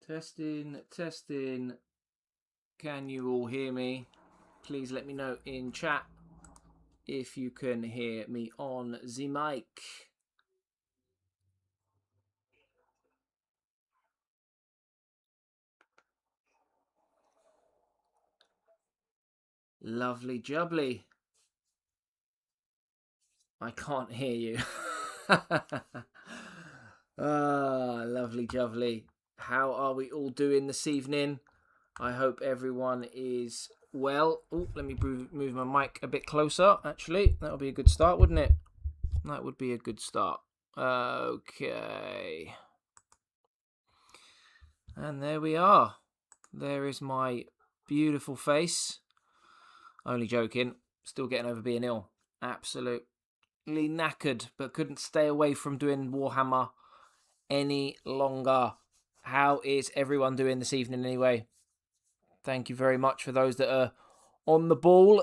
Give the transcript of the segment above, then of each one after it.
Testing, testing. Can you all hear me? Please let me know in chat if you can hear me on the mic. Lovely jubbly. I can't hear you. Lovely jubbly. How are we all doing this evening? I hope everyone is well. Oh, let me move my mic a bit closer, actually. That would be a good start, wouldn't it? That would be a good start. Okay. And there we are. There is my beautiful face. Only joking. Still getting over being ill. Absolutely knackered, but couldn't stay away from doing Warhammer any longer. How is everyone doing this evening anyway? Thank you very much for those that are on the ball,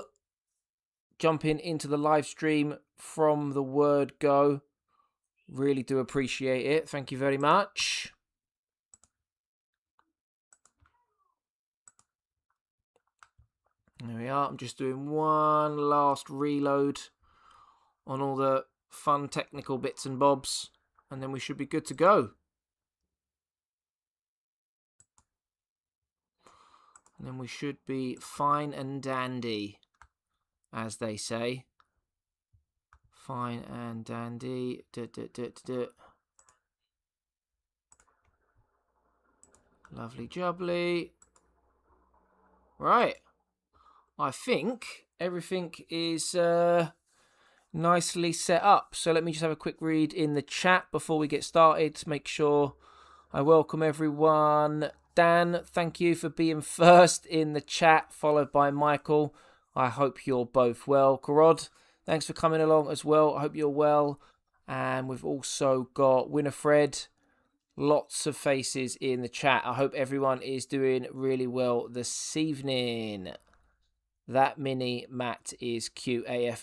jumping into the live stream from the word go. Really do appreciate it. Thank you very much. There we are. I'm just doing one last reload on all the fun technical bits and bobs, and then we should be good to go. And then we should be fine and dandy, as they say. Fine and dandy. Lovely jubbly. Right. I think everything is nicely set up. So let me just have a quick read in the chat before we get started to make sure I welcome everyone. Dan, thank you for being first in the chat, followed by Michael. I hope you're both well. Karod, thanks for coming along as well. I hope you're well. And we've also got Winifred. Lots of faces in the chat. I hope everyone is doing really well this evening. That mini Matt is cute AF.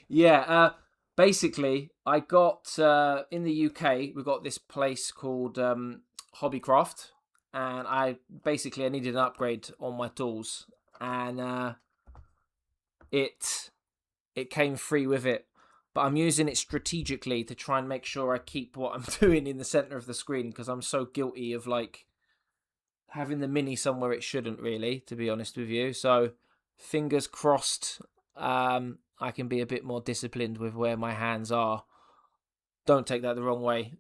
Yeah, basically, I got, in the UK, we got this place called Hobbycraft, and I needed an upgrade on my tools, and it came free with it. But I'm using it strategically to try and make sure I keep what I'm doing in the center of the screen, because I'm so guilty of, like, having the mini somewhere it shouldn't, really, to be honest with you. So fingers crossed, I can be a bit more disciplined with where my hands are. Don't take that the wrong way.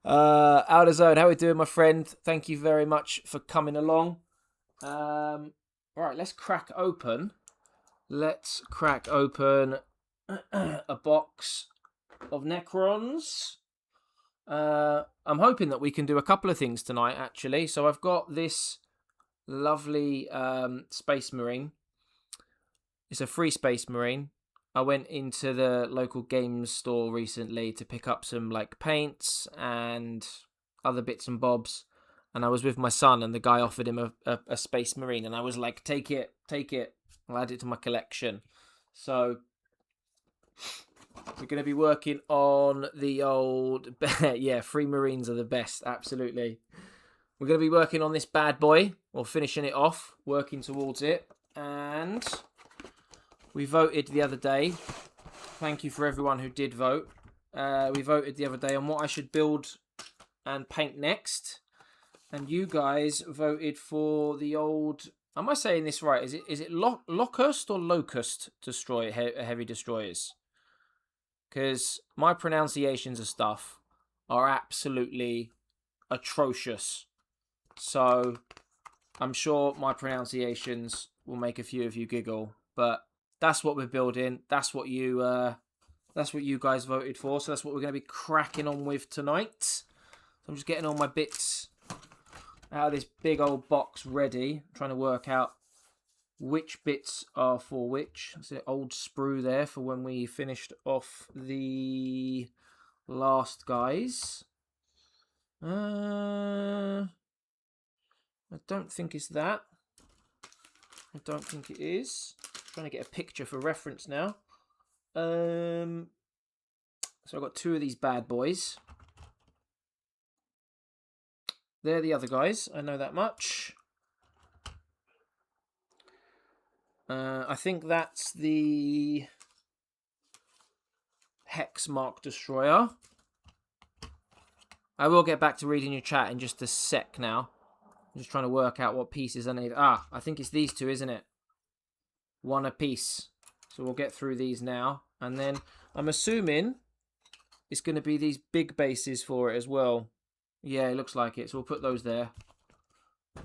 Out of zone, how are we doing, my friend? Thank you very much for coming along. All right, let's crack open a box of Necrons. I'm hoping that we can do a couple of things tonight, actually. So I've got this lovely Space Marine. It's a free Space Marine. I went into the local games store recently to pick up some like paints and other bits and bobs. And I was with my son, and the guy offered him a Space Marine, and I was like, take it. I'll add it to my collection. So we're going to be working on the old... yeah, free Marines are the best, absolutely. We're going to be working on this bad boy, or finishing it off, working towards it. And we voted the other day. Thank you for everyone who did vote. We voted the other day on what I should build and paint next. And you guys voted for the old... Am I saying this right? Is it Lokhurst or Lokhust Heavy Destroyers? Because my pronunciations of stuff are absolutely atrocious. So I'm sure my pronunciations will make a few of you giggle. But that's what we're building. That's what you guys voted for. So that's what we're going to be cracking on with tonight. So I'm just getting all my bits out of this big old box ready. I'm trying to work out which bits are for which. There's an old sprue there for when we finished off the last guys. I don't think it's that. I don't think it is. I'm trying to get a picture for reference now. Let's So I've got 2 of these bad boys. They're the other guys. I know that much. I think that's the Hex Mark Destroyer. I will get back to reading your chat in just a sec now. I'm just trying to work out what pieces I need. Ah, I think it's these 2, isn't it? 1 a piece. So we'll get through these now. And then I'm assuming it's going to be these big bases for it as well. Yeah, it looks like it. So we'll put those there.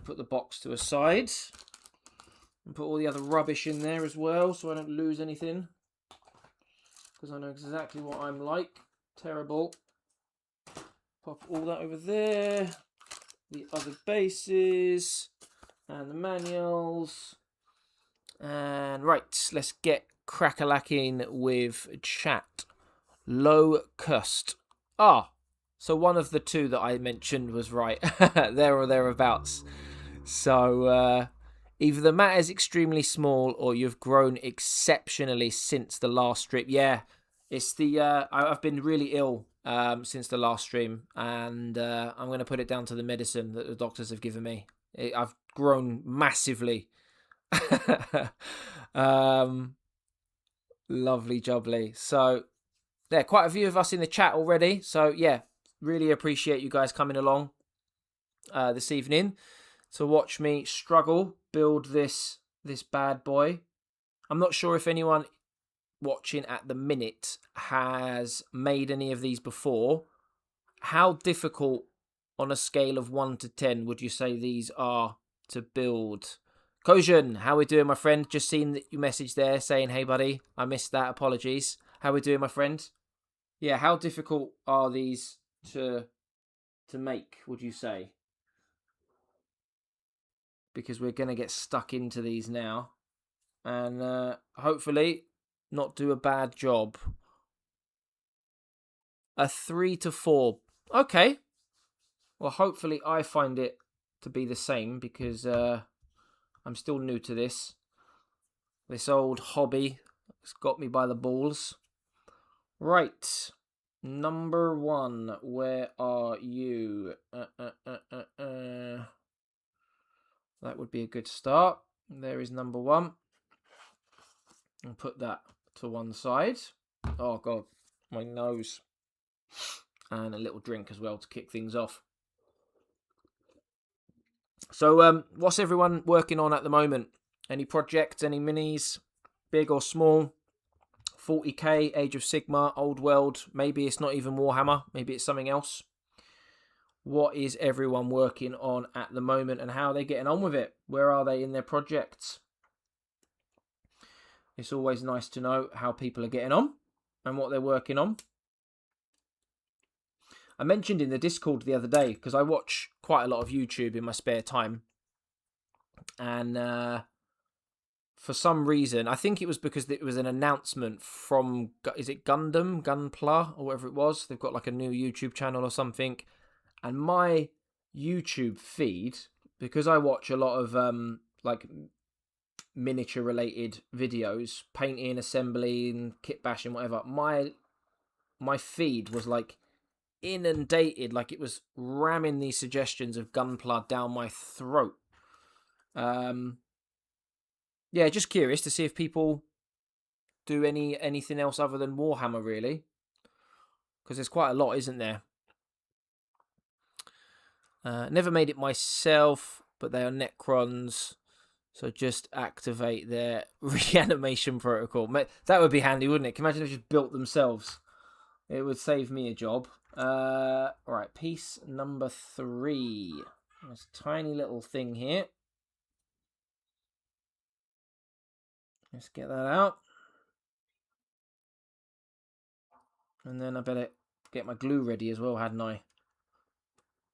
Put the box to a side. And put all the other rubbish in there as well so I don't lose anything. Because I know exactly what I'm like. Terrible. Pop all that over there. The other bases. And the manuals. And right, let's get crack-a-lacking with chat. Lokhust. Ah, so one of the 2 that I mentioned was right. There or thereabouts. So, either the mat is extremely small or you've grown exceptionally since the last stream. Yeah, it's the... I've been really ill since the last stream. And I'm going to put it down to the medicine that the doctors have given me. I've grown massively. Lovely jubbly. So, yeah, quite a few of us in the chat already. So, yeah, really appreciate you guys coming along this evening to watch me struggle build this bad boy. I'm not sure if anyone watching at the minute has made any of these before. How difficult on a scale of 1 to 10 would you say these are to build? Kojun, how we doing, my friend? Just seen that you messaged there saying, hey, buddy, I missed that. Apologies. How we doing, my friend? Yeah, how difficult are these to make, would you say? Because we're going to get stuck into these now. And hopefully not do a bad job. A 3 to 4. Okay. Well, hopefully I find it to be the same because I'm still new to this. This old hobby has got me by the balls. Right. Number 1. Where are you? That would be a good start. There is number 1. I'll put that to one side. Oh, God. My nose. And a little drink as well to kick things off. So, what's everyone working on at the moment? Any projects, any minis, big or small? 40K, Age of Sigmar, Old World. Maybe it's not even Warhammer. Maybe it's something else. What is everyone working on at the moment and how are they getting on with it? Where are they in their projects? It's always nice to know how people are getting on and what they're working on. I mentioned in the Discord the other day, because I watch quite a lot of YouTube in my spare time. And for some reason, I think it was because it was an announcement from, is it Gunpla, or whatever it was? They've got like a new YouTube channel or something. And my YouTube feed, because I watch a lot of like miniature related videos, painting, assembling, kit bashing, whatever, my feed was like inundated, like it was ramming these suggestions of Gunpla down my throat. Yeah, just curious to see if people do anything else other than Warhammer, really, because there's quite a lot, isn't there? Never made it myself, but they are Necrons, so just activate their reanimation protocol. That would be handy, wouldn't it? Can you imagine if they just built themselves? It would save me a job. Alright, piece number 3. This tiny little thing here. Let's get that out. And then I better get my glue ready as well, hadn't I?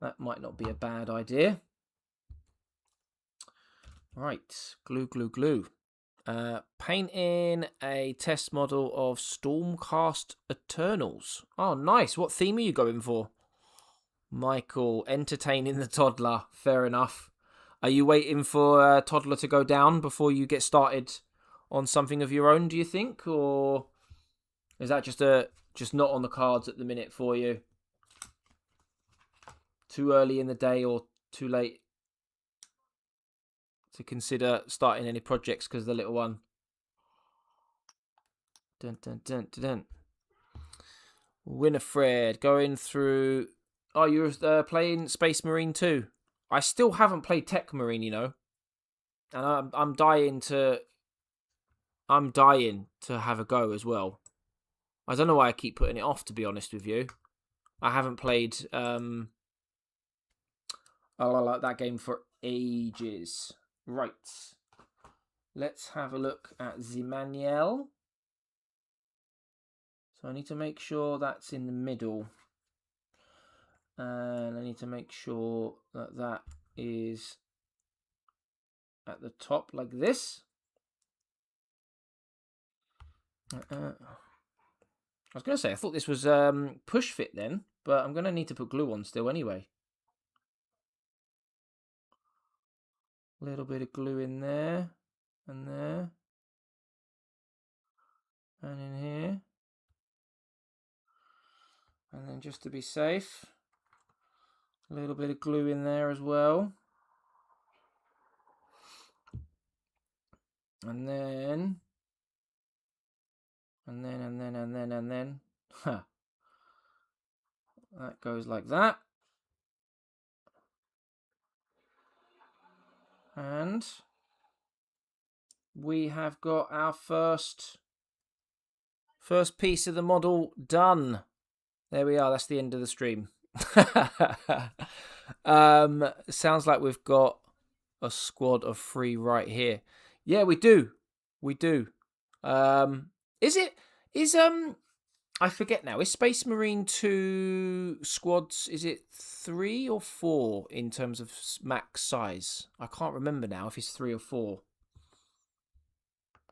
That might not be a bad idea. Right, glue. Painting a test model of Stormcast Eternals. Oh, nice. What theme are you going for? Michael, entertaining the toddler. Fair enough. Are you waiting for toddler to go down before you get started on something of your own, do you think? Or is that just a Just not on the cards at the minute for you. Too early in the day or too late to consider starting any projects because of the little one. Dun, dun, dun, dun, dun. Winifred going through. Oh, you're playing Space Marine 2. I still haven't played Tech Marine, you know, and I'm dying to have a go as well. I don't know why I keep putting it off, to be honest with you. I haven't played that game for ages. Right. Let's have a look at Zimaniel. So I need to make sure that's in the middle. And I need to make sure that that is at the top like this. I was going to say, I thought this was push fit then, but I'm going to need to put glue on still anyway. A little bit of glue in there, and there, and in here. And then just to be safe, a little bit of glue in there as well. And then, and then. Huh. That goes like that. And we have got our first piece of the model done. There we are. That's the end of the stream. Sounds like we've got a squad of 3 right here. Yeah, we do. We do. Is I forget now. Is Space Marine 2 squads, is it 3 or 4 in terms of max size? I can't remember now if it's 3 or 4.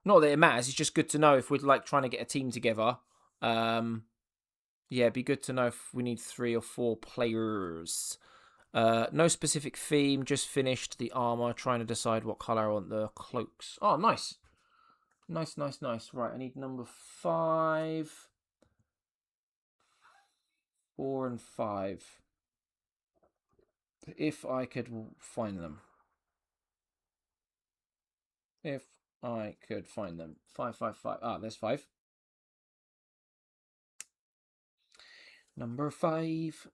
Not that it matters. It's just good to know if we're like trying to get a team together. Yeah, it'd be good to know if we need 3 or 4 players. No specific theme, just finished the armor, trying to decide what color I want the cloaks. Oh, nice. Nice. Right, I need number 5. 4 and 5. If I could find them. If I could find them. 5, 5, 5. Ah, there's 5. Number 5.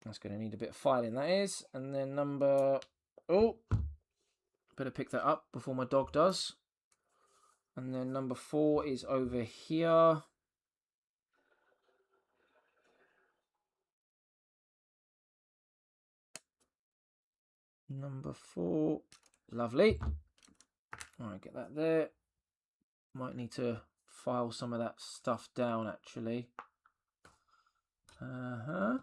That's going to need a bit of filing, that is. And then number... Oh! Better pick that up before my dog does. And then number 4 is over here. Number 4. Lovely. Alright, get that there. Might need to file some of that stuff down, actually. Right,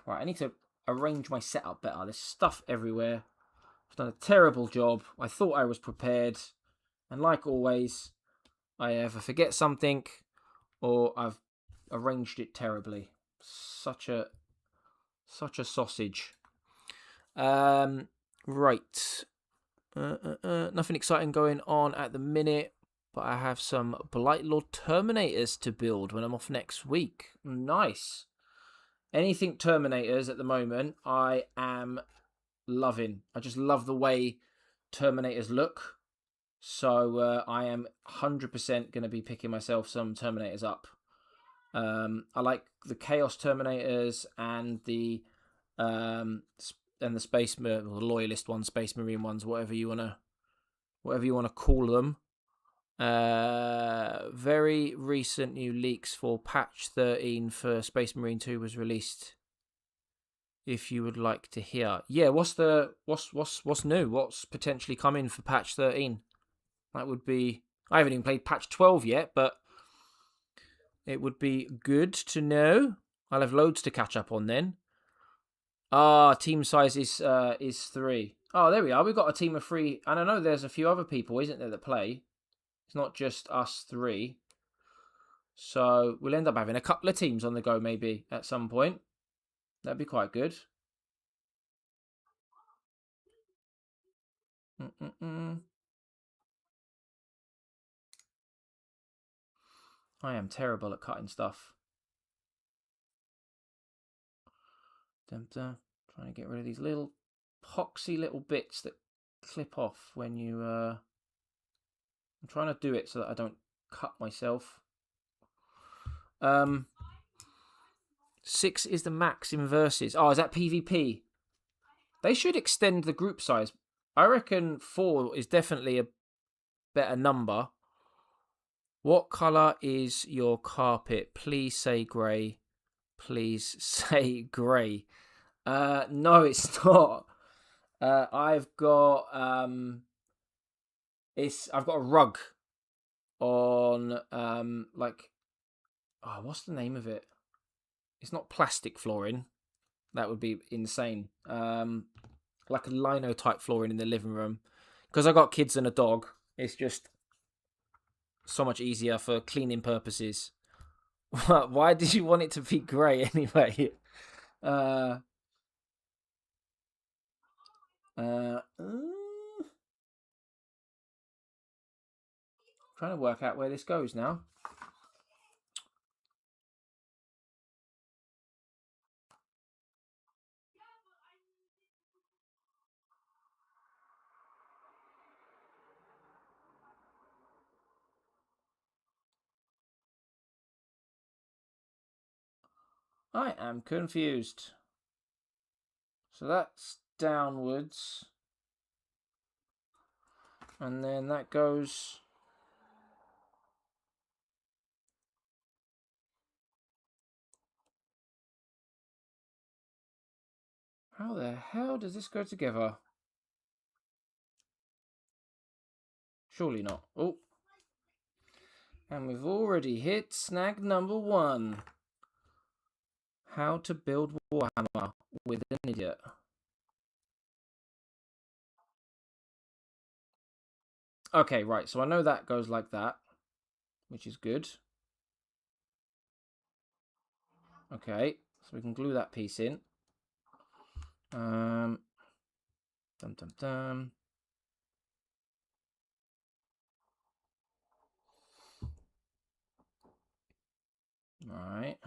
I need to arrange my setup better. There's stuff everywhere. I've done a terrible job. I thought I was prepared. And like always, I either forget something or I've arranged it terribly. Such a sausage. Right. Nothing exciting going on at the minute, but I have some Blightlord Terminators to build when I'm off next week. Nice. Anything Terminators at the moment, I am loving. I just love the way Terminators look. So I am 100% going to be picking myself some Terminators up. I like the Chaos Terminators and the Space the Loyalist ones, Space Marine ones, whatever you wanna call them. Very recent new leaks for patch 13 for Space Marine 2 was released. If you would like to hear, yeah, what's new? What's potentially coming for patch 13? That would be. I haven't even played patch 12 yet, but it would be good to know. I'll have loads to catch up on then. Team size is 3. Oh, there we are. We've got a team of 3. And I know there's a few other people, isn't there, that play. It's not just us 3. So we'll end up having a couple of teams on the go maybe at some point. That'd be quite good. I am terrible at cutting stuff. Trying to get rid of these little poxy little bits that clip off when you... I'm trying to do it so that I don't cut myself. 6 is the max in versus. Oh, is that PvP? They should extend the group size. I reckon 4 is definitely a better number. What colour is your carpet? Please say grey. Please say grey. No, it's not. I've got I've got a rug on like, oh, what's the name of it? It's not plastic flooring. That would be insane. Like a lino type flooring in the living room. Because I got kids and a dog, it's just so much easier for cleaning purposes. Why did you want it to be grey anyway? Trying to work out where this goes now. I am confused. So that's downwards. And then that goes... How the hell does this go together? Surely not. Oh. And we've already hit snag number 1. How to build Warhammer with an idiot. Okay, right. So I know that goes like that, which is good. Okay, so we can glue that piece in. Dum dum dum. Right.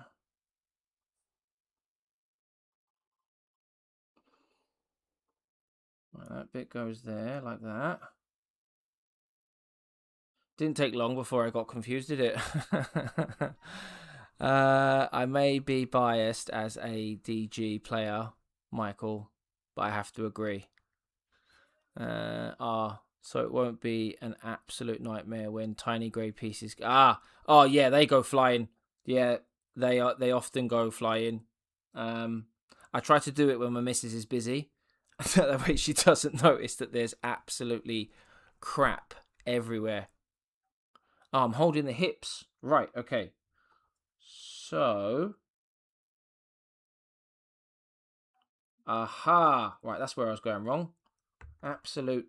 Right, that bit goes there like that. Didn't take long before I got confused, did it? I may be biased as a DG player, Michael, but I have to agree. So it won't be an absolute nightmare when tiny grey pieces... Oh yeah, they go flying. Yeah, they often go flying. I try to do it when my missus is busy. That way she doesn't notice that there's absolutely crap everywhere. Oh, I'm holding the hips. Right, okay. So... Aha! Right, that's where I was going wrong. Absolute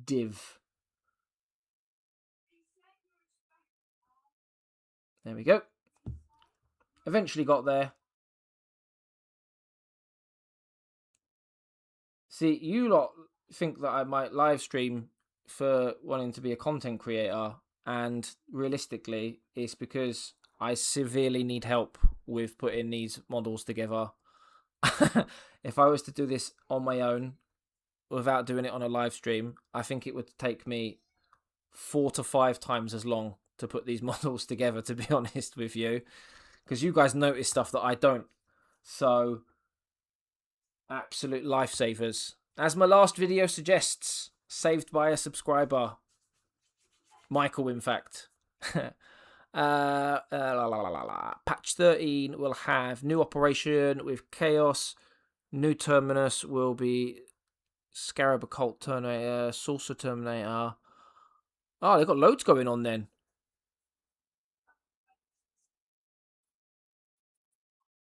div. There we go. Eventually got there. See, you lot think that I might live stream for wanting to be a content creator, and realistically, it's because I severely need help with putting these models together. If I was to do this on my own, without doing it on a live stream, I think it would take me 4 to 5 times as long to put these models together, to be honest with you, because you guys notice stuff that I don't. So, absolute lifesavers. As my last video suggests, saved by a subscriber. Michael, in fact. Patch 13 will have new operation with Chaos. New Terminus will be Scarab Occult Terminator, Saucer Terminator. Oh, they've got loads going on then.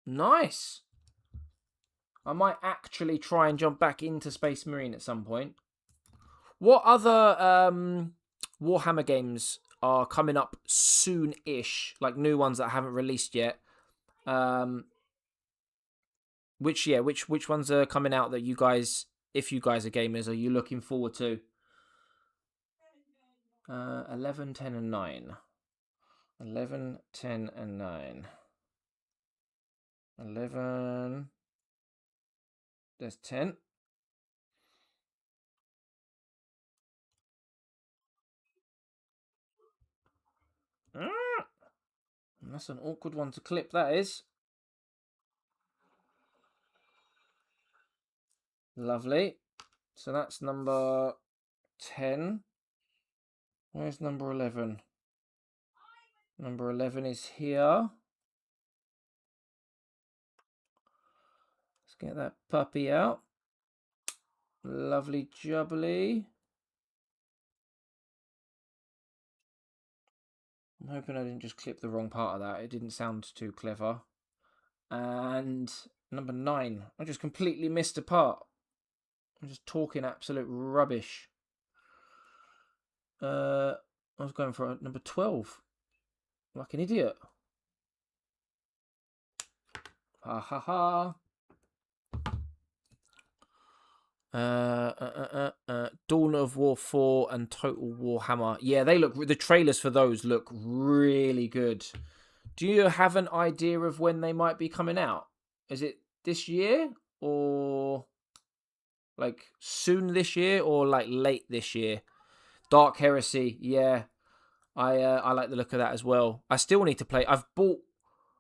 Nice. I might actually try and jump back into Space Marine at some point. What other Warhammer games are coming up soon-ish, like new ones that haven't released yet? Which ones are coming out that you guys, if you guys are gamers, are you looking forward to? 11, 10, and 9. 11, 10, and 9. 11. There's 10. That's an awkward one to clip, that is. Lovely. So that's number 10. Where's number 11? Number 11 is here. Let's get that puppy out. Lovely jubbly. I'm hoping I didn't just clip the wrong part of that. It didn't sound too clever. And number 9. I just completely missed a part. I'm just talking absolute rubbish. I was going for number 12. Like an idiot. Ha ha ha. Dawn of War 4 and Total Warhammer. Yeah, they look. The trailers for those look really good. Do you have an idea of when they might be coming out? Is it this year or like soon this year or like late this year? Dark Heresy. Yeah, I like the look of that as well. I still need to play. I've bought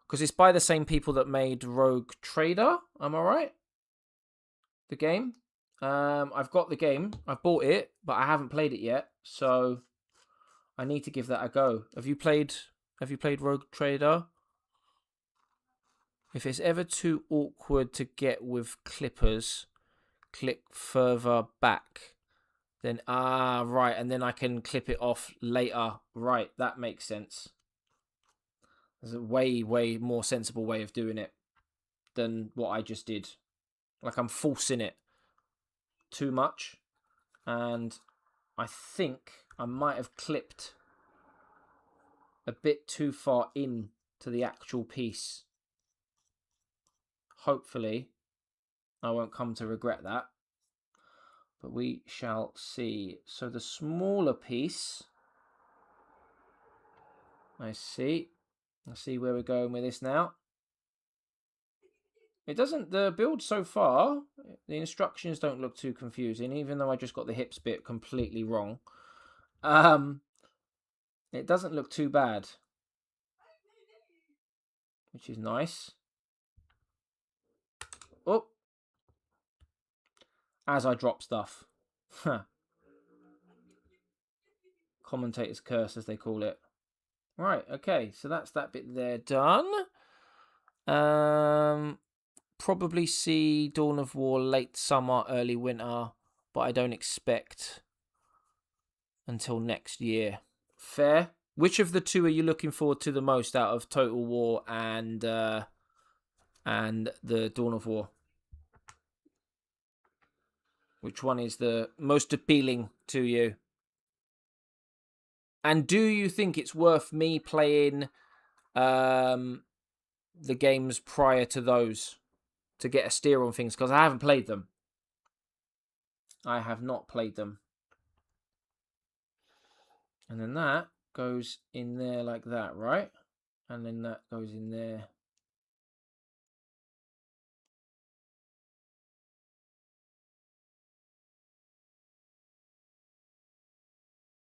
because it's by the same people that made Rogue Trader. Am I right? The game. I've got the game. I've bought it, but I haven't played it yet. So I need to give that a go. Have you played Rogue Trader? If it's ever too awkward to get with clippers, click further back. Then right, and then I can clip it off later. Right, that makes sense. There's a way more sensible way of doing it than what I just did. Like I'm forcing it too much, and I think I might have clipped a bit too far in to the actual piece. Hopefully I won't come to regret that, but we shall see. So the smaller piece, I see where we're going with this now. It doesn't, the build so far, the instructions don't look too confusing, even though I just got the hips bit completely wrong. It doesn't look too bad, which is nice. Oh, as I drop stuff. Commentator's curse, as they call it. Right, okay, so that's that bit there done. Probably see Dawn of War late summer, early winter, but I don't expect until next year. Fair. Which of the two are you looking forward to the most out of Total War and the Dawn of War? Which one is the most appealing to you? And do you think it's worth me playing the games prior to those to get a steer on things? Because I haven't played them. I have not played them. And then that goes in there like that, right? And then that goes in there.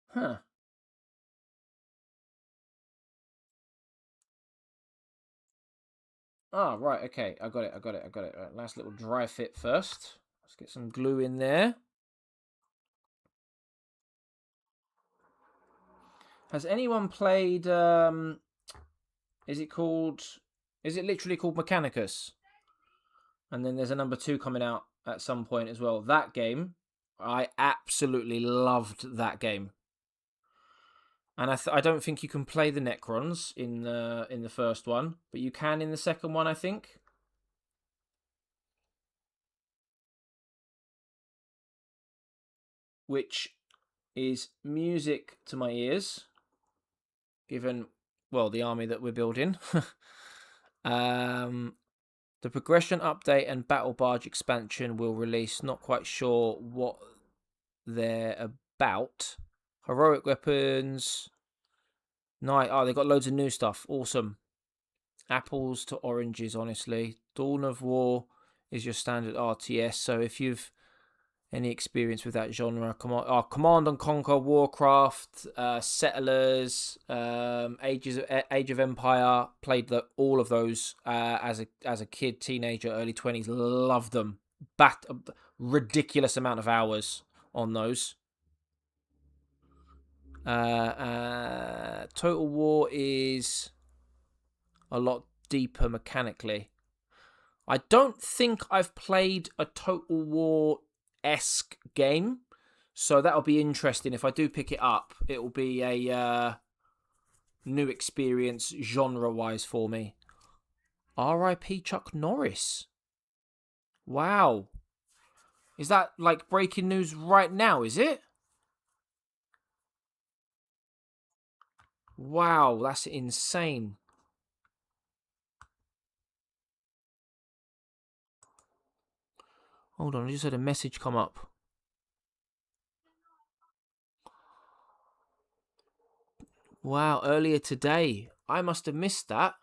Huh. Ah, right, okay. I got it. Right, last little dry fit first. Let's get some glue in there. Has anyone played, is it literally called Mechanicus? And then there's a number 2 coming out at some point as well. That game, I absolutely loved that game. And I don't think you can play the Necrons in the first one, but you can in the second one, I think. Which is music to my ears, given, well, the army that we're building. The progression update and battle barge expansion will release. Not quite sure what they're about. Heroic weapons. Nice. Oh, they got loads of new stuff. Awesome. Apples to oranges, honestly. Dawn of War is your standard RTS. So if you've any experience with that genre, Command and Conquer, Warcraft, Settlers, Age of Empire, played all of those as a kid, teenager, early 20s. Loved them. Ridiculous amount of hours on those. Total War is a lot deeper mechanically. I don't think I've played a Total War-esque game, so that'll be interesting. If I do pick it up, it will be a new experience genre-wise for me. R.I.P. Chuck Norris. Wow. Is that like breaking news right now, is it? Wow, that's insane. Hold on, I just had a message come up. Wow, earlier today. I must have missed that.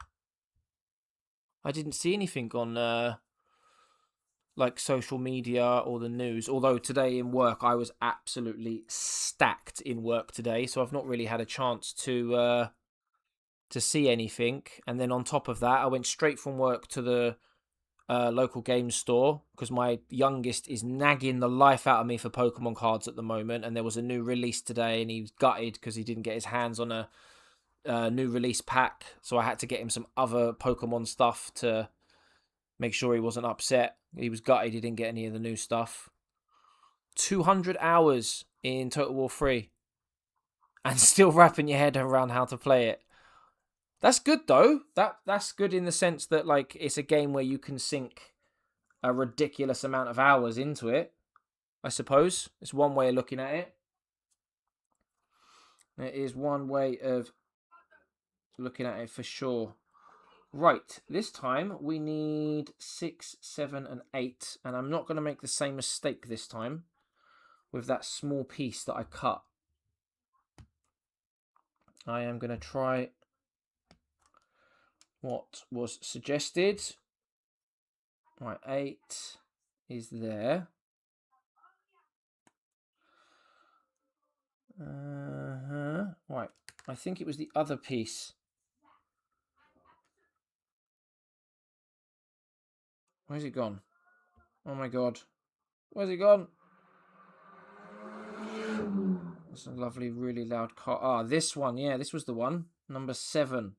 I didn't see anything on like social media or the news. Although today in work, I was absolutely stacked in work today, so I've not really had a chance to see anything. And then on top of that, I went straight from work to the local game store because my youngest is nagging the life out of me for Pokemon cards at the moment. And there was a new release today, and he was gutted because he didn't get his hands on a new release pack. So I had to get him some other Pokemon stuff to make sure he wasn't upset. He was gutted he didn't get any of the new stuff. 200 hours in Total War 3 and still wrapping your head around how to play it. That's good though. That's good in the sense that like it's a game where you can sink a ridiculous amount of hours into it. I suppose it's one way of looking at it. It is one way of looking at it for sure. Right, this time we need 6, 7, and 8, and I'm not going to make the same mistake this time with that small piece that I cut. I am going to try what was suggested. Right, 8 is there. Right, I think it was the other piece. Where's it gone? Oh my god. Where's it gone? That's a lovely, really loud car. Ah, this one. Yeah, this was the one. Number 7.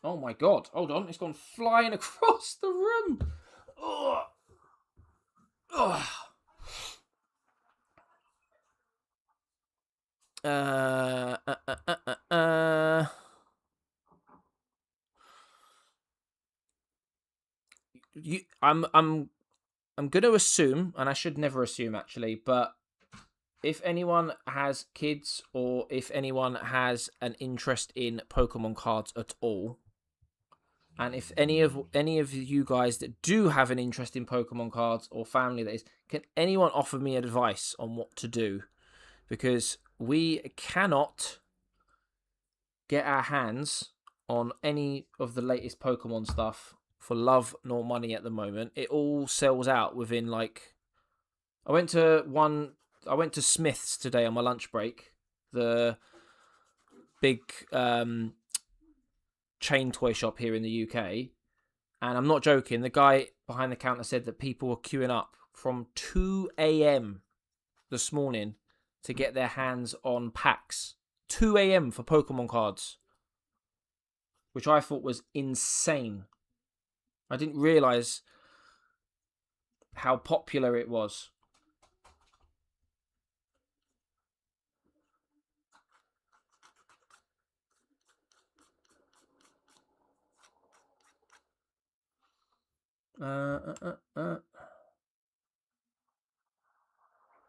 Oh my god. Hold on. It's gone flying across the room. Ugh. Ugh. I'm going to assume, and I should never assume actually, but if anyone has kids or if anyone has an interest in Pokemon cards at all, and if any of you guys that do have an interest in Pokemon cards or family that is, can anyone offer me advice on what to do? Because we cannot get our hands on any of the latest Pokemon stuff for love nor money at the moment. It all sells out within like... I went to Smith's today on my lunch break. The big chain toy shop here in the UK. And I'm not joking. The guy behind the counter said that people were queuing up from 2 a.m. this morning to get their hands on packs. 2 a.m. for Pokemon cards. Which I thought was insane. I didn't realise how popular it was.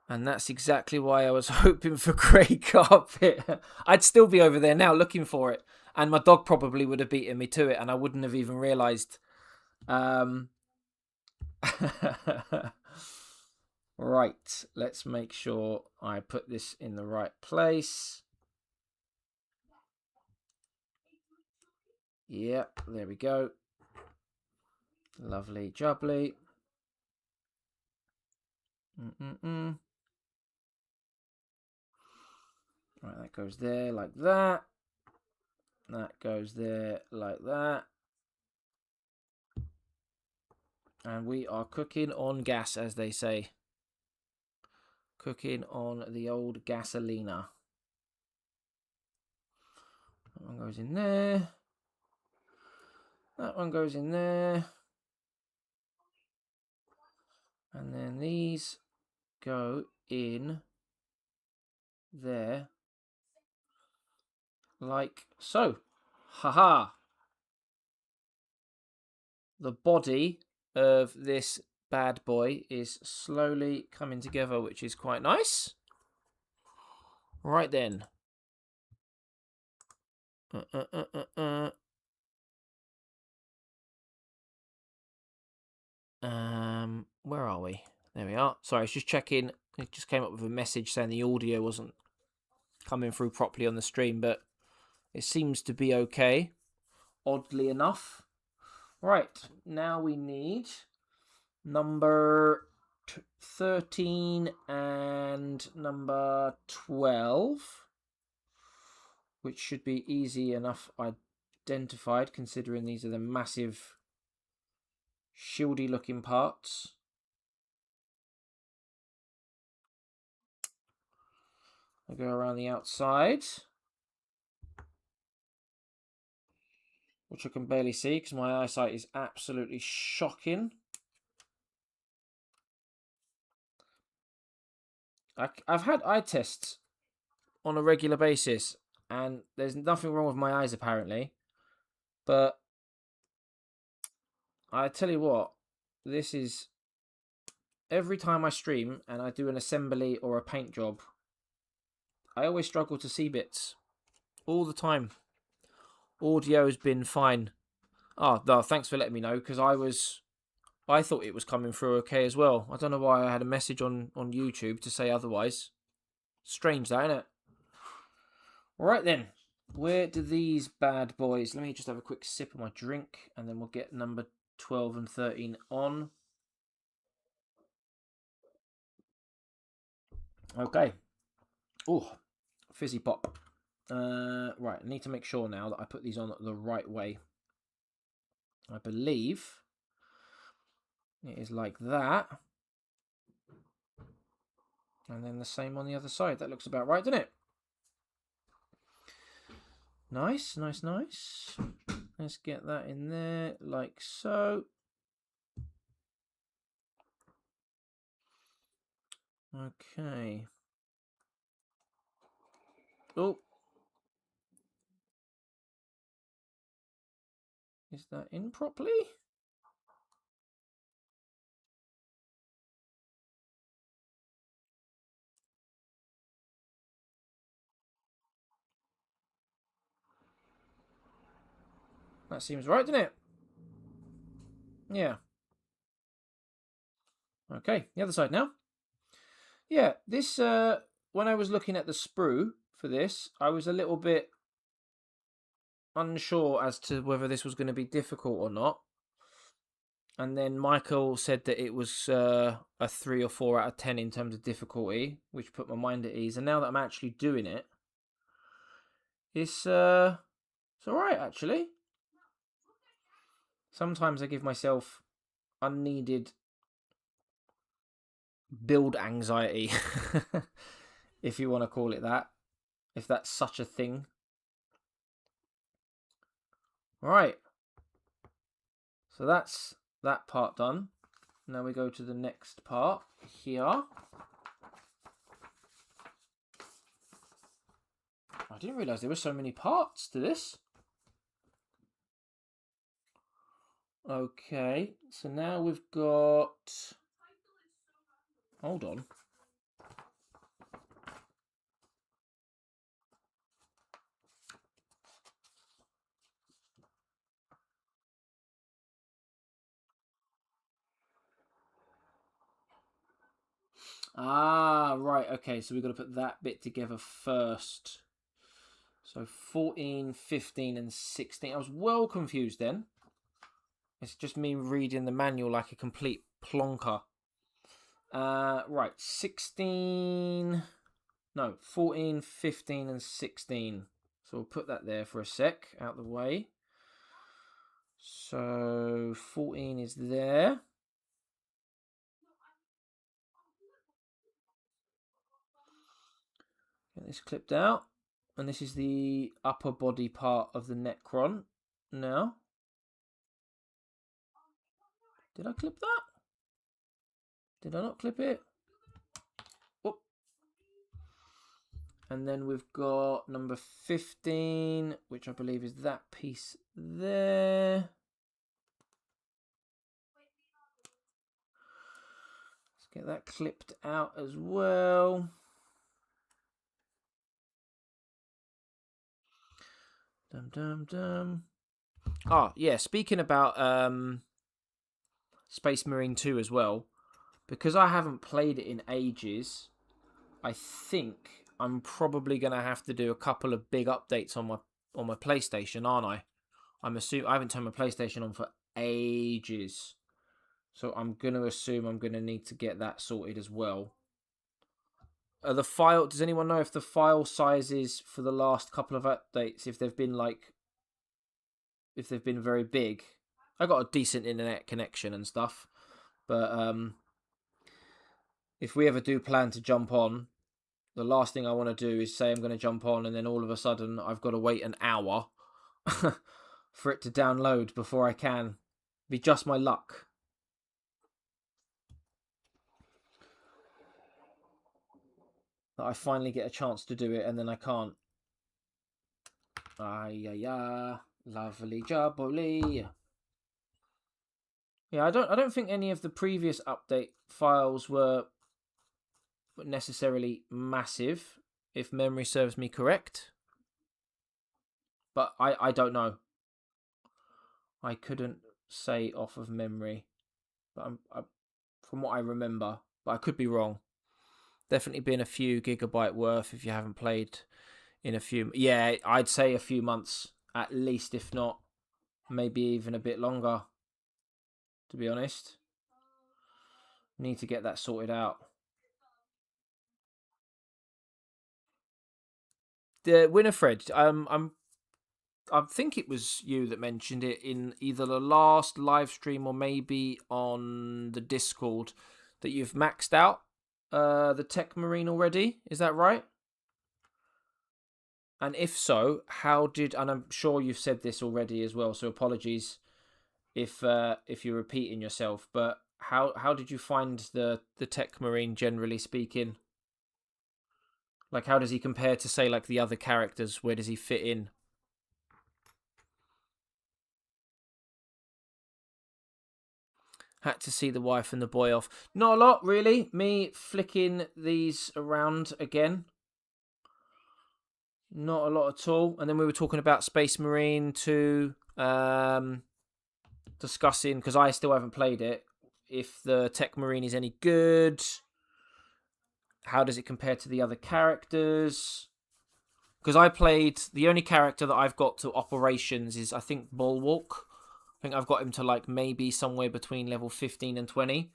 And that's exactly why I was hoping for grey carpet. I'd still be over there now looking for it. And my dog probably would have beaten me to it and I wouldn't have even realised. Right, Right, let's make sure I put this in the right place. Yep, there we go. Lovely jubbly. Right, that goes there like that. That goes there like that. And we are cooking on gas, as they say. Cooking on the old gasolina. That one goes in there. That one goes in there. And then these go in there like so. Haha. The body of this bad boy is slowly coming together, which is quite nice. Right then. Where are we? There we are. Sorry, I was just checking. It just came up with a message saying the audio wasn't coming through properly on the stream, but it seems to be okay, oddly enough. Right, now we need number 13 and number 12, which should be easy enough identified, considering these are the massive shieldy looking parts. I go around the outside, which I can barely see because my eyesight is absolutely shocking. I've had eye tests on a regular basis, and there's nothing wrong with my eyes apparently. But I tell you what, this is every time I stream and I do an assembly or a paint job, I always struggle to see bits all the time. Audio's been fine. Oh, no, thanks for letting me know, because I thought it was coming through okay as well. I don't know why I had a message on YouTube to say otherwise. Strange that, isn't it? Right then, where do these bad boys... Let me just have a quick sip of my drink, and then we'll get number 12 and 13 on. Okay. Oh, fizzy pop. Right, I need to make sure now that I put these on the right way. I believe it is like that. And then the same on the other side. That looks about right, doesn't it? Nice, nice, nice. Let's get that in there like so. Okay. Oh. Is that in properly? That seems right, doesn't it? Yeah. Okay, the other side now. Yeah, this, when I was looking at the sprue for this, I was a little bit unsure as to whether this was going to be difficult or not. And then Michael said that it was a 3 or 4 out of 10 in terms of difficulty, which put my mind at ease. And now that I'm actually doing it, it's alright, actually. Sometimes I give myself unneeded build anxiety, if you want to call it that, if that's such a thing. Right. So that's that part done. Now we go to the next part here. I didn't realise there were so many parts to this. Okay, so now we've got... Hold on. Ah, right, okay, so we've got to put that bit together first. So 14, 15, and 16. I was well confused then. It's just me reading the manual like a complete plonker. Right, 16... No, 14, 15, and 16. So we'll put that there for a sec, out the way. So 14 is there. Get this clipped out. And this is the upper body part of the Necron now. Did I clip that? Did I not clip it? Oh. And then we've got number 15, which I believe is that piece there. Let's get that clipped out as well. Dum dum dum. Oh, yeah, speaking about Space Marine 2 as well, because I haven't played it in ages, I think I'm probably going to have to do a couple of big updates on my PlayStation, aren't I? I'm assuming I haven't turned my PlayStation on for ages. So I'm going to assume I'm going to need to get that sorted as well. The file, does anyone know if the file sizes for the last couple of updates, if they've been very big? I got a decent internet connection and stuff, but if we ever do plan to jump on, the last thing I want to do is say I'm going to jump on and then all of a sudden I've got to wait an hour for it to download before I can. Be just my luck. That I finally get a chance to do it and then I can't. Ay, lovely jubbly. Yeah, I don't think any of the previous update files were necessarily massive, if memory serves me correct. But I don't know. I couldn't say off of memory, but from what I remember, but I could be wrong. Definitely been a few gigabyte worth if you haven't played in a few. Yeah, I'd say a few months at least, if not maybe even a bit longer. To be honest, need to get that sorted out. The Winifred, I think it was you that mentioned it in either the last live stream or maybe on the Discord that you've maxed out the Tech Marine already. Is that right? And if so, how did? And I'm sure you've said this already as well. So apologies if you're repeating yourself. But how did you find the Tech Marine generally speaking? Like, how does he compare to say like the other characters? Where does he fit in? Had to see the wife and the boy off. Not a lot, really. Me flicking these around again. Not a lot at all. And then we were talking about Space Marine 2, discussing, because I still haven't played it, if the Tech Marine is any good. How does it compare to the other characters? Because I played, the only character that I've got to operations is, I think, Bulwark. I think I've got him to like maybe somewhere between level 15 and 20.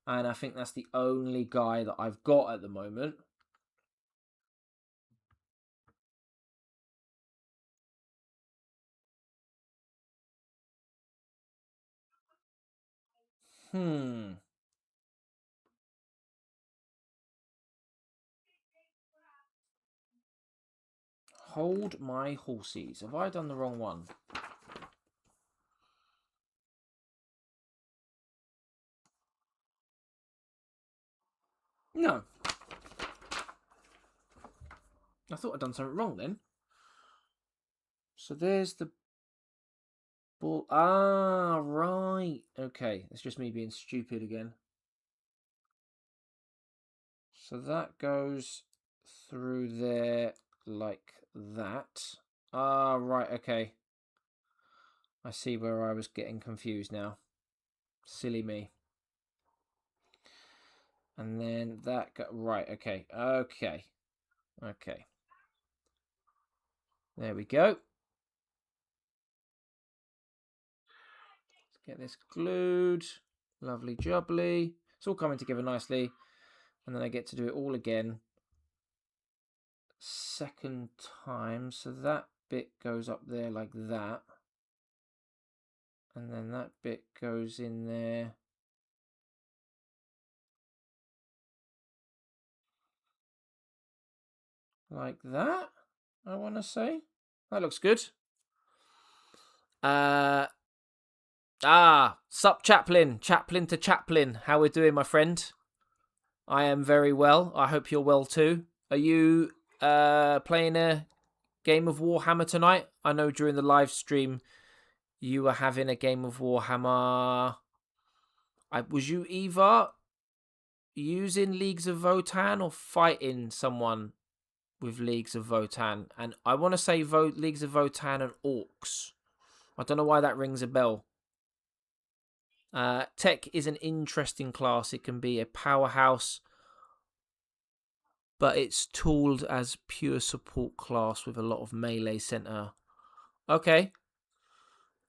And I think that's the only guy that I've got at the moment. Hold my horses. Have I done the wrong one? No. I thought I'd done something wrong then. So there's the ball. Ah, right. Okay. It's just me being stupid again. So that goes through there like that. Ah, right. Okay. I see where I was getting confused now. Silly me. And then that got right. Okay. Okay. Okay. There we go. Let's get this glued. Lovely jubbly. It's all coming together nicely. And then I get to do it all again. Second time. So that bit goes up there like that. And then that bit goes in there. Like that, I want to say. That looks good. Sup, Chaplain. Chaplain to Chaplain. How we doing, my friend? I am very well. I hope you're well too. Are you playing a game of Warhammer tonight? I know during the live stream you were having a game of Warhammer. Was you either using Leagues of Votan or fighting someone with Leagues of Votan? And I want to say Leagues of Votan and Orcs. I don't know why that rings a bell. Tech is an interesting class. It can be a powerhouse, but it's tooled as pure support class with a lot of melee center. Okay.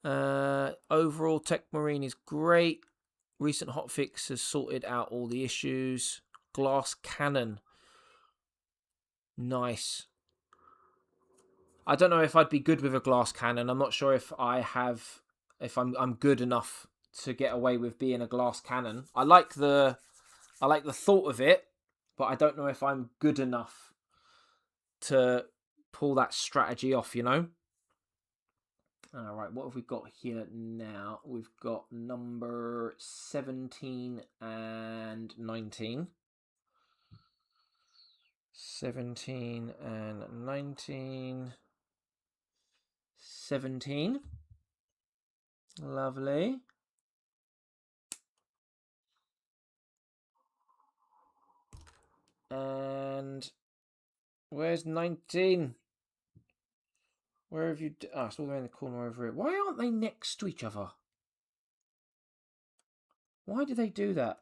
Overall, Tech Marine is great. Recent hotfix has sorted out all the issues. Glass Cannon. Nice. I don't know if I'd be good with a glass cannon. I'm not sure if I'm good enough to get away with being a glass cannon. I like the thought of it, but I don't know if I'm good enough to pull that strategy off, you know? All right, what have we got here now? We've got number 17 and 19. 17 and 19. 17. Lovely. And where's 19? Where have you... Oh, it's all the way in the corner over here. Why aren't they next to each other? Why do they do that?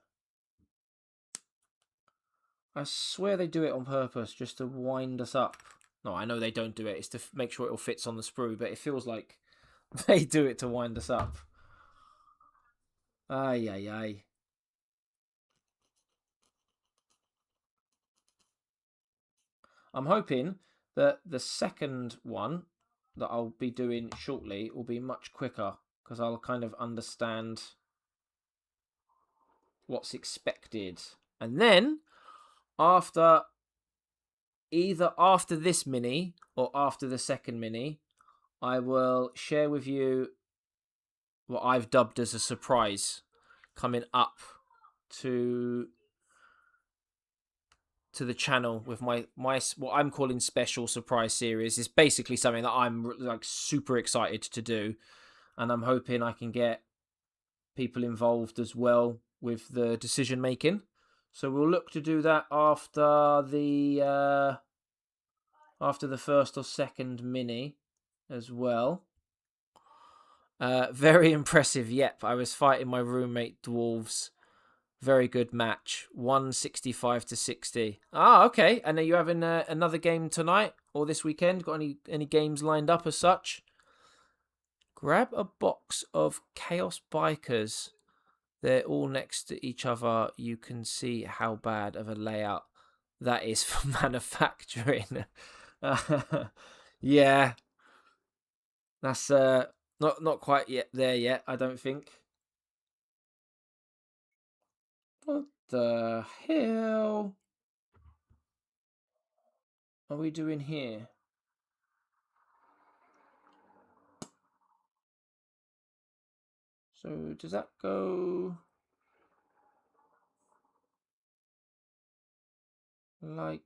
I swear they do it on purpose just to wind us up. No, I know they don't do it. It's to make sure it all fits on the sprue, but it feels like they do it to wind us up. Ay, ay, ay. I'm hoping that the second one that I'll be doing shortly will be much quicker because I'll kind of understand what's expected. And then either after this mini or after the second mini, I will share with you what I've dubbed as a surprise coming up to the channel with my what I'm calling special surprise series. Is basically something that I'm like super excited to do, and I'm hoping I can get people involved as well with the decision making. So we'll look to do that after the first or second mini as well. Very impressive. Yep, I was fighting my roommate dwarves. Very good match. 165 to 60. Ah, okay. And are you having another game tonight or this weekend? Got any games lined up as such? Grab a box of Chaos Bikers. They're all next to each other. You can see how bad of a layout that is for manufacturing. Yeah. That's not quite yet there yet, I don't think. What the hell are we doing here? So does that go like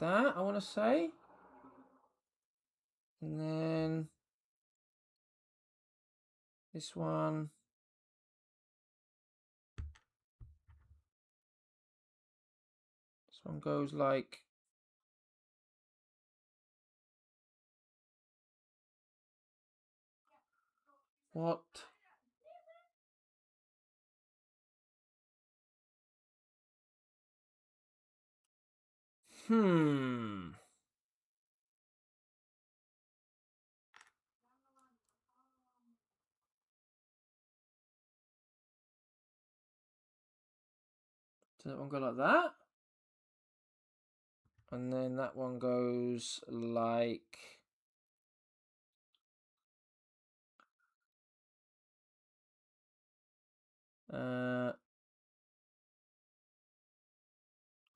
that, I want to say? And then this one. This one goes like... What? Hmm. Does that one go like that? And then that one goes like...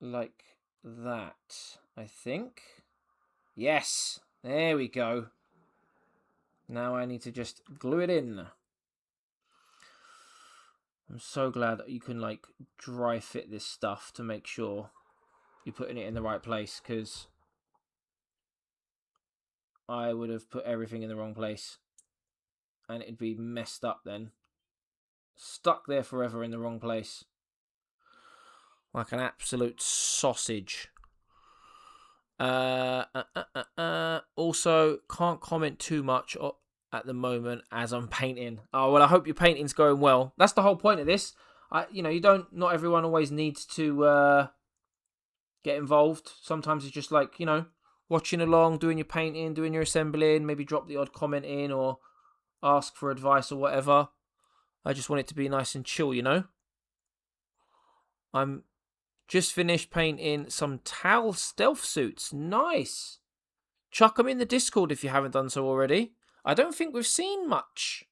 like that, I think. Yes, there we go. Now I need to just glue it in. I'm so glad that you can like dry fit this stuff to make sure you're putting it in the right place, because I would have put everything in the wrong place and it'd be messed up then. Stuck there forever in the wrong place. Like an absolute sausage. Also, can't comment too much at the moment as I'm painting. Oh, well, I hope your painting's going well. That's the whole point of this. Not everyone always needs to get involved. Sometimes it's just like, watching along, doing your painting, doing your assembling, maybe drop the odd comment in or ask for advice or whatever. I just want it to be nice and chill, I'm just finished painting some Tal stealth suits. Nice. Chuck them in the Discord if you haven't done so already. I don't think we've seen much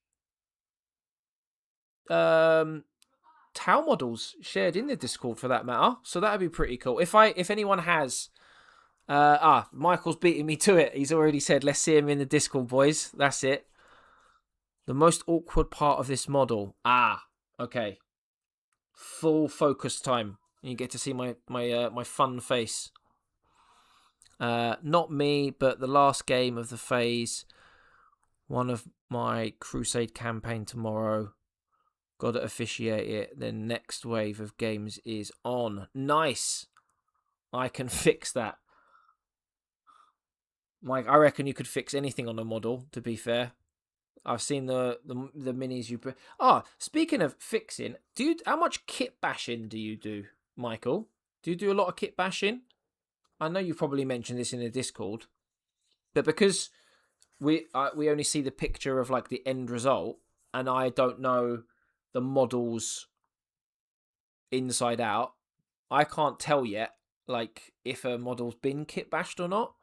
Tau models shared in the Discord for that matter. So that'd be pretty cool. If anyone has Michael's beating me to it. He's already said, let's see him in the Discord, boys. That's it. The most awkward part of this model. Okay. Full focus time. You get to see my fun face. Not me, but the last game of the phase. One of my Crusade campaign tomorrow. Got to officiate it. The next wave of games is on. Nice. I can fix that. Mike, I reckon you could fix anything on a model, to be fair. I've seen the minis you put. Speaking of fixing, how much kit bashing do you do, Michael? Do you do a lot of kit bashing? I know you probably mentioned this in the Discord, but because we only see the picture of like the end result, and I don't know the models inside out, I can't tell yet, like if a model's been kit bashed or not.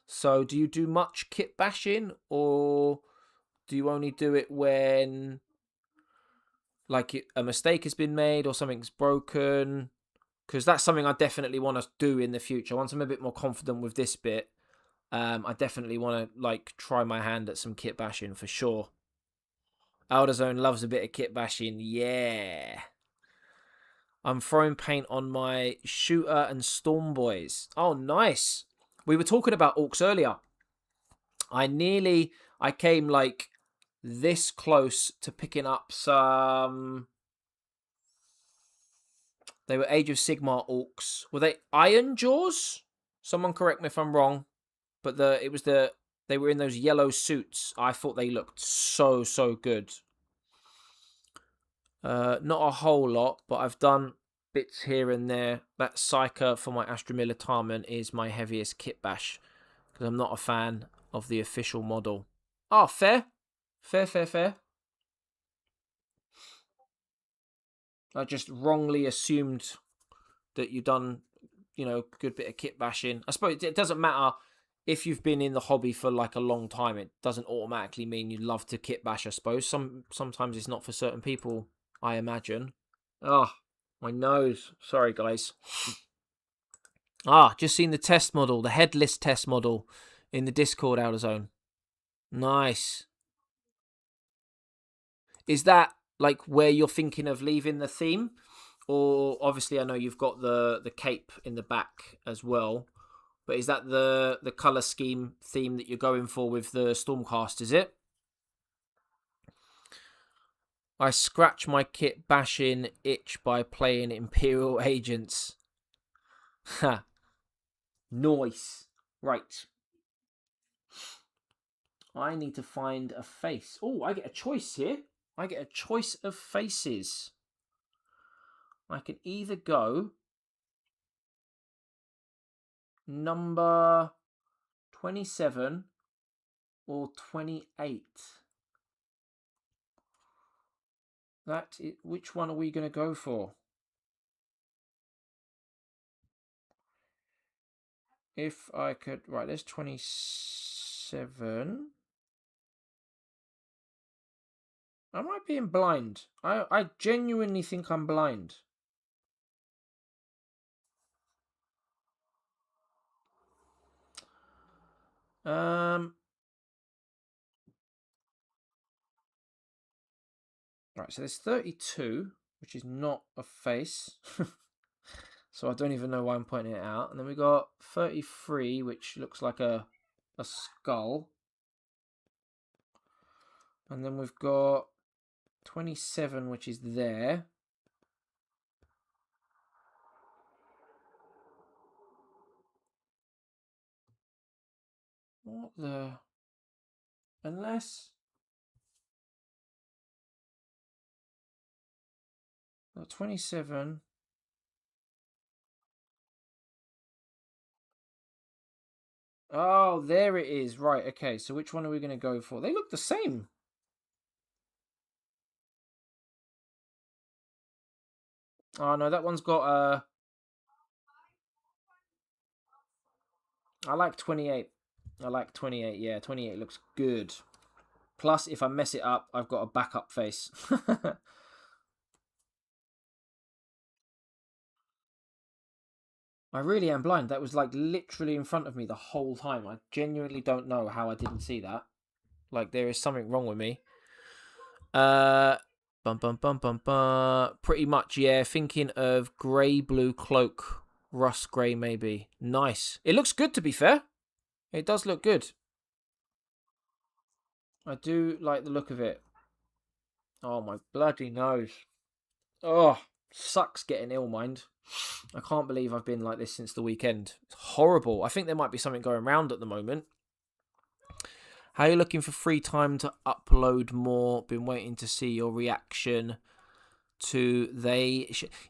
So, do you do much kit bashing, or do you only do it when like a mistake has been made or something's broken? Because that's something I definitely want to do in the future. Once I'm a bit more confident with this bit, I definitely want to like try my hand at some kit bashing for sure. Elderzone loves a bit of kit bashing. Yeah. I'm throwing paint on my shooter and storm boys. Oh, nice. We were talking about orcs earlier. I came like this close to picking up some. They were Age of Sigmar orcs. Were they Iron Jaws? Someone correct me if I'm wrong. But they were in those yellow suits. I thought they looked so good. Not a whole lot, but I've done bits here and there. That Psyker for my Astra Militarman is my heaviest kit bash, because I'm not a fan of the official model. Fair. Fair. I just wrongly assumed that you've done, good bit of kit bashing. I suppose it doesn't matter if you've been in the hobby for like a long time. It doesn't automatically mean you love to kit bash, I suppose. Sometimes it's not for certain people, I imagine. My nose. Sorry, guys. Just seen the test model, the headless test model in the Discord, Outerzone. Nice. Is that like where you're thinking of leaving the theme? Or obviously I know you've got the cape in the back as well. But is that the colour scheme theme that you're going for with the Stormcast, is it? I scratch my kit bashing itch by playing Imperial Agents. Ha. Nice. Right. I need to find a face. Oh, I get a choice here. I get a choice of faces. I can either go number 27 or 28. Which one are we going to go for? If I could... Right, there's 27. Am I being blind? I genuinely think I'm blind. Right, so there's 32, which is not a face. So I don't even know why I'm pointing it out. And then we got 33, which looks like a skull. And then we've got 27, which is there. What the... Unless... 27... Oh, there it is. Right, okay. So which one are we going to go for? They look the same. Oh, no, that one's got... I like 28. I like 28, yeah. 28 looks good. Plus, if I mess it up, I've got a backup face. I really am blind. That was like literally in front of me the whole time. I genuinely don't know how I didn't see that. Like, there is something wrong with me. Pretty much, yeah. Thinking of grey-blue cloak. Rust grey, maybe. Nice. It looks good, to be fair. It does look good. I do like the look of it. Oh, my bloody nose. Oh, sucks getting ill, mind. I can't believe I've been like this since the weekend. It's horrible. I think there might be something going around at the moment. How are you looking for free time to upload more? Been waiting to see your reaction to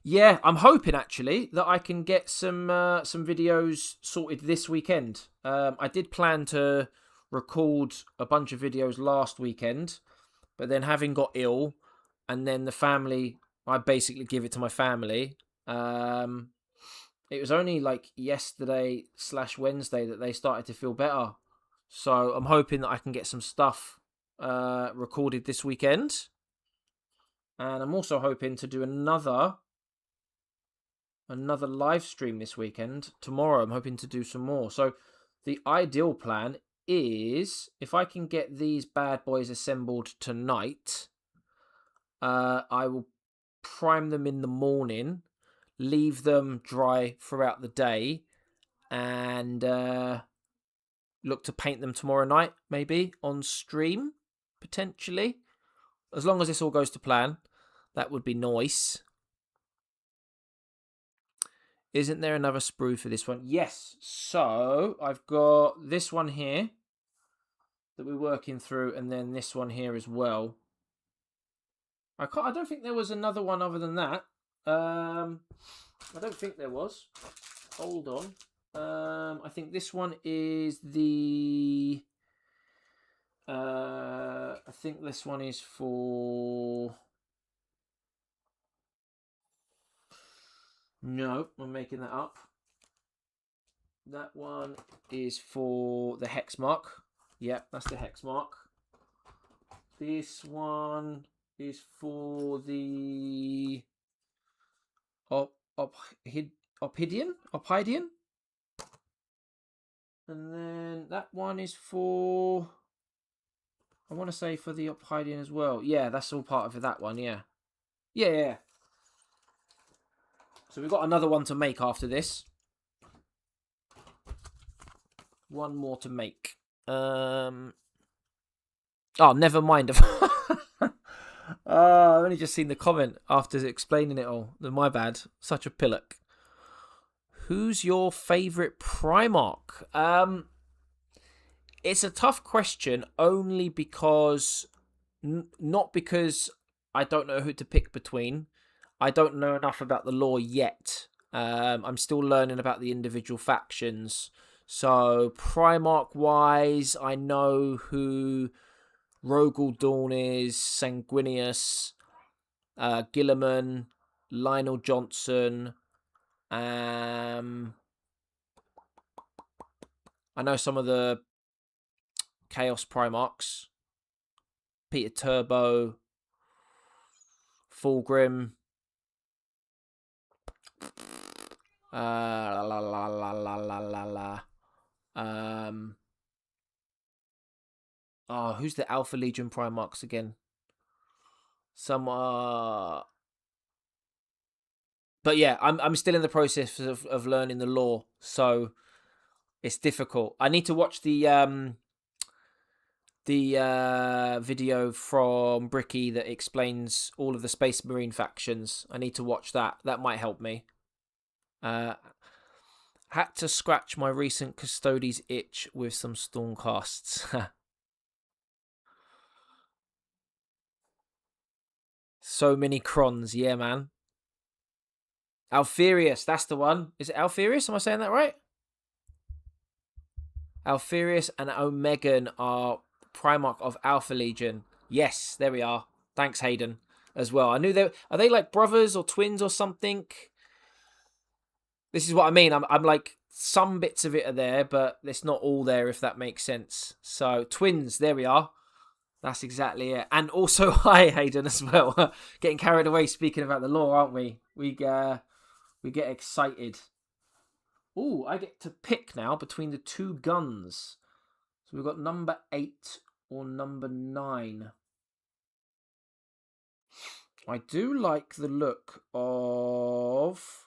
Yeah, I'm hoping actually that I can get some videos sorted this weekend. I did plan to record a bunch of videos last weekend, but then having got ill, and then the family, I basically give it to my family. It was only like yesterday/Wednesday that they started to feel better. So I'm hoping that I can get some stuff recorded this weekend. And I'm also hoping to do another live stream this weekend. Tomorrow I'm hoping to do some more. So the ideal plan is, if I can get these bad boys assembled tonight, I will prime them in the morning, leave them dry throughout the day, and look to paint them tomorrow night, maybe on stream, potentially. As long as this all goes to plan, that would be nice. Isn't there another sprue for this one? Yes. So I've got this one here that we're working through, and then this one here as well. I don't think there was another one other than that. I don't think there was. Hold on. I think this one is the... I think this one is for... No, I'm making that up. That one is for the hex mark. Yep, that's the hex mark. This one is for the Ophidian. And then that one is for... I want to say for the Ophidian as well. Yeah, that's all part of that one, yeah. Yeah. So we've got another one to make after this. One more to make. Oh, never mind. I've only just seen the comment after explaining it all. My bad. Such a pillock. Who's your favourite Primarch? It's a tough question, only because... not because I don't know who to pick between. I don't know enough about the lore yet. I'm still learning about the individual factions. So Primarch-wise, I know who Rogel Dawn is, Sanguinius, Gilliman, Lionel Johnson. I know some of the Chaos Primarchs. Peter Turbo, Fulgrim. La la la la la la la la. Oh, who's the Alpha Legion Primarchs again? Some but yeah, I'm still in the process of learning the lore, so it's difficult. I need to watch the video from Bricky that explains all of the Space Marine factions. I need to watch that. That might help me. Had to scratch my recent Custodes itch with some Stormcasts. So many crons, yeah, man. Alfarius, that's the one. Is it Alfarius? Am I saying that right? Alfarius and Omegan are Primarch of Alpha Legion. Yes, there we are. Thanks, Hayden, as well. I knew they are they like brothers or twins or something. This is what I mean. I'm like, some bits of it are there, but it's not all there, if that makes sense. So twins, there we are. That's exactly it. And also, hi Hayden as well. Getting carried away speaking about the lore, aren't we? We get excited. Oh, I get to pick now between the two guns. So we've got number 8 or number 9. I do like the look of...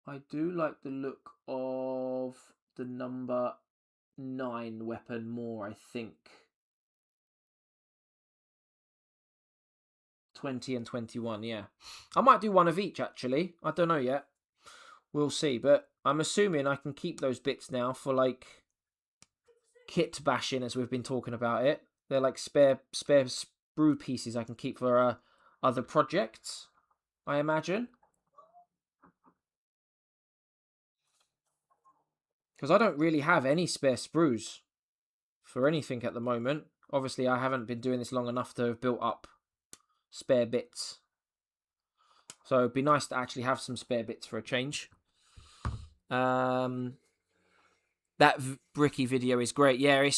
I do like the look of the number 9 weapon more, I think. 20 and 21, yeah. I might do one of each, actually. I don't know yet. We'll see. But I'm assuming I can keep those bits now for, like, kit bashing, as we've been talking about it. They're like spare sprue pieces I can keep for other projects, I imagine. Because I don't really have any spare sprues for anything at the moment. Obviously, I haven't been doing this long enough to have built up spare bits. So it'd be nice to actually have some spare bits for a change. That Bricky video is great. Yeah,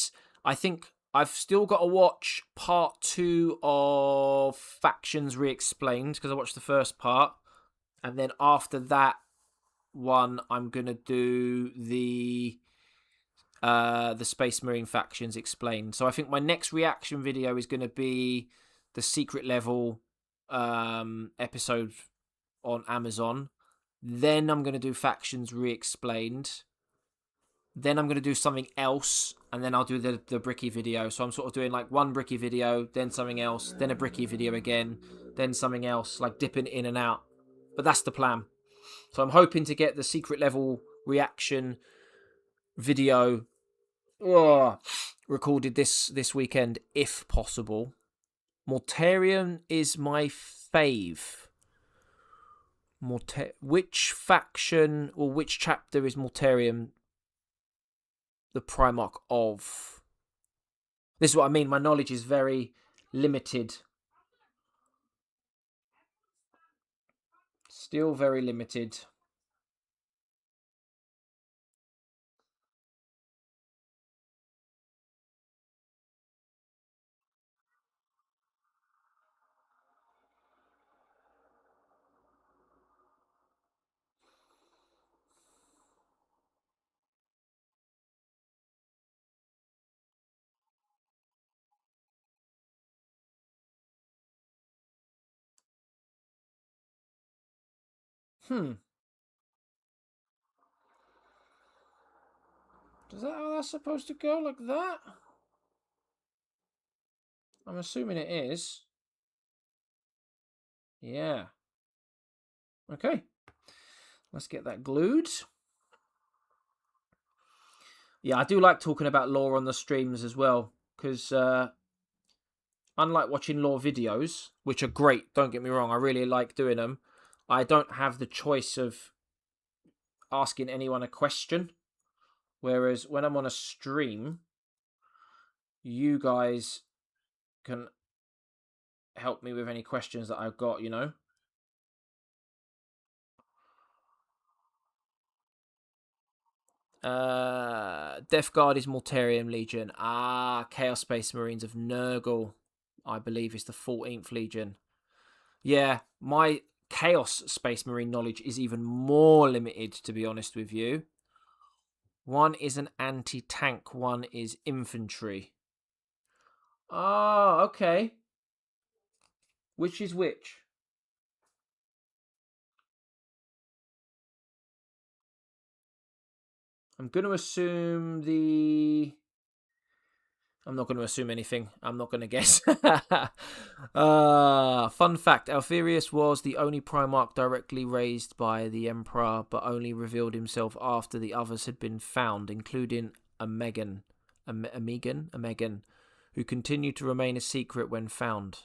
I think I've still got to watch part 2 of Factions Re-Explained, because I watched the first part. And then after that one, I'm going to do the Space Marine Factions Explained. So I think my next reaction video is going to be the secret level episode on Amazon. Then I'm going to do Factions Re-Explained. Then I'm going to do something else, and then I'll do the Bricky video. So I'm sort of doing like one Bricky video, then something else, then a Bricky video again, then something else, like dipping in and out. But that's the plan. So I'm hoping to get the secret level reaction video recorded this weekend, if possible. Mortarion is my fave. Which faction or which chapter is Mortarion the Primarch of? This is what I mean. My knowledge is very limited. Still very limited. Is that how that's supposed to go, like that? I'm assuming it is. Yeah. Okay. Let's get that glued. Yeah, I do like talking about lore on the streams as well, because unlike watching lore videos, which are great, don't get me wrong, I really like doing them, I don't have the choice of asking anyone a question. Whereas when I'm on a stream, you guys can help me with any questions that I've got, you know? Death Guard is Mortarion Legion. Chaos Space Marines of Nurgle, I believe, is the 14th Legion. Yeah, my Chaos Space Marine knowledge is even more limited, to be honest with you. One is an anti-tank, one is infantry. Oh, okay. Which is which? I'm going to assume the... I'm not going to assume anything. I'm not going to guess. Fun fact. Alfarius was the only Primarch directly raised by the Emperor, but only revealed himself after the others had been found, including a Megan, who continued to remain a secret when found.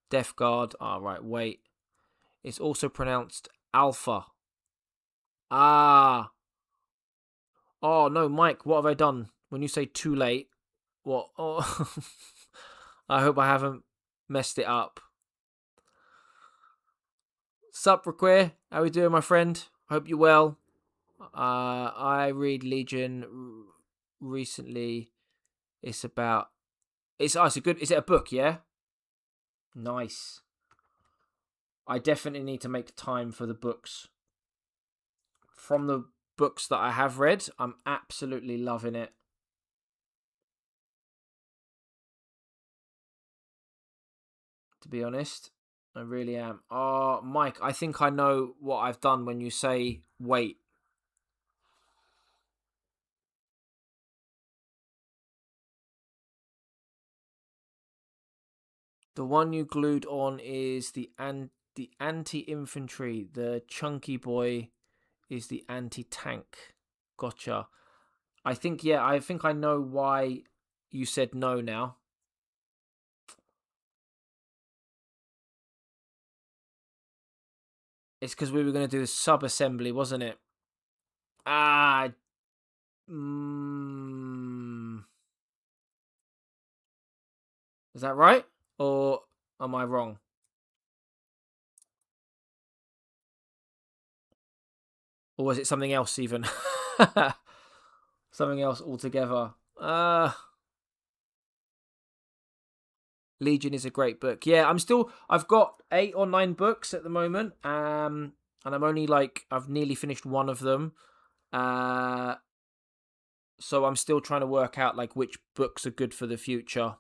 Death Guard. Right, wait. It's also pronounced Alpha. Oh, no, Mike, what have I done? When you say too late, what? Oh, I hope I haven't messed it up. Sup, Require? How we doing, my friend? Hope you're well. I read Legion recently. It's about... It's a good... Is it a book, yeah? Nice. I definitely need to make time for the books. From the books that I have read, I'm absolutely loving it. To be honest, I really am. Oh, Mike, I think I know what I've done when you say wait. The one you glued on is the anti-infantry. The chunky boy is the anti-tank. Gotcha. I think I know why you said no now. It's because we were going to do a sub-assembly, wasn't it? Is that right? Or am I wrong? Or was it something else even? Something else altogether. Legion is a great book. Yeah, I've got 8 or 9 books at the moment. And I'm only I've nearly finished one of them. So I'm still trying to work out which books are good for the future.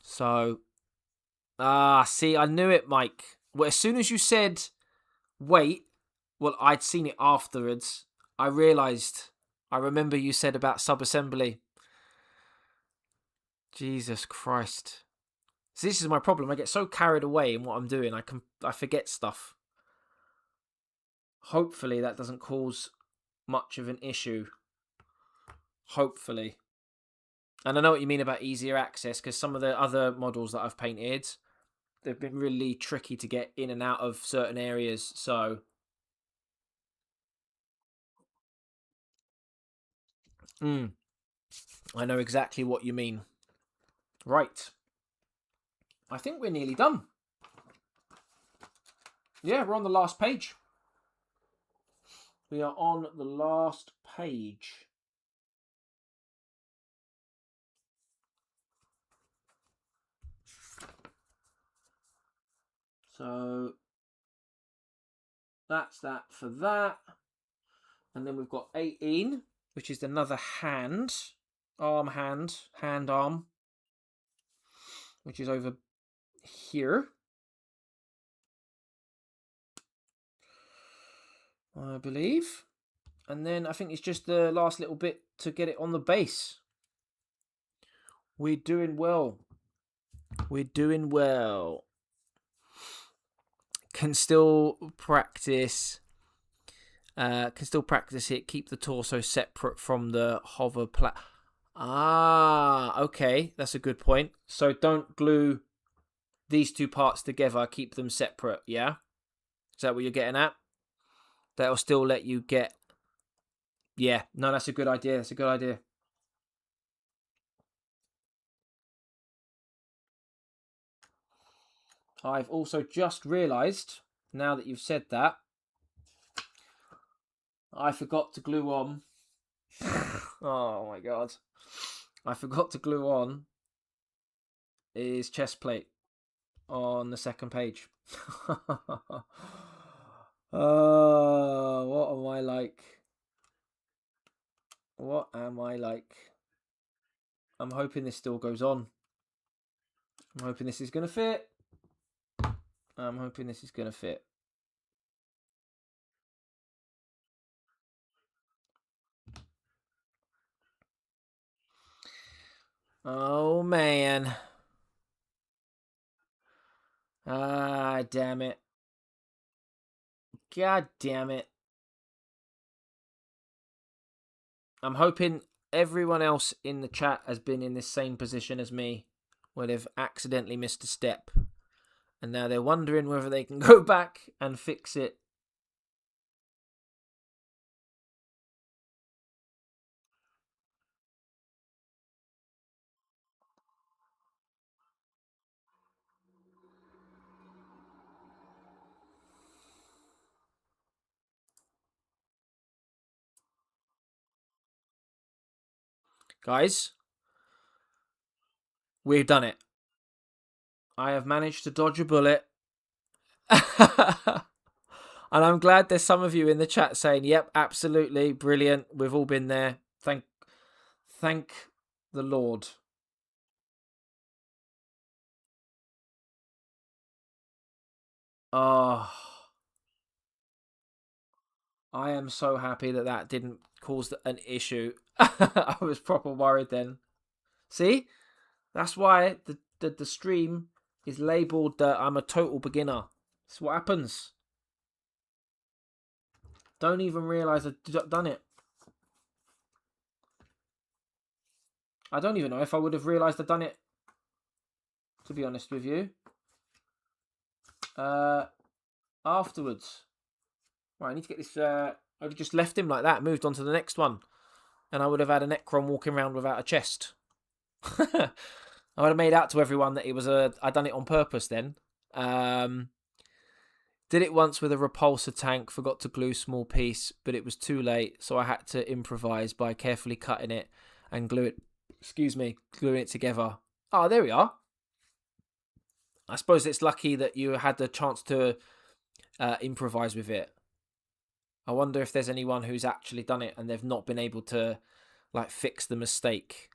So, see, I knew it, Mike. Well, as soon as you said wait, well, I'd seen it afterwards. I remember you said about sub-assembly. Jesus Christ. So this is my problem. I get so carried away in what I'm doing, I forget stuff. Hopefully that doesn't cause much of an issue. Hopefully. And I know what you mean about easier access, because some of the other models that I've painted, they've been really tricky to get in and out of certain areas, so... I know exactly what you mean. Right. I think we're nearly done. Yeah, we're on the last page. We are on the last page. So that's that for that. And then we've got 18, which is another hand, arm, which is over here, I believe. And then I think it's just the last little bit to get it on the base. We're doing well. We're doing well. Can still practice. It. Keep the torso separate from the hover okay, that's a good point. So don't glue these two parts together, keep them separate, yeah? Is that what you're getting at? That'll still let you get... Yeah, no, that's a good idea. That's a good idea. I've also just realised, now that you've said that, I forgot to glue on... oh my god. I forgot to glue on his chest plate on the second page. Oh, what am I like? What am I like? I'm hoping this still goes on. I'm hoping this is going to fit. I'm hoping this is going to fit. Oh, man. Ah, damn it. God damn it. I'm hoping everyone else in the chat has been in this same position as me, where they've accidentally missed a step. And now they're wondering whether they can go back and fix it. Guys, we've done it. I have managed to dodge a bullet. And I'm glad there's some of you in the chat saying, yep, absolutely, brilliant. We've all been there. Thank the Lord. Oh, I am so happy that didn't cause an issue. I was proper worried then. See? That's why the stream is labelled that I'm a total beginner. That's what happens. Don't even realise I've done it. I don't even know if I would have realised I'd done it, to be honest with you. Afterwards. Right, I need to get this... I've just left him like that, moved on to the next one. And I would have had a Necron walking around without a chest. I would have made out to everyone that it was I'd done it on purpose then. Did it once with a repulsor tank, forgot to glue small piece, but it was too late, so I had to improvise by carefully cutting it and gluing it together. Oh, there we are. I suppose it's lucky that you had the chance to improvise with it. I wonder if there's anyone who's actually done it and they've not been able to like fix the mistake.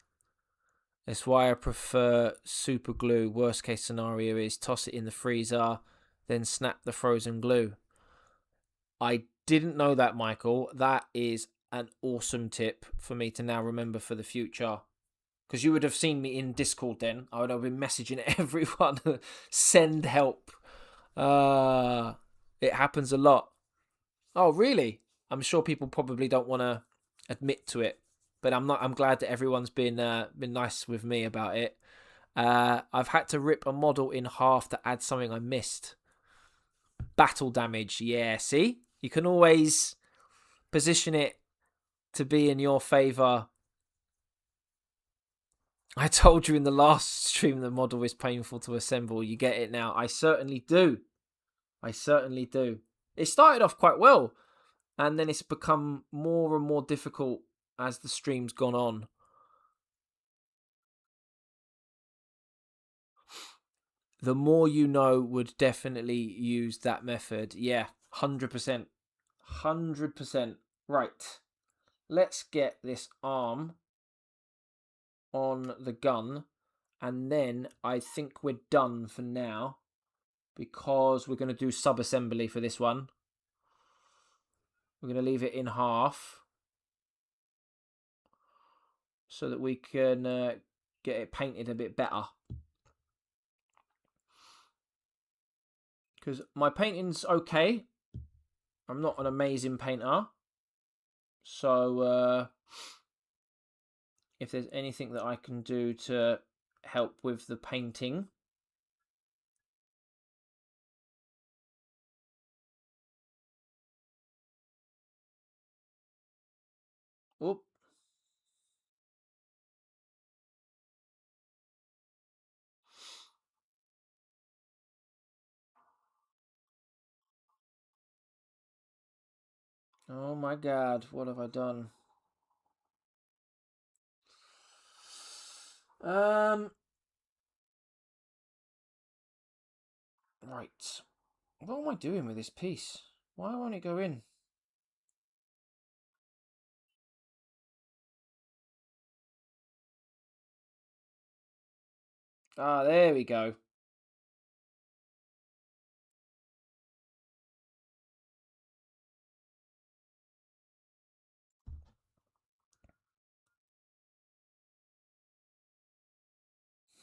That's why I prefer super glue. Worst case scenario is toss it in the freezer, then snap the frozen glue. I didn't know that, Michael. That is an awesome tip for me to now remember for the future. Because you would have seen me in Discord then. I would have been messaging everyone, send help. It happens a lot. Oh, really? I'm sure people probably don't want to admit to it. But I'm glad that everyone's been nice with me about it. I've had to rip a model in half to add something I missed. Battle damage, yeah, see? You can always position it to be in your favour. I told you in the last stream the model is painful to assemble. You get it now. I certainly do. I certainly do. It started off quite well, and then it's become more and more difficult as the stream's gone on. The more you know would definitely use that method. Yeah, 100%. 100%. Right. Let's get this arm on the gun, and then I think we're done for now because we're going to do sub-assembly for this one. We're going to leave it in half so that we can get it painted a bit better. Because my painting's okay. I'm not an amazing painter. So if there's anything that I can do to help with the painting. Oop. Oh my God, what have I done? Right. What am I doing with this piece? Why won't it go in? Ah, there we go.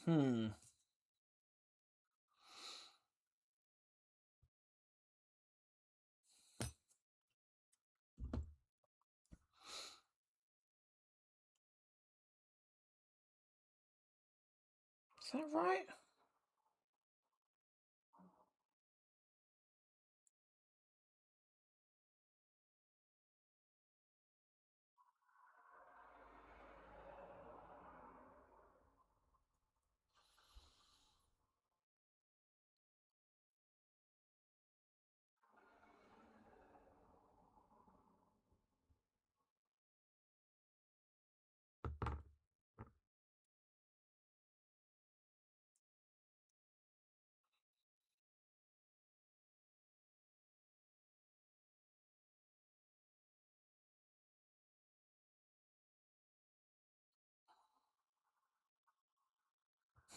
Hmm. Is that right?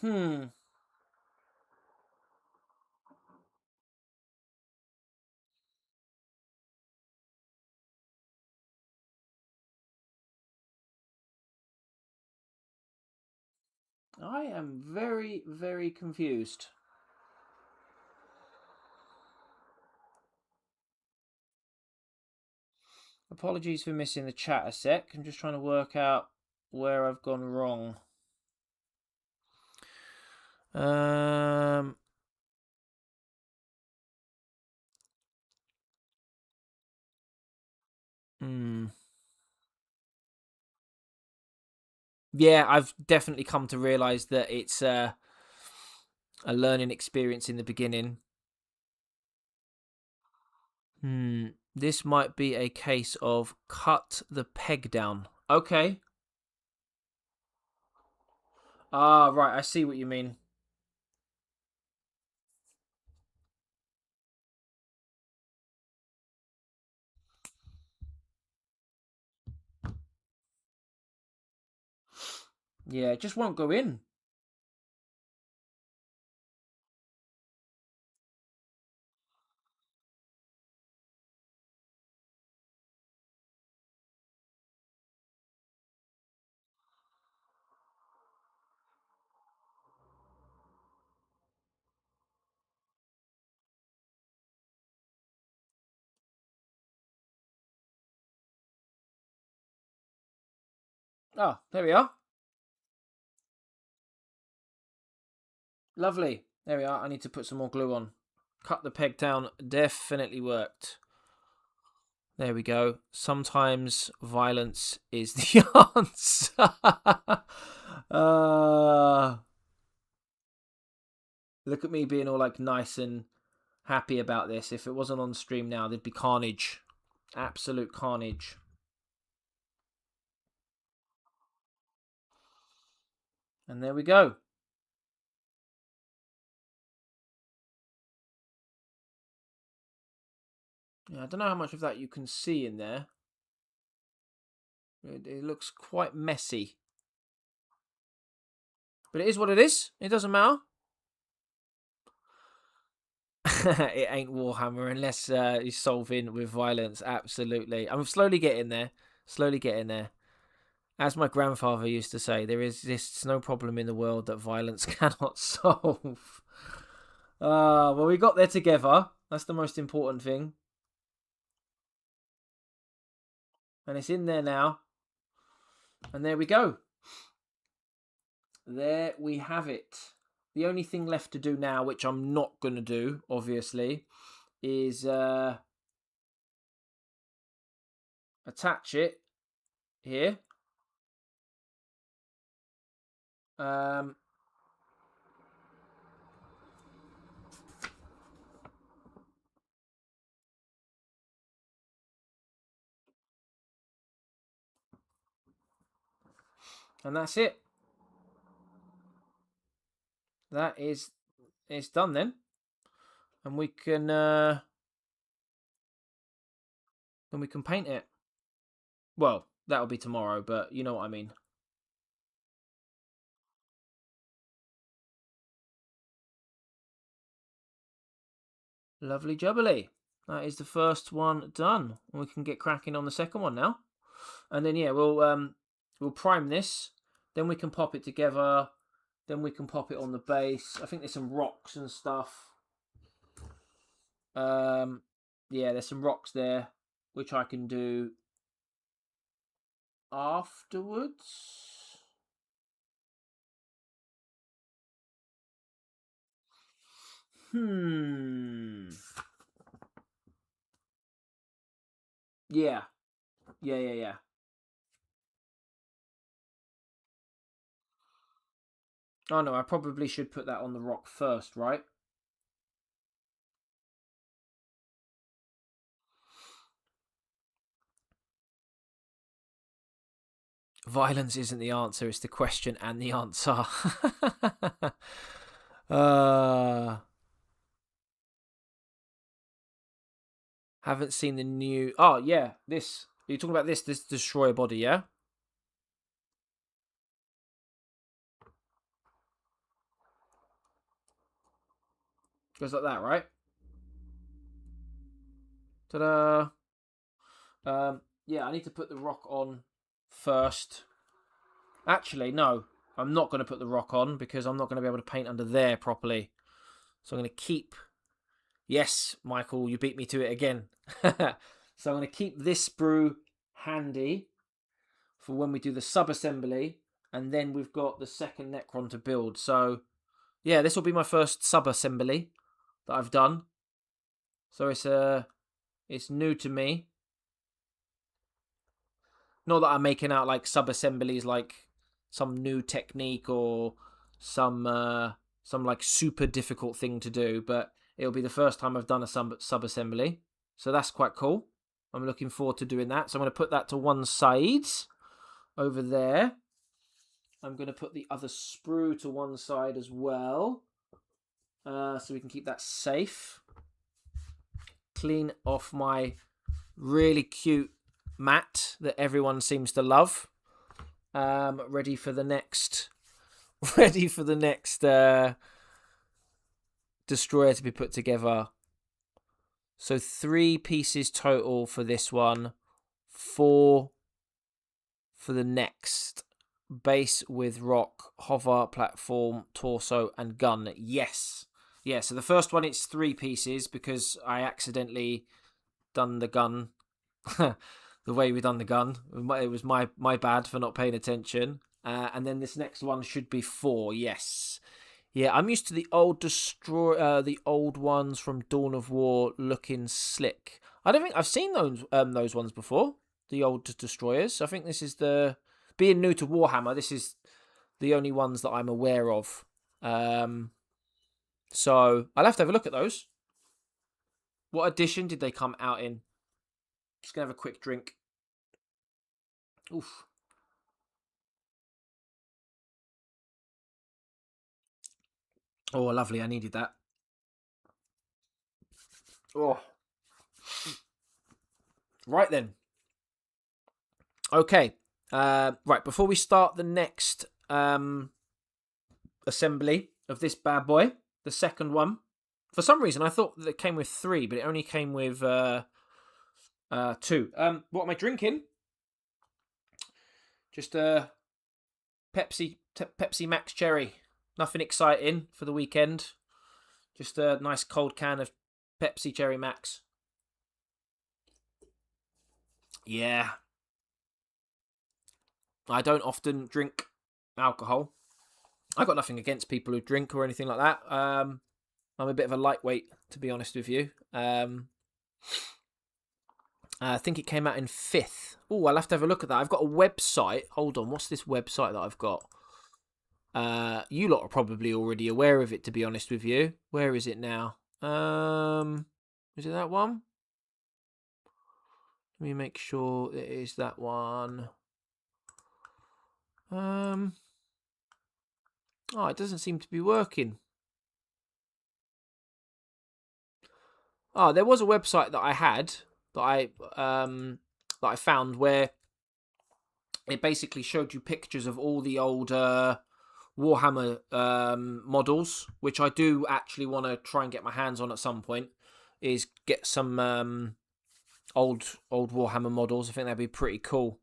Hmm. I am very, very confused. Apologies for missing the chat a sec. I'm just trying to work out where I've gone wrong. Hmm. Yeah, I've definitely come to realise that it's a learning experience in the beginning. This might be a case of cut the peg down. Okay. Ah, right. I see what you mean. Yeah, it just won't go in. Oh, there we are. Lovely. There we are. I need to put some more glue on. Cut the peg down definitely worked. There we go. Sometimes violence is the answer. Look at me being all like nice and happy about this. If it wasn't on stream now, there'd be carnage. Absolute carnage. And there we go. Yeah, I don't know how much of that you can see in there. It looks quite messy. But it is what it is. It doesn't matter. It ain't Warhammer unless you're solving with violence. Absolutely. I'm slowly getting there. Slowly getting there. As my grandfather used to say, there exists no problem in the world that violence cannot solve. Well, we got there together. That's the most important thing. And it's in there now. And there we go. there we have it. The only thing left to do now, which I'm not going to do, obviously, is attach it here. And that's it. That is, it's done then. And we can paint it. Well, that'll be tomorrow, but you know what I mean. Lovely jubbly. That is the first one done. We can get cracking on the second one now. And then yeah, we'll prime this. Then we can pop it together. Then we can pop it on the base. I think there's some rocks and stuff. Yeah, there's some rocks there, which I can do afterwards. Yeah. Yeah. Oh no, I probably should put that on the rock first, right? Violence isn't the answer, it's the question and the answer. Haven't seen the new... Oh, yeah, this... Are you talking about this destroyer body, yeah? Goes like that, right? Ta-da! Yeah, I need to put the rock on first. Actually, no. I'm not going to put the rock on because I'm not going to be able to paint under there properly. So I'm going to keep... Yes, Michael, you beat me to it again. So I'm going to keep this sprue handy for when we do the sub-assembly. And then we've got the second Necron to build. So, yeah, this will be my first sub-assembly that I've done. So it's new to me. Not that I'm making out like sub-assemblies like some new technique or some like super difficult thing to do, but it'll be the first time I've done a sub-assembly. So that's quite cool. I'm looking forward to doing that. So I'm going to put that to one side over there. I'm going to put the other sprue to one side as well. So we can keep that safe. Clean off my really cute mat that everyone seems to love. Ready for the next destroyer to be put together. So 3 pieces total for this one, 4 for the next. Base with rock, hover, platform, torso, and gun. Yes. Yeah, so the first one, it's 3 pieces because I accidentally done the gun the way we done the gun. It was my bad for not paying attention. And then this next one should be 4. Yes. Yeah, I'm used to the old the old ones from Dawn of War looking slick. I don't think I've seen those ones before. The old destroyers. I think this is being new to Warhammer. This is the only ones that I'm aware of. So I'll have to have a look at those. What edition did they come out in? Just gonna have a quick drink. Oof. Oh, lovely. I needed that. Oh. Right then. Okay. Right, before we start the next assembly of this bad boy, the second one, for some reason I thought that it came with 3, but it only came with 2. What am I drinking? Just Pepsi Max Cherry. Nothing exciting for the weekend. Just a nice cold can of Pepsi Cherry Max. Yeah. I don't often drink alcohol. I got nothing against people who drink or anything like that. I'm a bit of a lightweight, to be honest with you. I think it came out in 5th. Oh, I'll have to have a look at that. I've got a website. Hold on, what's this website that I've got? You lot are probably already aware of it, to be honest with you. Where is it now? Is it that one? Let me make sure it is that one. Oh, it doesn't seem to be working. Oh, there was a website that I had that I found where it basically showed you pictures of all the old Warhammer models, which I do actually want to try and get my hands on at some point. Is get some old Warhammer models. I think that'd be pretty cool.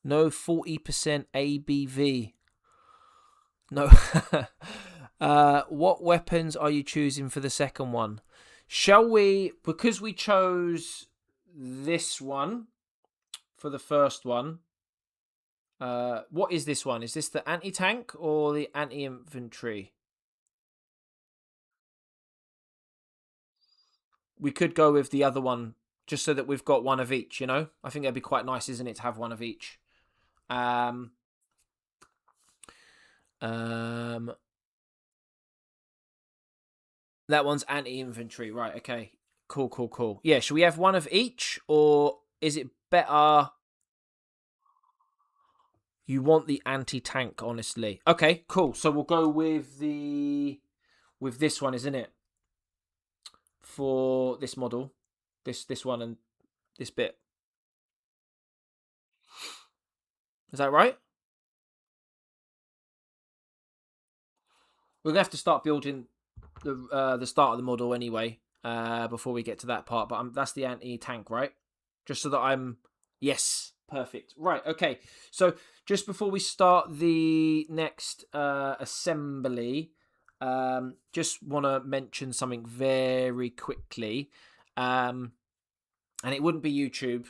No 40% ABV. No. What weapons are you choosing for the second one? Shall we, because we chose this one for the first one. What is this one? Is this the anti-tank or the anti-infantry? We could go with the other one just so that we've got one of each, you know? I think that'd be quite nice, isn't it, to have one of each? That one's anti-infantry, right? Okay, cool. Yeah, should we have one of each, or is it better? You want the anti-tank, honestly. Okay, cool. So we'll go with this one, isn't it? For this model, this one and this bit. Is that right? We're gonna have to start building the start of the model anyway, before we get to that part. But that's the anti-tank, right? Just so that I'm... Yes, perfect. Right, okay. So just before we start the next assembly, just want to mention something very quickly. And it wouldn't be YouTube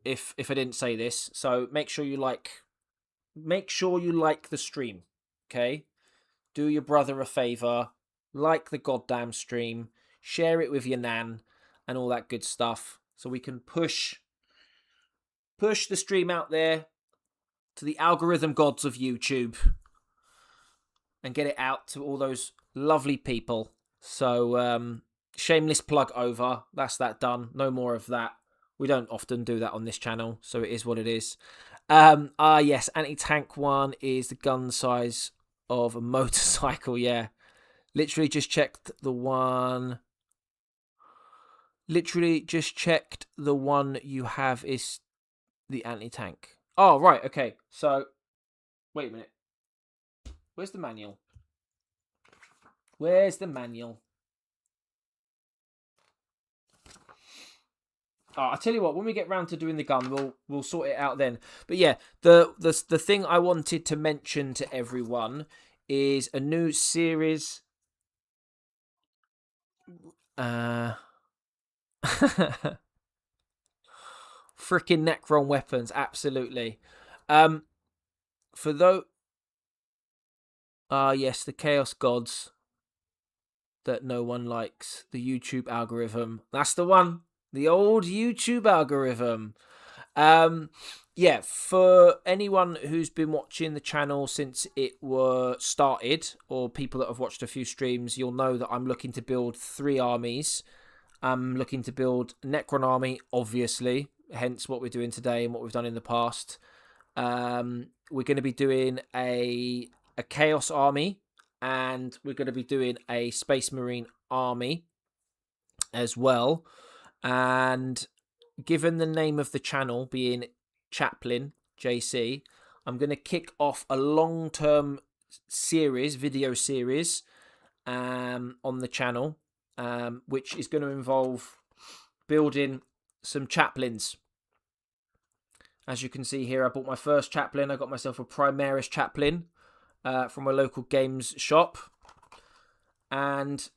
if I didn't say this. So make sure you like the stream, okay? Do your brother a favour, like the goddamn stream, share it with your nan, and all that good stuff, so we can push the stream out there to the algorithm gods of YouTube and get it out to all those lovely people. So, shameless plug over. That's that done. No more of that. We don't often do that on this channel, so it is what it is. Yes, anti-tank one is the gun size of a motorcycle. Yeah, literally just checked the one. Literally just checked the one you have is the anti-tank. Oh, right, okay. So, wait a minute. Where's the manual? Where's the manual? Oh, I'll tell you what, when we get round to doing the gun, we'll sort it out then. But yeah, the thing I wanted to mention to everyone is a new series. Freaking Necron weapons, absolutely. For those... yes, the Chaos Gods that no one likes. The YouTube algorithm. That's the one. The old YouTube algorithm. Yeah, for anyone who's been watching the channel since it started, or people that have watched a few streams, you'll know that I'm looking to build 3 armies. I'm looking to build Necron army, obviously, hence what we're doing today and what we've done in the past. We're going to be doing a Chaos army, and we're going to be doing a Space Marine army as well. And given the name of the channel being Chaplain JC, I'm going to kick off a long-term video series on the channel, which is going to involve building some chaplains. As you can see here, I bought my first chaplain. I got myself a Primaris chaplain from a local games shop. And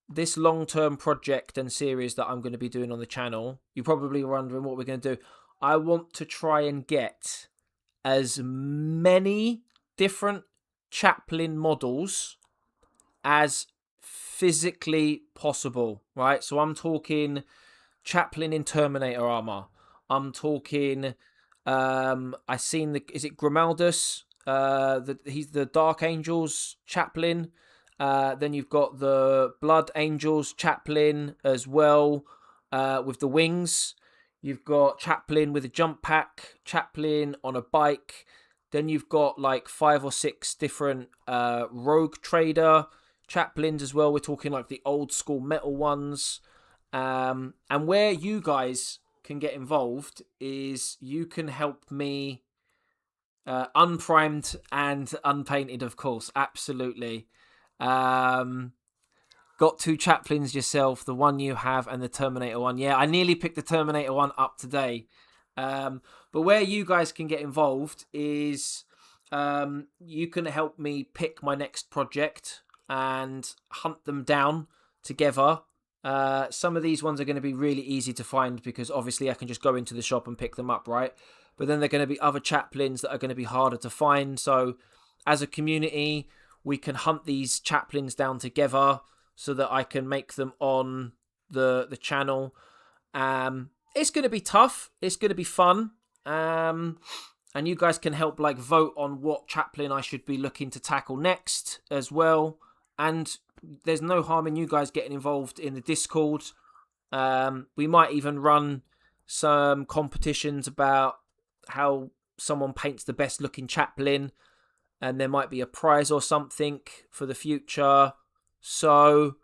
this long-term project and series that I'm going to be doing on the channel, you're probably wondering what we're going to do. I want to try and get as many different chaplain models as physically possible, right? So I'm talking chaplain in Terminator armor. I'm talking I seen is it Grimaldus? He's the Dark Angels chaplain. Then you've got the Blood Angels chaplain as well, with the wings. You've got chaplain with a jump pack, chaplain on a bike. Then you've got like 5 or 6 different rogue trader chaplains as well. We're talking like the old school metal ones. And where you guys can get involved is you can help me, unprimed and unpainted, of course, absolutely. Got 2 chaplains yourself, the one you have and the Terminator one. Yeah, I nearly picked the Terminator one up today. But where you guys can get involved is you can help me pick my next project and hunt them down together. Some of these ones are going to be really easy to find because obviously I can just go into the shop and pick them up, right? But then there are going to be other chaplains that are going to be harder to find. So as a community, we can hunt these chaplains down together so that I can make them on the channel. It's going to be tough. It's going to be fun. And you guys can help like vote on what chaplain I should be looking to tackle next as well. And there's no harm in you guys getting involved in the Discord. We might even run some competitions about how someone paints the best looking chaplain, and there might be a prize or something for the future. So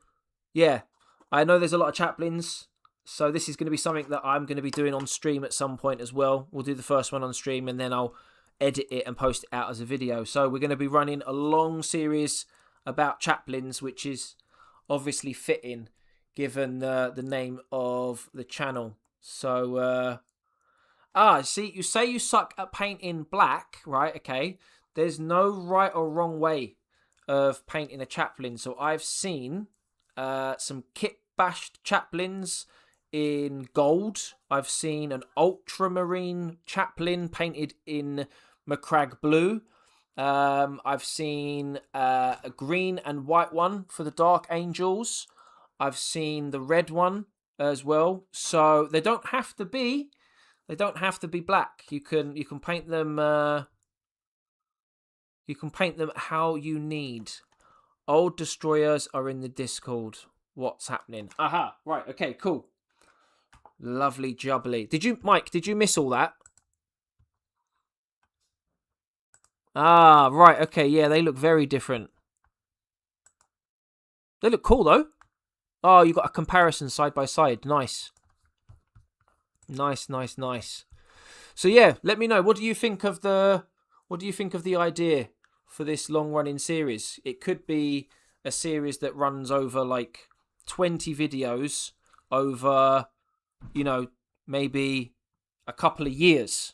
yeah, I know there's a lot of chaplains, so this is going to be something that I'm going to be doing on stream at some point as well. We'll do the first one on stream and then I'll edit it and post it out as a video. So we're going to be running a long series about chaplains, which is obviously fitting given the name of the channel. So see, you say you suck at painting black, right? Okay, there's no right or wrong way of painting a chaplain. So I've seen some kit bashed chaplains in gold. I've seen an ultramarine chaplain painted in Macragge blue. I've seen a green and white one for the Dark Angels. I've seen the red one as well. So they don't have to be black. You can paint them how you need. Old destroyers are in the Discord. What's happening? Aha, right, okay, cool. Lovely jubbly. Mike, did you miss all that? Ah, right, okay, yeah, they look very different. They look cool, though. Oh, you got a comparison side by side. Nice. Nice. So yeah, let me know. What do you think of the idea for this long-running series? It could be a series that runs over like 20 videos over, maybe a couple of years.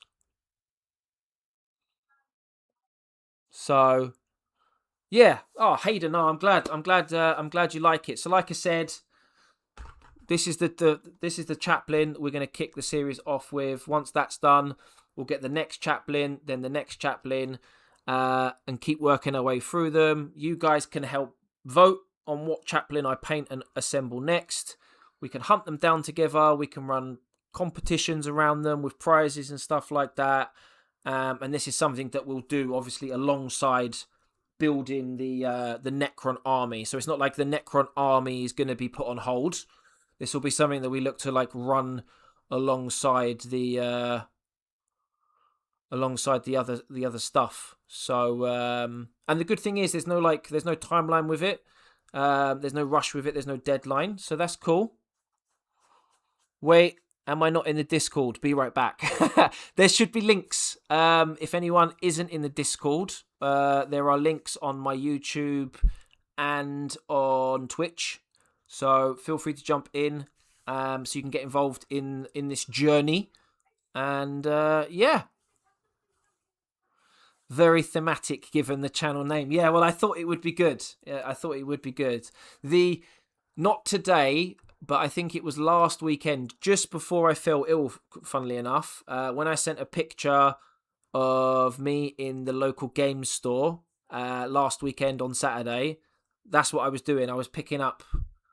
So yeah. Oh, Hayden, no, I'm glad you like it. So like I said, this is the chaplain we're going to kick the series off with. Once that's done, we'll get the next chaplain, then the next chaplain, and keep working our way through them. You guys can help vote on what chaplain I paint and assemble next. We can hunt them down together. We can run competitions around them with prizes and stuff like that. And this is something that we'll do, obviously, alongside building the Necron army. So it's not like the Necron army is going to be put on hold. This will be something that we look to like run alongside the other stuff. So and the good thing is there's no timeline with it. There's no rush with it. There's no deadline. So that's cool. Wait, am I not in the Discord? Be right back. There should be links. If anyone isn't in the Discord, there are links on my YouTube and on Twitch. So feel free to jump in, so you can get involved in this journey. And yeah, very thematic given the channel name. Yeah, well, I thought it would be good. Not today, but I think it was last weekend, just before I fell ill, funnily enough, when I sent a picture of me in the local game store last weekend on Saturday. That's what I was doing. I was picking up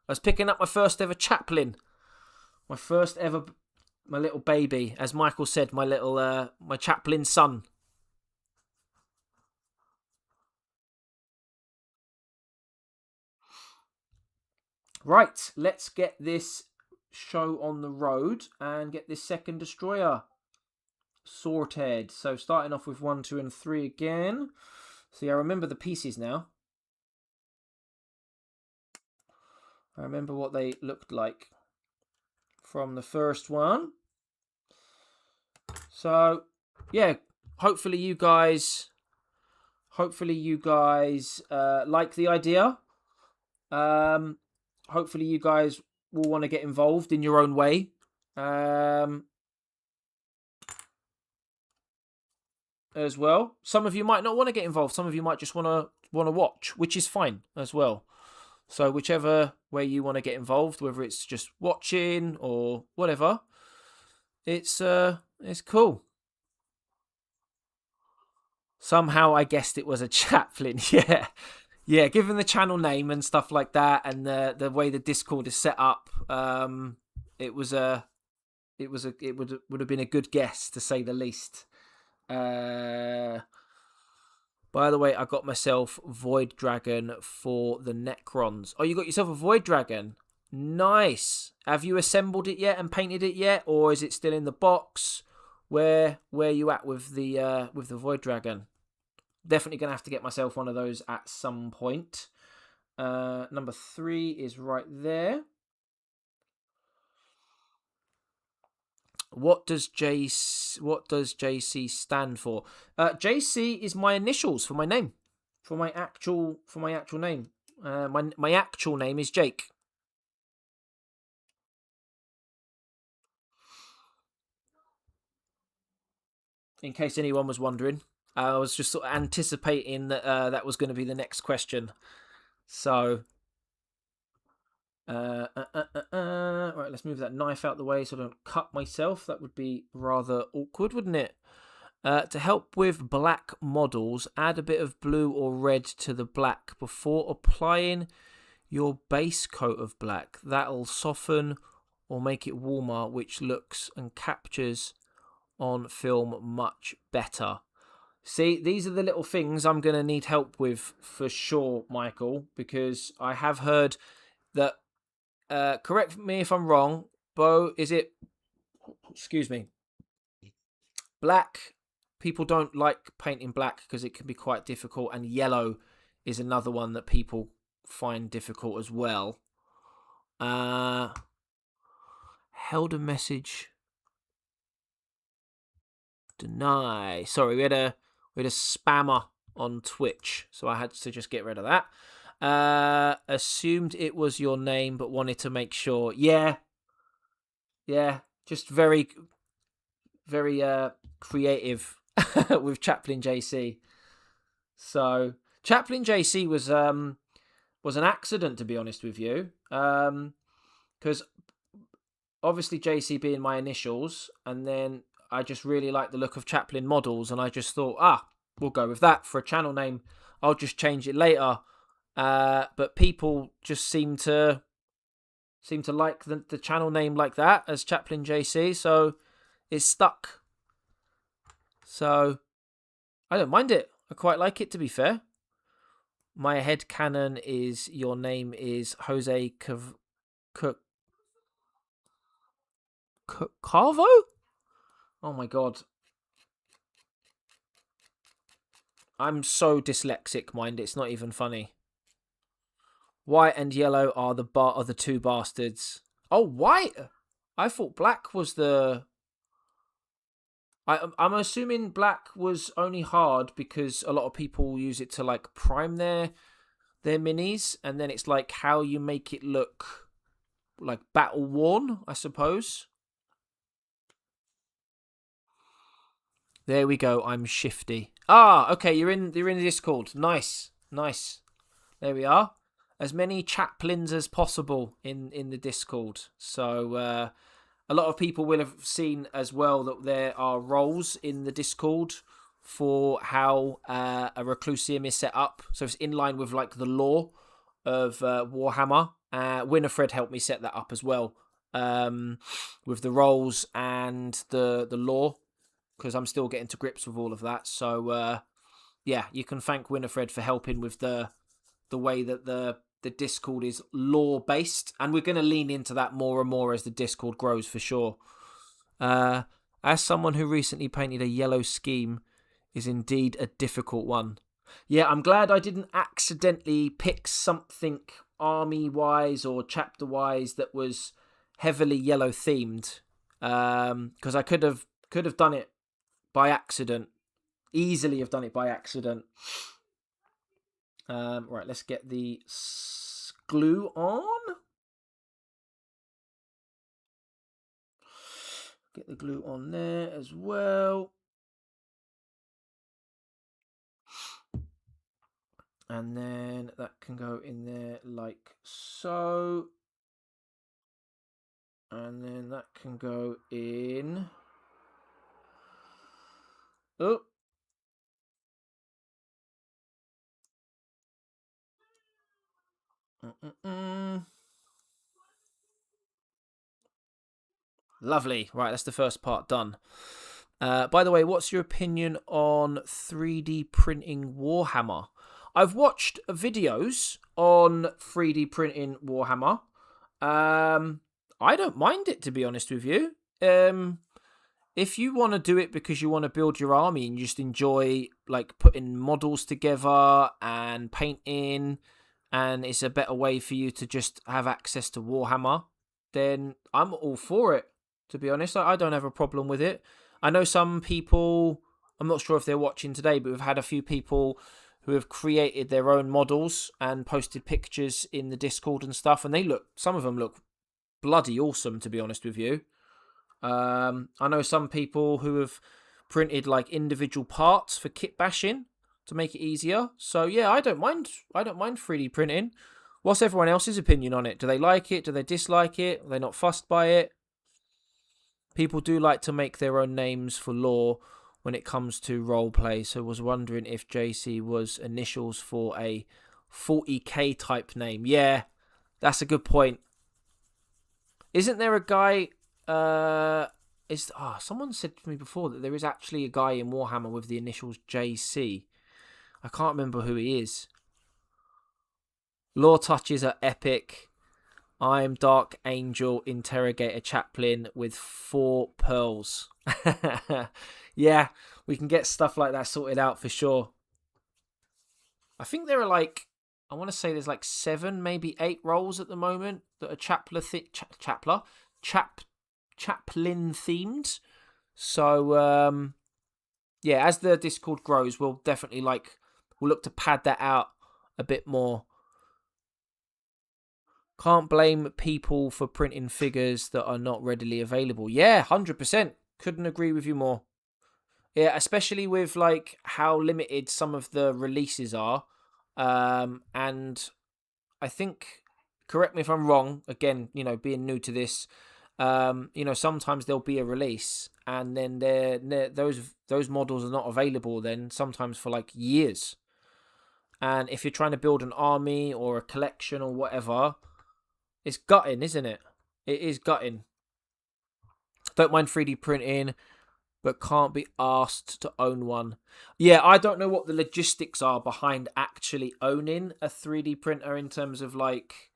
my first ever chaplain. My first ever, my little baby, as Michael said, my little my chaplain son. Right, let's get this show on the road and get this second destroyer sorted. So starting off with 1, 2, and 3 again. See, I remember the pieces now. I remember what they looked like from the first one. So, yeah, hopefully you guys like the idea. Hopefully you guys will want to get involved in your own way. As well. Some of you might not want to get involved. Some of you might just want to watch, which is fine as well. So whichever way you want to get involved, whether it's just watching or whatever, it's cool. Somehow I guessed it was a chaplain. Yeah. Yeah, given the channel name and stuff like that, and the way the Discord is set up, it would have been a good guess, to say the least. By the way, I got myself Void Dragon for the Necrons. Oh, you got yourself a Void Dragon? Nice. Have you assembled it yet and painted it yet, or is it still in the box? Where you at with the Void Dragon? Definitely gonna have to get myself one of those at some point. Number 3 is right there. What does JC stand for? JC is my initials for my name, for my actual name. My actual name is Jake. In case anyone was wondering, I was just sort of anticipating that that was going to be the next question. So, right, let's move that knife out the way so I don't cut myself. That would be rather awkward, wouldn't it? To help with black models, add a bit of blue or red to the black before applying your base coat of black. That'll soften or make it warmer, which looks and captures on film much better. See, these are the little things I'm going to need help with for sure, Michael, because I have heard that, correct me if I'm wrong, Bo, excuse me, black, people don't like painting black because it can be quite difficult, and yellow is another one that people find difficult as well. Held a message. Deny. Sorry, we had a spammer on Twitch, so I had to just get rid of that. Assumed it was your name, but wanted to make sure. Yeah, just very, very creative with Chaplain JC. So Chaplain JC was an accident, to be honest with you, because obviously JC being my initials, and then I just really like the look of Chaplain models, and I just thought, we'll go with that for a channel name. I'll just change it later. But people just seem to like the channel name like that as Chaplain JC, so it's stuck. So I don't mind it. I quite like it, to be fair. My head canon is your name is Jose Carvo? Oh my god. I'm so dyslexic, mind. It's not even funny. White and yellow are the two bastards. Oh, white! I thought black was the... I'm assuming black was only hard because a lot of people use it to like prime their minis, and then it's like how you make it look like battle worn, I suppose. There we go. I'm shifty. Okay. You're in the Discord. Nice. There we are. As many chaplains as possible in the Discord. So a lot of people will have seen as well that there are roles in the Discord for how a Reclusium is set up. So it's in line with like the lore of Warhammer. Winifred helped me set that up as well, with the roles and the lore, because I'm still getting to grips with all of that. So yeah, you can thank Winifred for helping with the way that the Discord is lore based, and we're going to lean into that more and more as the Discord grows for sure. As someone who recently painted a yellow scheme, is indeed a difficult one. Yeah, I'm glad I didn't accidentally pick something army-wise or chapter-wise that was heavily yellow themed, because I could have done it by accident. Easily have done it by accident. Right, let's get the glue on. Get the glue on there as well. And then that can go in there like so. And then that can go in. Oh. Lovely. Right, that's the first part done. By the way, what's your opinion on 3D printing Warhammer? I've watched videos on 3D printing Warhammer. I don't mind it, to be honest with you. If you want to do it because you want to build your army and you just enjoy like putting models together and painting, and it's a better way for you to just have access to Warhammer, then I'm all for it, to be honest. I don't have a problem with it. I know some people, I'm not sure if they're watching today, but we've had a few people who have created their own models and posted pictures in the Discord and stuff, and some of them look bloody awesome, to be honest with you. I know some people who have printed like individual parts for kit bashing to make it easier. So yeah, I don't mind 3D printing. What's everyone else's opinion on it? Do they like it? Do they dislike it? Are they not fussed by it? People do like to make their own names for lore when it comes to roleplay. So I was wondering if JC was initials for a 40K type name. Yeah, that's a good point. Isn't there a guy... someone said to me before that there is actually a guy in Warhammer with the initials JC. I can't remember who he is. Lore touches are epic. I'm Dark Angel Interrogator Chaplain with 4 pearls. Yeah, we can get stuff like that sorted out for sure. I think there are like, I want to say there's like 7, maybe 8 roles at the moment that are chaplain themed. So yeah, as the Discord grows, we'll definitely we'll look to pad that out a bit more. Can't blame people for printing figures that are not readily available. Yeah, 100%. Couldn't agree with you more. Yeah, especially with like how limited some of the releases are. And I think, correct me if I'm wrong, again, being new to this, sometimes there'll be a release and then those models are not available then sometimes for like years. And if you're trying to build an army or a collection or whatever, it's gutting, isn't it? It is gutting. Don't mind 3D printing, but can't be asked to own one. Yeah, I don't know what the logistics are behind actually owning a 3D printer in terms of like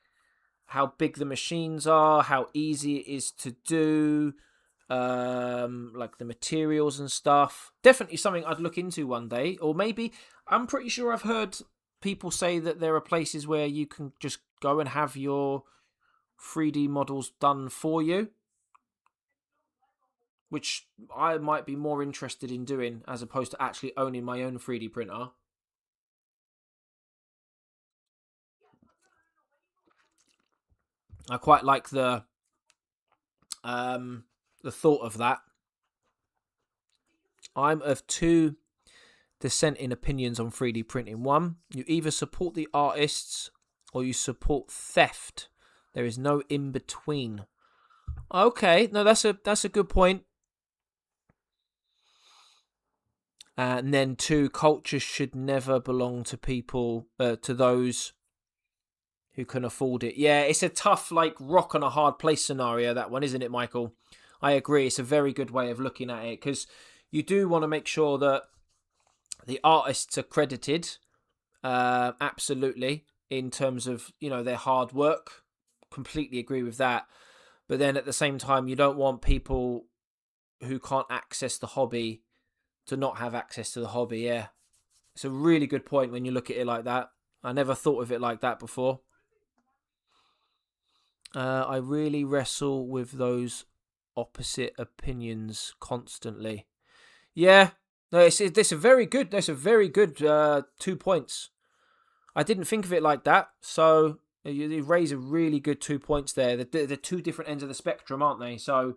how big the machines are, how easy it is to do, like the materials and stuff. Definitely something I'd look into one day. Or maybe, I'm pretty sure I've heard people say that there are places where you can just go and have your 3D models done for you, which I might be more interested in doing as opposed to actually owning my own 3D printer. I quite like the thought of that. I'm of 2 dissenting opinions on 3D printing. 1, you either support the artists or you support theft. There is no in between. Okay, no, that's a good point. And then 2, culture should never belong to people, to those who can afford it. Yeah, it's a tough, like, rock on a hard place scenario, that one, isn't it, Michael? I agree. It's a very good way of looking at it, because you do want to make sure that the artists are credited, absolutely, in terms of, you know, their hard work. Completely agree with that. But then at the same time, you don't want people who can't access the hobby to not have access to the hobby. Yeah, it's a really good point when you look at it like that. I never thought of it like that before. I really wrestle with those opposite opinions constantly. Yeah, no, it's a very good. That's a very good 2 points. I didn't think of it like that. So you raise a really good 2 points there. They're 2 different ends of the spectrum, aren't they? So,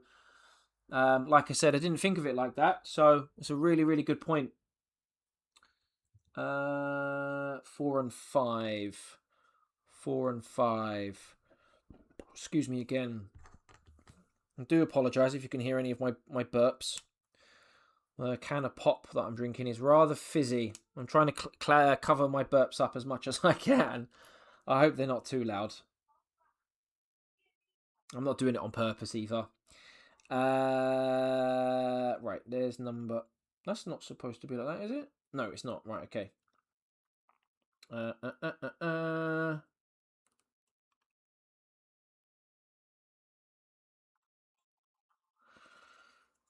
like I said, I didn't think of it like that. So it's a really, really good point. 4 and 5. 4 and 5. Excuse me again. I do apologise if you can hear any of my burps. The can of pop that I'm drinking is rather fizzy. I'm trying to cover my burps up as much as I can. I hope they're not too loud. I'm not doing it on purpose either. Right, there's number... That's not supposed to be like that, is it? No, it's not. Right, okay.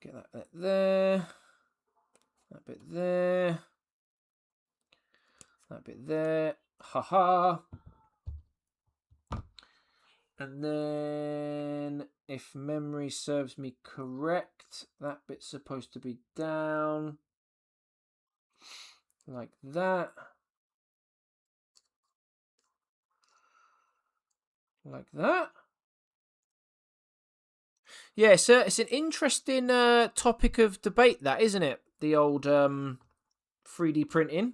Get that bit there. That bit there. That bit there. Haha. And then, if memory serves me correct, that bit's supposed to be down. Like that. Like that. Yeah, so it's an interesting topic of debate, that, isn't it? The old 3D printing.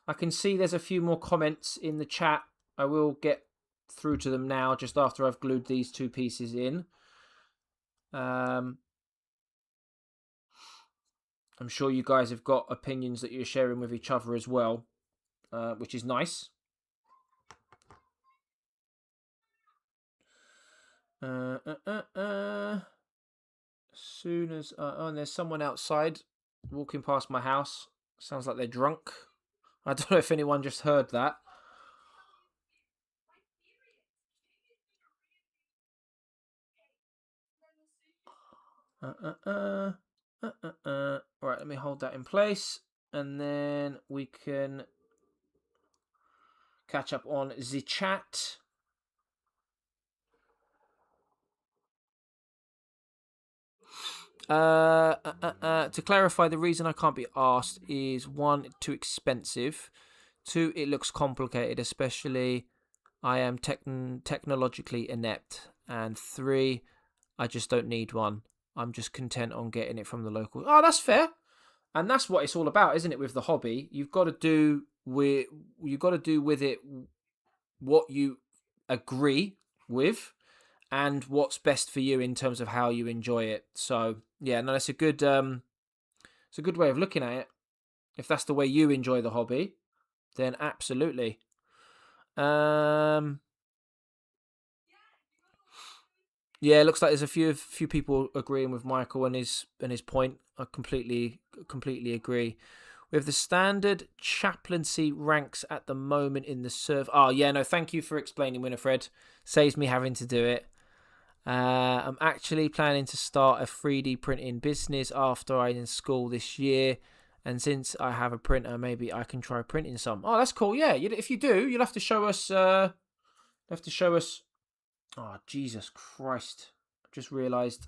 I can see there's a few more comments in the chat. I will get through to them now, just after I've glued these 2 pieces in. I'm sure you guys have got opinions that you're sharing with each other as well, which is nice. As soon as... oh, and there's someone outside walking past my house. Sounds like they're drunk. I don't know if anyone just heard that. Right, let me hold that in place, and then we can catch up on the chat. To clarify, the reason I can't be asked is 1, too expensive. 2, it looks complicated, especially I am technologically inept. And 3, I just don't need one. I'm just content on getting it from the local. Oh, that's fair. And that's what it's all about, isn't it? With the hobby, you've got to do with it what you agree with, and what's best for you in terms of how you enjoy it. So yeah, no, that's a good way of looking at it. If that's the way you enjoy the hobby, then absolutely. Yeah, it looks like there's a few people agreeing with Michael and his point. I completely agree. With the standard chaplaincy ranks at the moment in the serve. Oh yeah, no, thank you for explaining, Winifred. Saves me having to do it. I'm actually planning to start a 3D printing business after I'm in school this year. And since I have a printer, maybe I can try printing some. Oh, that's cool. Yeah, if you do, you'll have to show us. Oh, Jesus Christ! I just realised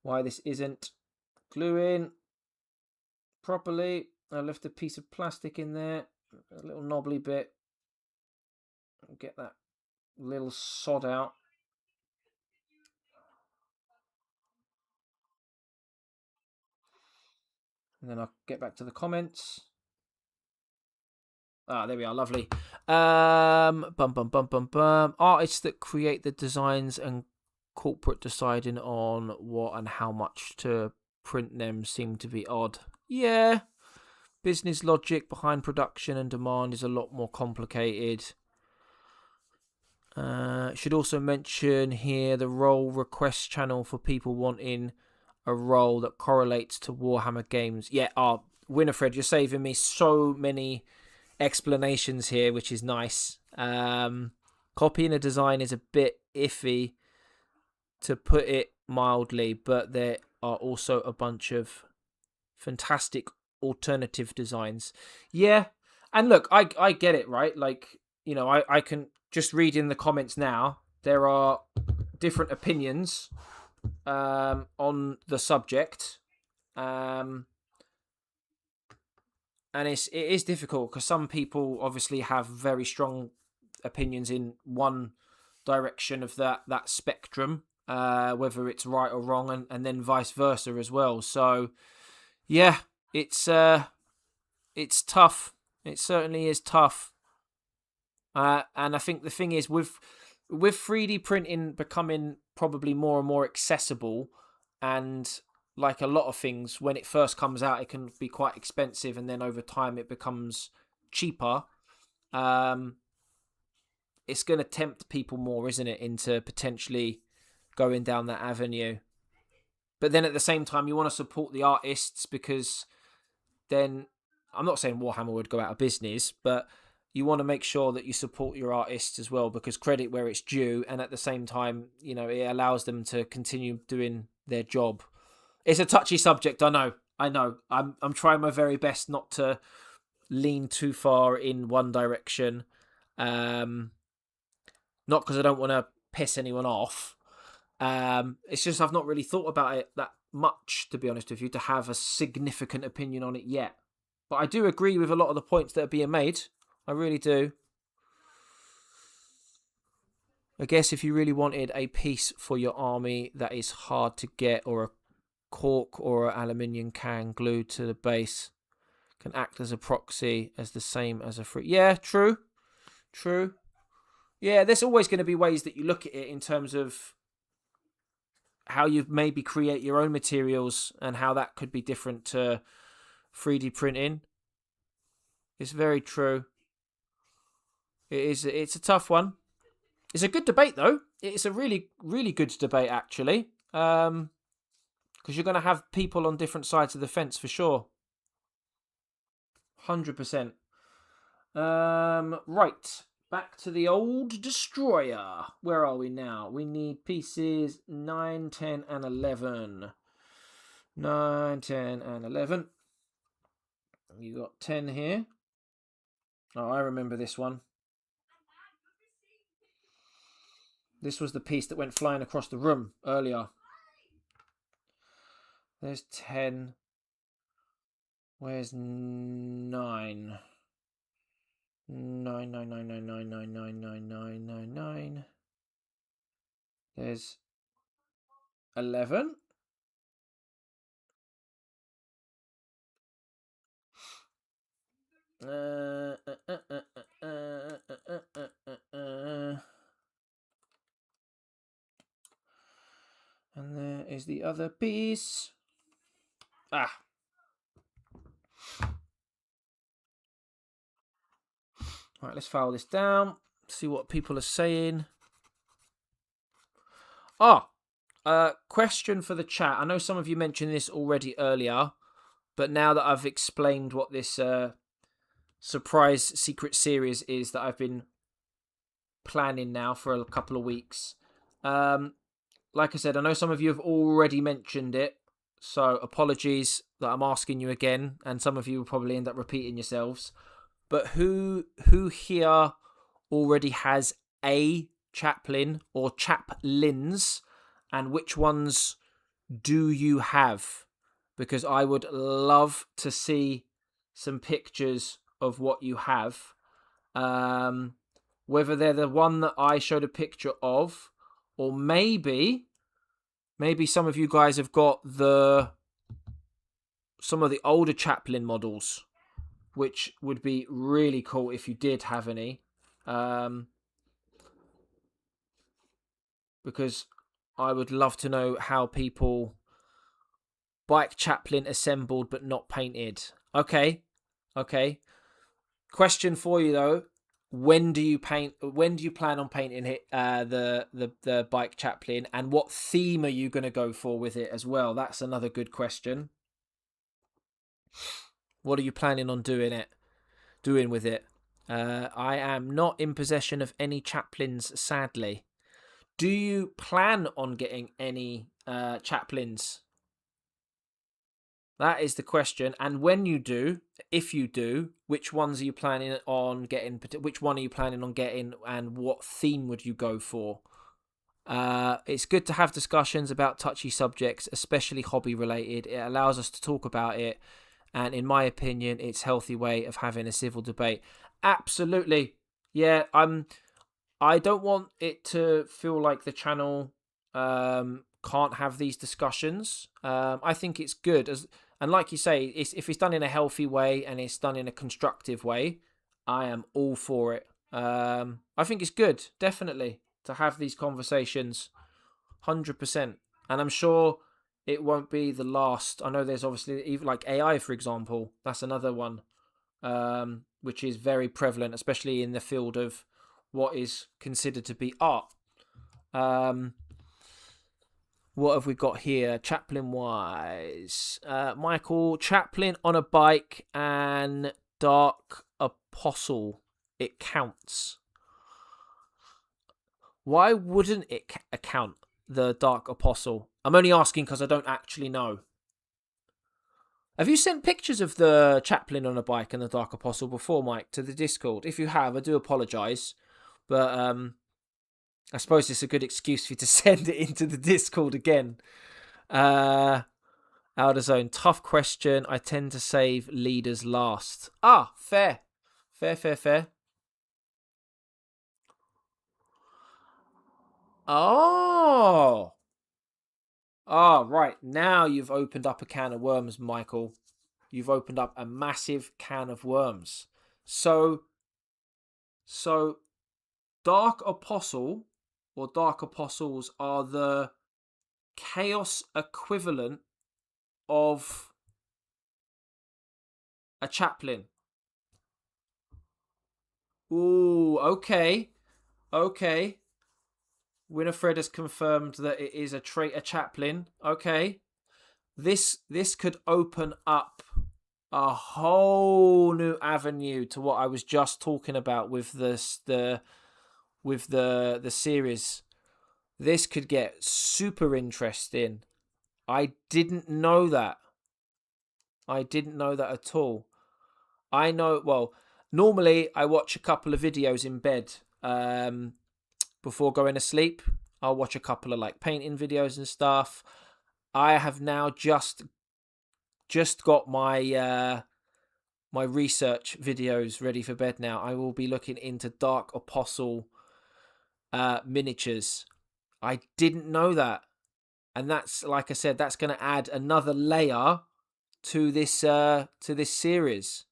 why this isn't gluing properly. I left a piece of plastic in there, a little knobbly bit. I'll get that little sod out. And then I'll get back to the comments. Ah, there we are. Lovely. Artists that create the designs and corporate deciding on what and how much to print them seem to be odd. Yeah, business logic behind production and demand is a lot more complicated. Should also mention here the role request channel for people wanting a role that correlates to Warhammer games. Yeah, Winifred, you're saving me so many explanations here, which is nice. Copying a design is a bit iffy, to put it mildly, but there are also a bunch of fantastic alternative designs. Yeah, and look, I get it, right? Like, you know, I can just read in the comments now. There are different opinions on the subject, and it is difficult because some people obviously have very strong opinions in one direction of that spectrum, whether it's right or wrong, and then vice versa as well. So yeah, it's tough. It certainly is tough. And I think the thing is, with 3D printing becoming probably more and more accessible, and like a lot of things, when it first comes out, it can be quite expensive, and then over time it becomes cheaper. It's going to tempt people more, isn't it, into potentially going down that avenue. But then at the same time, you want to support the artists, because then, I'm not saying Warhammer would go out of business, but you want to make sure that you support your artists as well, because credit where it's due, and at the same time, you know, it allows them to continue doing their job. It's a touchy subject, I know. I'm trying my very best not to lean too far in one direction. Not because I don't want to piss anyone off. It's just I've not really thought about it that much, to be honest with you, to have a significant opinion on it yet. But I do agree with a lot of the points that are being made. I really do. I guess if you really wanted a piece for your army that is hard to get, or a cork or an aluminium can glued to the base, can act as a proxy, as the same as a free. Yeah, true. Yeah, there's always going to be ways that you look at it in terms of how you maybe create your own materials, and how that could be different to 3D printing. It's very true. It's a tough one. It's a good debate, though. It's a really, really good debate, actually. Because you're going to have people on different sides of the fence for sure. 100%. Right. Back to the old destroyer. Where are we now? We need pieces 9, 10, and 11. 9, 10, and 11. You got 10 here. Oh, I remember this one. This was the piece that went flying across the room earlier. There's 10. Where's 9? 9, 9, 9, 9, 9, 9, 9, 9, 9, 9, 9. There's 11. And there is the other piece. Ah. All right, let's file this down. See what people are saying. Question for the chat. I know some of you mentioned this already earlier, but now that I've explained what this surprise secret series is that I've been planning now for a couple of weeks. Like I said, I know some of you have already mentioned it, so apologies that I'm asking you again, and some of you will probably end up repeating yourselves. But who here already has a chaplain or chaplains, and which ones do you have? Because I would love to see some pictures of what you have. Whether they're the one that I showed a picture of, or maybe some of you guys have got some of the older chaplain models, which would be really cool if you did have any. Because I would love to know how people Bike chaplain assembled but not painted. Okay. Question for you though: when do you plan on painting it? The bike chaplain, and what theme are you going to go for with it as well? That's another good question. What are you planning on doing with it? I am not in possession of any chaplains, sadly. Do you plan on getting any chaplains? That is the question. And when you do, if you do, which ones are you planning on getting? Which one are you planning on getting, and what theme would you go for? It's good to have discussions about touchy subjects, especially hobby related. It allows us to talk about it, and in my opinion, it's a healthy way of having a civil debate. Absolutely, yeah. I don't want it to feel like the channel can't have these discussions. I think it's good, and like you say, if it's done in a healthy way and it's done in a constructive way, I am all for it. I think it's good, definitely, to have these conversations, 100%. And I'm sure it won't be the last. I know there's obviously even like AI, for example. That's another one, which is very prevalent, especially in the field of what is considered to be art. What have we got here? Chaplain wise, Michael, chaplain on a bike and dark apostle. It counts. Why wouldn't it count, the dark apostle? I'm only asking because I don't actually know. Have you sent pictures of the chaplain on a bike and the dark apostle before, Mike, to the Discord? If you have, I do apologise, but I suppose it's a good excuse for you to send it into the Discord again. Outer Zone, tough question. I tend to save leaders last. Ah, fair. Oh, right. Now you've opened up a can of worms, Michael. You've opened up a massive can of worms. So Dark Apostle or Dark Apostles are the chaos equivalent of a chaplain. Ooh, okay. Winifred has confirmed that it is a chaplain. Okay. This could open up a whole new avenue to what I was just talking about with the series. This could get super interesting. I didn't know that. At all. I know, well, normally I watch a couple of videos in bed before going to sleep. I'll watch a couple of like painting videos and stuff. I have now just got my my research videos ready for bed now. I will be looking into Dark Apostle miniatures. I didn't know that. And that's, like I said, that's going to add another layer to this series.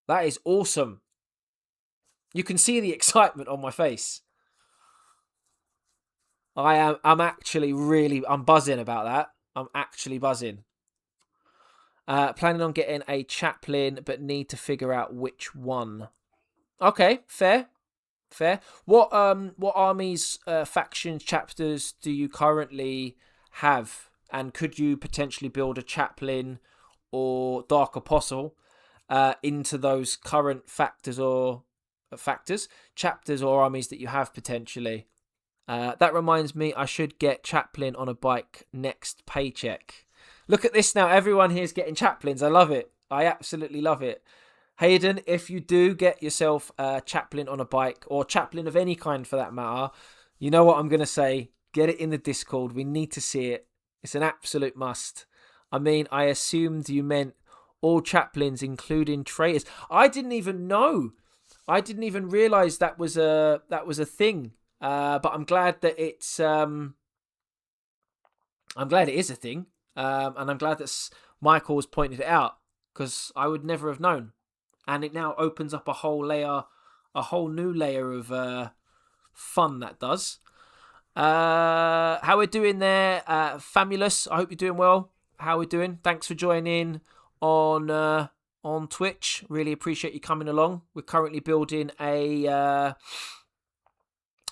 That is awesome. You can see the excitement on my face. I'm buzzing about that. I'm actually buzzing. Planning on getting a chaplain, but need to figure out which one. Okay, fair. What armies, factions, chapters do you currently have? And could you potentially build a chaplain or dark apostle into those current chapters or armies that you have potentially? That reminds me, I should get chaplain on a bike next paycheck. Look at this now. Everyone here is getting chaplains. I love it. I absolutely love it. Hayden, if you do get yourself a chaplain on a bike, or chaplain of any kind for that matter, you know what I'm going to say. Get it in the Discord. We need to see it. It's an absolute must. I mean, I assumed you meant all chaplains, including traitors. I didn't even know. I didn't even realise that was a thing. But I'm glad that it's. I'm glad it is a thing, and I'm glad that Michael has pointed it out, because I would never have known, and it now opens up a whole new layer of fun. That does. How we're doing there, Famulous? I hope you're doing well. how we doing? Thanks for joining on Twitch. Really appreciate you coming along. We're currently building a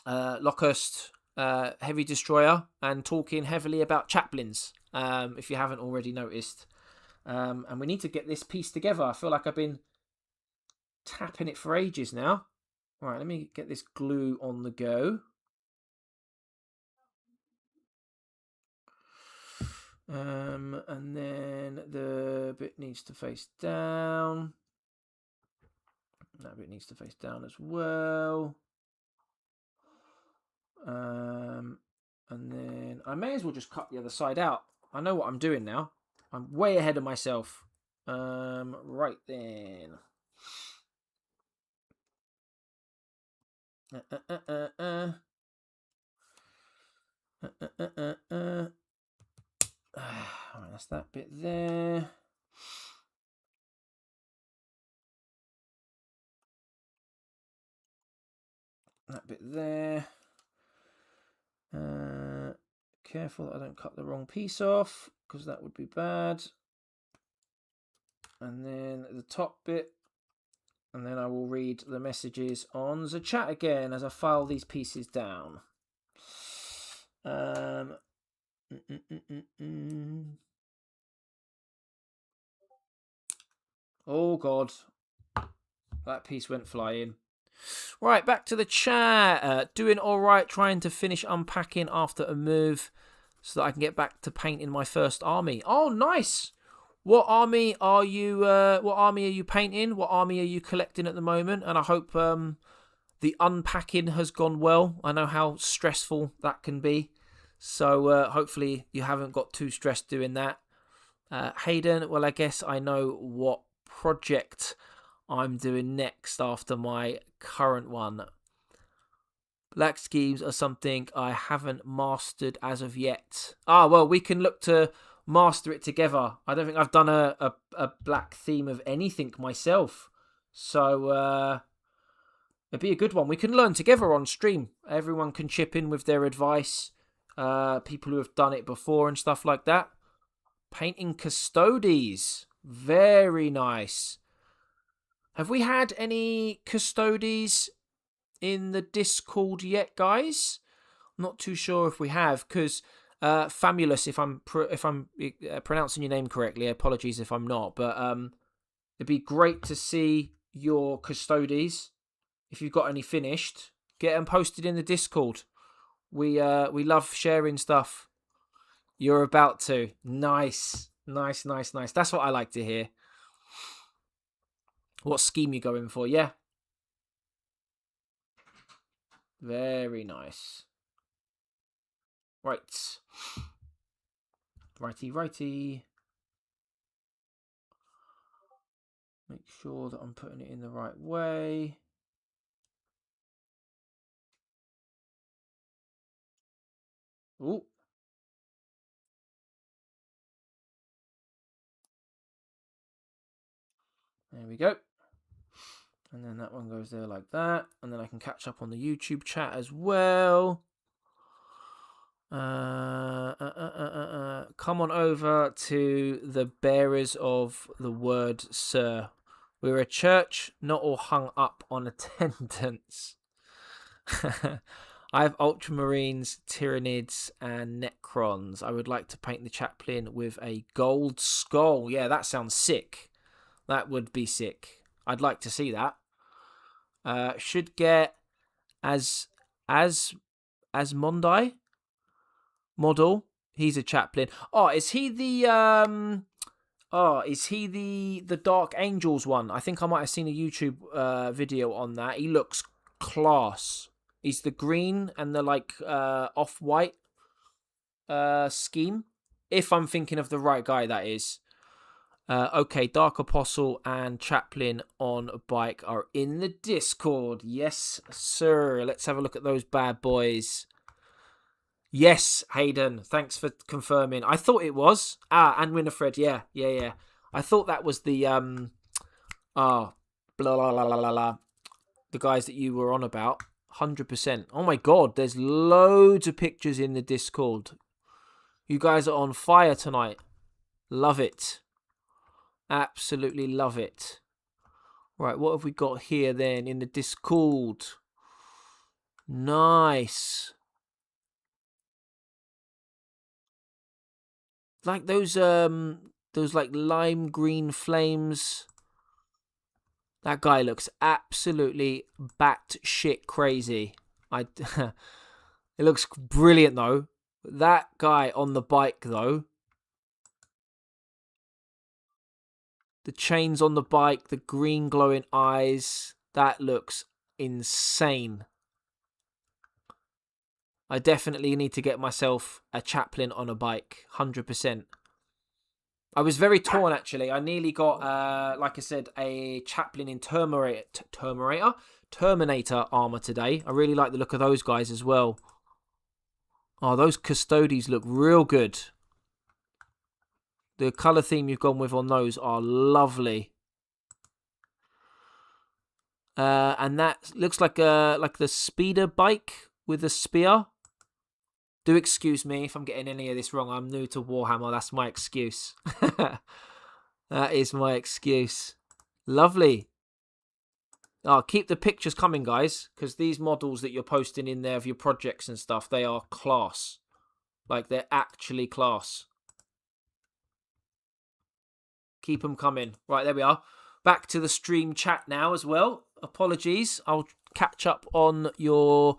Lokhust Heavy Destroyer and talking heavily about chaplains, if you haven't already noticed. And we need to get this piece together. I feel like I've been tapping it for ages now. Right, let me get this glue on the go. And then the bit needs to face down. That bit needs to face down as well. And then I may as well just cut the other side out. I know what I'm doing now. I'm way ahead of myself. Right then. Alright, that's that bit there. That bit there. Careful that I don't cut the wrong piece off, because that would be bad. And then the top bit. And then I will read the messages on the chat again as I file these pieces down. Oh, God. That piece went flying. Right, back to the chat. Doing all right, trying to finish unpacking after a move so that I can get back to painting my first army. Oh, nice. What army are you painting? What army are you collecting at the moment? And I hope the unpacking has gone well. I know how stressful that can be. So hopefully you haven't got too stressed doing that. Hayden, well, I guess I know what project I'm doing next after my current one. Black schemes are something I haven't mastered as of yet. Well, we can look to master it together. I don't think I've done a black theme of anything myself. So it'd be a good one. We can learn together on stream. Everyone can chip in with their advice. People who have done it before and stuff like that. Painting Custodes. Very nice. Have we had any Custodes in the Discord yet, guys? I'm not too sure if we have, because Famulus, if I'm pronouncing your name correctly, apologies if I'm not, but it'd be great to see your Custodes. If you've got any finished, get them posted in the Discord. We love sharing stuff. You're about to. Nice. That's what I like to hear. What scheme you going for? Yeah. Very nice. Right. Righty. Make sure that I'm putting it in the right way. Ooh. There we go. And then that one goes there like that. And then I can catch up on the YouTube chat as well. Come on over to the bearers of the word, sir. We're a church, not all hung up on attendance. I have Ultramarines, Tyranids, and Necrons. I would like to paint the chaplain with a gold skull. Yeah, that sounds sick. That would be sick. I'd like to see that. Should get as Mondai model. He's a chaplain. Is he the Dark Angels one? I think I might have seen a YouTube video on that. He looks class. He's the green and the off-white scheme. If I'm thinking of the right guy, that is. Okay, Dark Apostle and Chaplain on a bike are in the Discord. Yes, sir. Let's have a look at those bad boys. Yes, Hayden. Thanks for confirming. I thought it was. And Winifred. Yeah. I thought that was the blah blah blah blah blah. The guys that you were on about. 100%. Oh my god, there's loads of pictures in the Discord. You guys are on fire tonight. Love it. Absolutely love it. Right, what have we got here then in the Discord? Nice. Like those like lime green flames. That guy looks absolutely batshit crazy. It looks brilliant though. That guy on the bike though. The chains on the bike, the green glowing eyes. That looks insane. I definitely need to get myself a chaplain on a bike. 100%. I was very torn actually. I nearly got, like I said, a chaplain in Terminator armor today. I really like the look of those guys as well. Oh, those Custodes look real good. The colour theme you've gone with on those are lovely. And that looks like the speeder bike with a spear. Do excuse me if I'm getting any of this wrong. I'm new to Warhammer. That's my excuse. That is my excuse. Lovely. Oh, keep the pictures coming, guys, because these models that you're posting in there of your projects and stuff, they are class. Like, they're actually class. Keep them coming. Right, there we are. Back to the stream chat now as well. Apologies. I'll catch up on your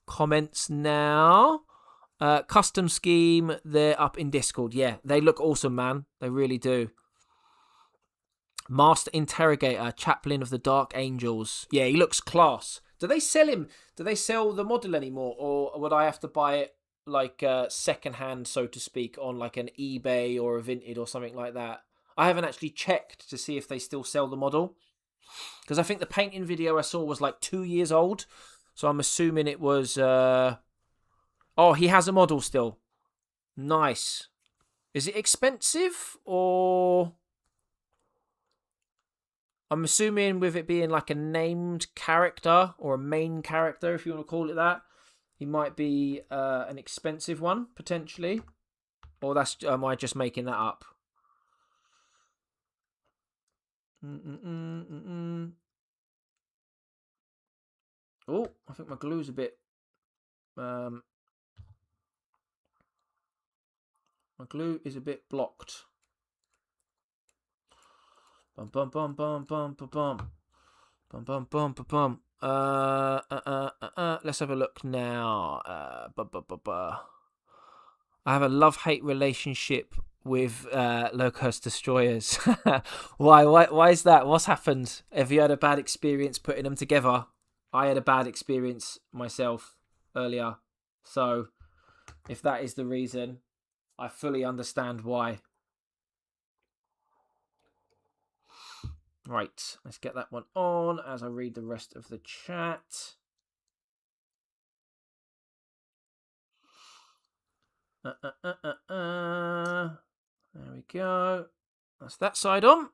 comments now. Custom scheme, they're up in Discord. Yeah, they look awesome, man. They really do. Master Interrogator, Chaplain of the Dark Angels. Yeah, he looks class. Do they sell him? Do they sell the model anymore? Or would I have to buy it like second hand, so to speak, on like an eBay or a Vinted or something like that? I haven't actually checked to see if they still sell the model. Because I think the painting video I saw was like 2 years old. So I'm assuming it was... Oh, he has a model still. Nice. Is it expensive or... I'm assuming with it being like a named character or a main character, if you want to call it that, he might be an expensive one, potentially. Or am I just making that up? Oh, I think my glue's a bit... my glue is a bit blocked. Bum bum bum bum bum bum bum. Bum bum bum bum bum. Let's have a look now. I have a love-hate relationship with Lokhust Destroyers. Why is that? What's happened? Have you had a bad experience putting them together? I had a bad experience myself earlier. So, if that is the reason, I fully understand why. Right, let's get that one on as I read the rest of the chat. There we go. That's that side on.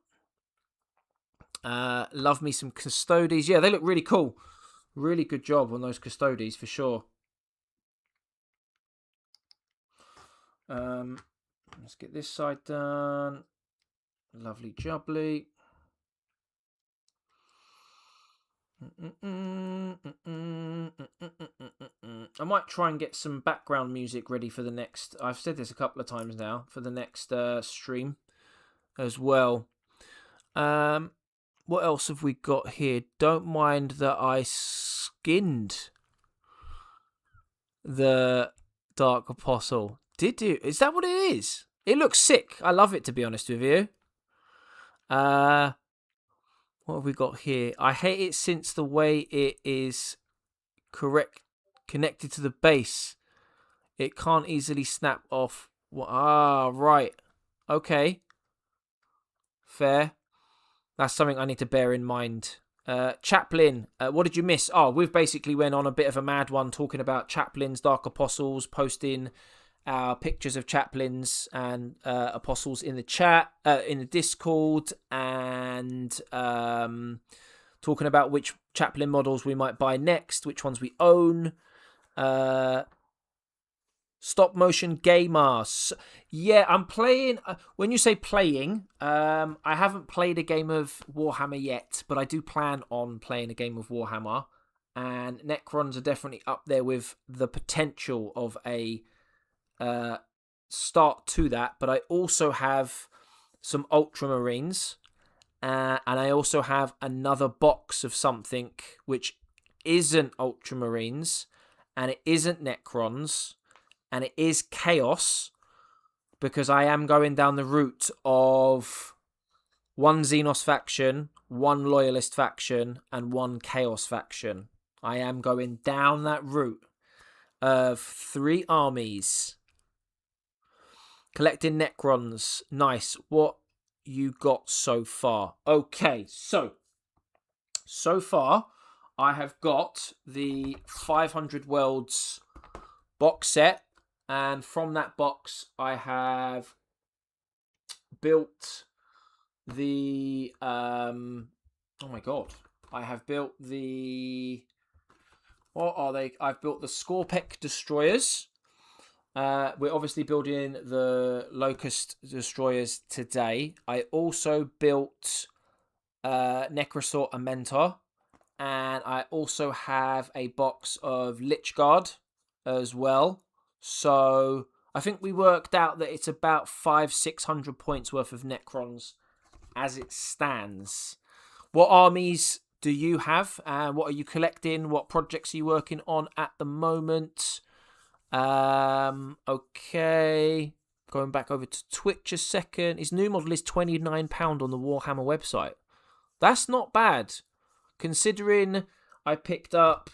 Love me some Custodes. Yeah, they look really cool. Really good job on those Custodes for sure. Let's get this side done. Lovely jubbly. I might try and get some background music ready for the next... I've said this a couple of times now. For the next stream as well. What else have we got here? Don't mind that I skinned the Dark Apostle. Did you? Is that what it is? It looks sick. I love it, to be honest with you. What have we got here? I hate it since the way it is connected to the base. It can't easily snap off. Right. Okay. Fair. That's something I need to bear in mind. Chaplain, what did you miss? Oh, we've basically went on a bit of a mad one talking about chaplains, Dark Apostles, posting our pictures of chaplains and apostles in the chat, in the Discord, and talking about which chaplain models we might buy next, which ones we own. Stop motion gamers. Yeah, I'm playing. When you say playing, I haven't played a game of Warhammer yet, but I do plan on playing a game of Warhammer. And Necrons are definitely up there with the potential of a start to that. But I also have some Ultramarines, and I also have another box of something which isn't Ultramarines, and it isn't Necrons. And it is Chaos, because I am going down the route of one Xenos faction, one Loyalist faction, and one Chaos faction. I am going down that route of 3 armies. Collecting Necrons. Nice. What you got so far? Okay, so far I have got the 500 Worlds box set. And from that box, I have built the... oh my god. I have built the... What are they? I've built the Scorpec Destroyers. We're obviously building the Lokhust Destroyers today. I also built Necrosaur and Mentor. And I also have a box of Lichguard as well. So I think we worked out that it's about 500-600 points worth of Necrons as it stands. What armies do you have? And what are you collecting? What projects are you working on at the moment? Okay. Going back over to Twitch a second. His new model is £29 on the Warhammer website. That's not bad, considering I picked up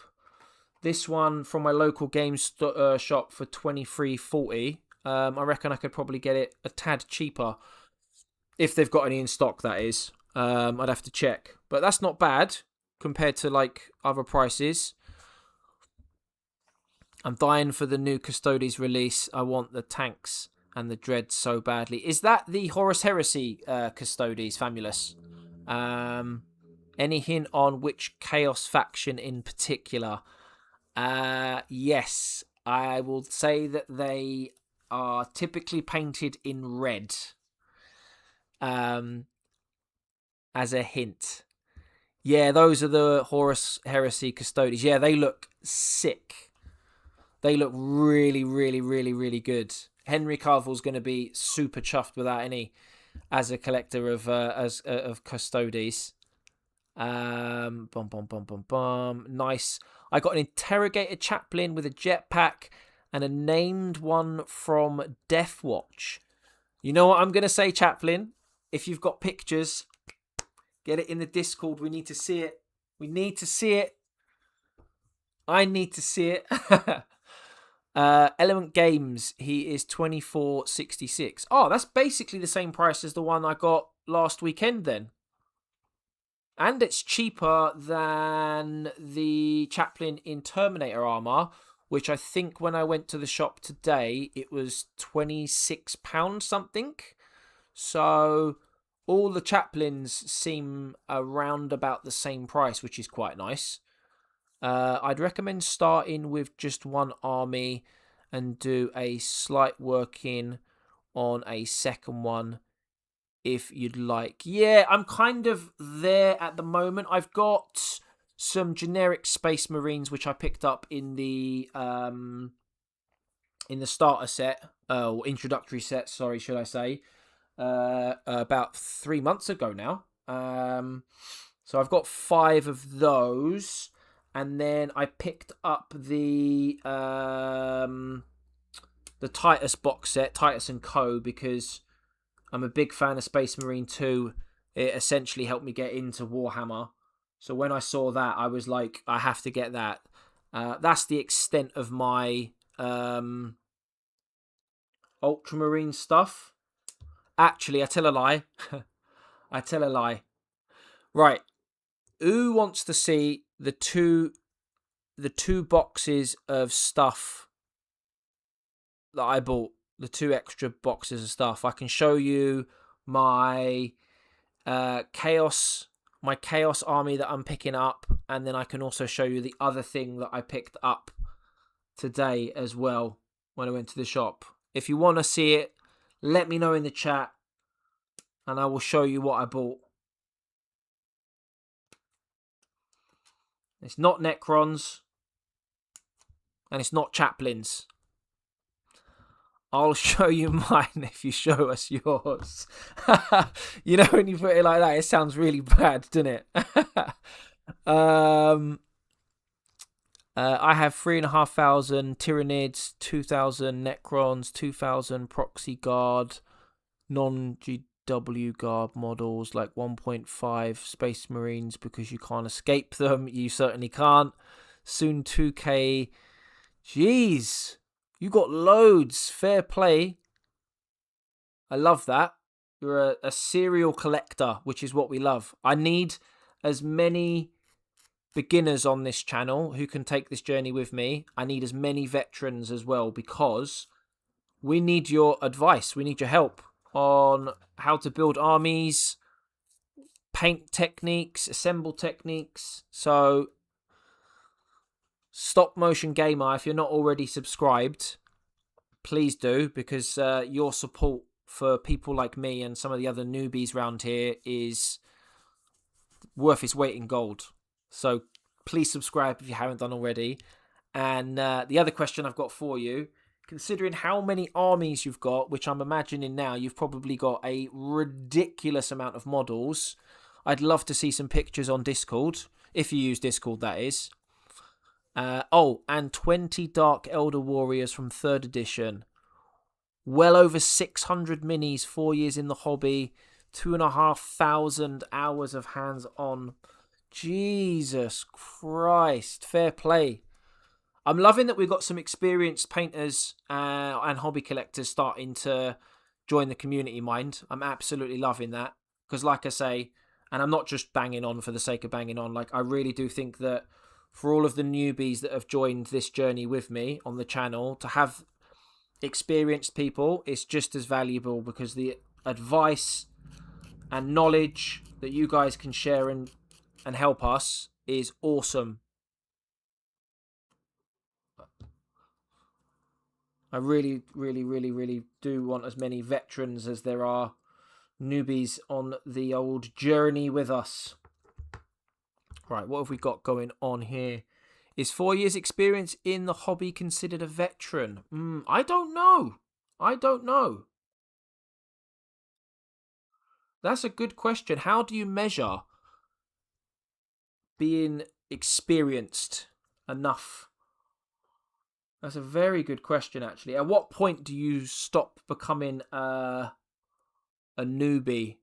this one from my local games shop for $23.40. I reckon I could probably get it a tad cheaper if they've got any in stock, that is. I'd have to check. But that's not bad compared to like other prices. I'm dying for the new Custodes release. I want the tanks and the dread so badly. Is that the Horus Heresy Custodes, Famulus? Any hint on which Chaos faction in particular? Yes, I will say that they are typically painted in red. As a hint. Yeah, those are the Horus Heresy Custodes. Yeah, they look sick. They look really, really, really, really good. Henry Carville's going to be super chuffed with that, any as a collector of Custodes. Nice. I got an interrogator chaplain with a jetpack and a named one from Deathwatch. You know what I'm going to say, chaplain? If you've got pictures, get it in the Discord. We need to see it. We need to see it. I need to see it. Element Games, he is $24.66. Oh, that's basically the same price as the one I got last weekend then. And it's cheaper than the Chaplain in Terminator armor, which I think when I went to the shop today, it was £26 something. So all the Chaplains seem around about the same price, which is quite nice. I'd recommend starting with just one army and do a slight working on a second one if you'd like. Yeah, I'm kind of there at the moment. I've got some generic Space Marines which I picked up in the starter set, or introductory set, sorry, should I say, about 3 months ago now. So I've got 5 of those. And then I picked up the Titus box set, Titus & Co., because I'm a big fan of Space Marine 2. It essentially helped me get into Warhammer. So when I saw that, I was like, I have to get that. That's the extent of my Ultramarine stuff. Actually, I tell a lie. I tell a lie. Right. Who wants to see the two boxes of stuff that I bought? The 2 extra boxes of stuff. I can show you my chaos army that I'm picking up, and then I can also show you the other thing that I picked up today as well. when I went to the shop. If you want to see it, let me know in the chat and I will show you what I bought. It's not Necrons and it's not Chaplains. I'll show you mine if you show us yours. You know, when you put it like that, it sounds really bad, doesn't it? I have 3,500 Tyranids, 2,000 Necrons, 2,000 Proxy Guard, non-GW Guard models, like 1.5 Space Marines because you can't escape them. You certainly can't. Soon 2K. Jeez. You got loads. Fair play. I love that. You're a serial collector, which is what we love. I need as many beginners on this channel who can take this journey with me. I need as many veterans as well because we need your advice. We need your help on how to build armies, paint techniques, assemble techniques. So Stop Motion Gamer, if you're not already subscribed, please do, because your support for people like me and some of the other newbies around here is worth its weight in gold. So please subscribe if you haven't done already. And the other question I've got for you, considering how many armies you've got, which I'm imagining now you've probably got a ridiculous amount of models. I'd love to see some pictures on Discord, if you use Discord, that is. And 20 Dark Elder Warriors from 3rd edition. Well over 600 minis, 4 years in the hobby, 2,500 hours of hands-on. Jesus Christ, fair play. I'm loving that we've got some experienced painters and hobby collectors starting to join the community, mind. I'm absolutely loving that. Because like I say, and I'm not just banging on for the sake of banging on, like I really do think that for all of the newbies that have joined this journey with me on the channel, to have experienced people is just as valuable, because the advice and knowledge that you guys can share and help us is awesome. I really, really, really, really do want as many veterans as there are newbies on the old journey with us. Right, what have we got going on here? Is 4 years experience in the hobby considered a veteran? I don't know. I don't know. That's a good question. How do you measure being experienced enough? That's a very good question, actually. At what point do you stop becoming a newbie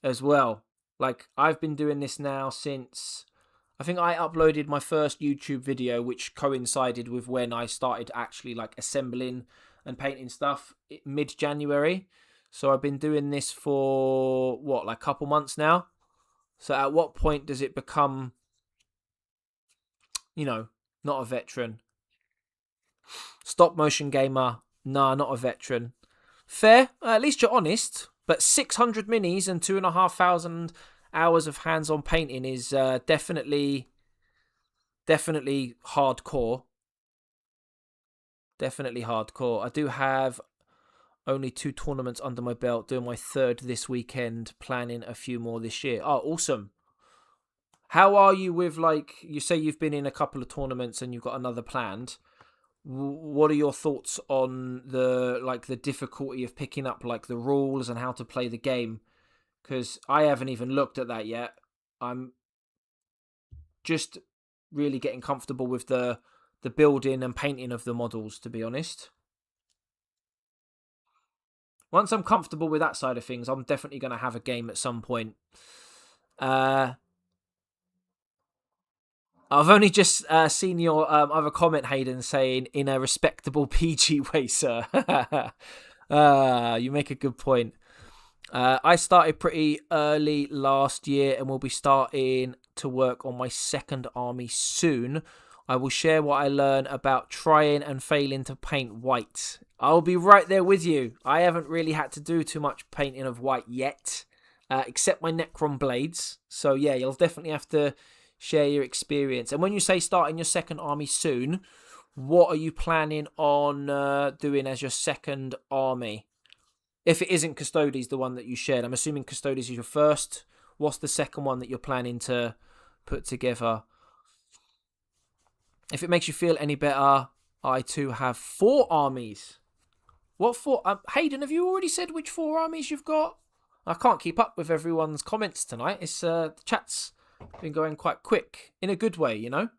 as well? Like, I've been doing this now since, I think I uploaded my first YouTube video, which coincided with when I started actually like assembling and painting stuff mid-January. So I've been doing this for, what, like a couple months now? So at what point does it become, you know, not a veteran? Stop Motion Gamer, nah, not a veteran. Fair, at least you're honest. But 600 minis and 2,500 hours of hands-on painting is definitely hardcore. Definitely hardcore. I do have only 2 tournaments under my belt, doing my 3rd this weekend, planning a few more this year. Oh, awesome. How are you with, like, you say you've been in a couple of tournaments and you've got another planned. What are your thoughts on the difficulty of picking up like the rules and how to play the game? Because I haven't even looked at that yet. I'm just really getting comfortable with the building and painting of the models, to be honest. Once I'm comfortable with that side of things, I'm definitely going to have a game at some point. I've only just seen your other comment, Hayden, saying, in a respectable PG way, sir. You make a good point. I started pretty early last year and will be starting to work on my 2nd army soon. I will share what I learn about trying and failing to paint white. I'll be right there with you. I haven't really had to do too much painting of white yet, except my Necron blades. So yeah, you'll definitely have to share your experience. And when you say starting your 2nd army soon, what are you planning on doing as your second army? If it isn't Custodes, the one that you shared, I'm assuming Custodes is your first. What's the second one that you're planning to put together? If it makes you feel any better, I too have 4 armies. What 4? Hayden, have you already said which 4 armies you've got? I can't keep up with everyone's comments tonight. It's the chat's been going quite quick in a good way, you know.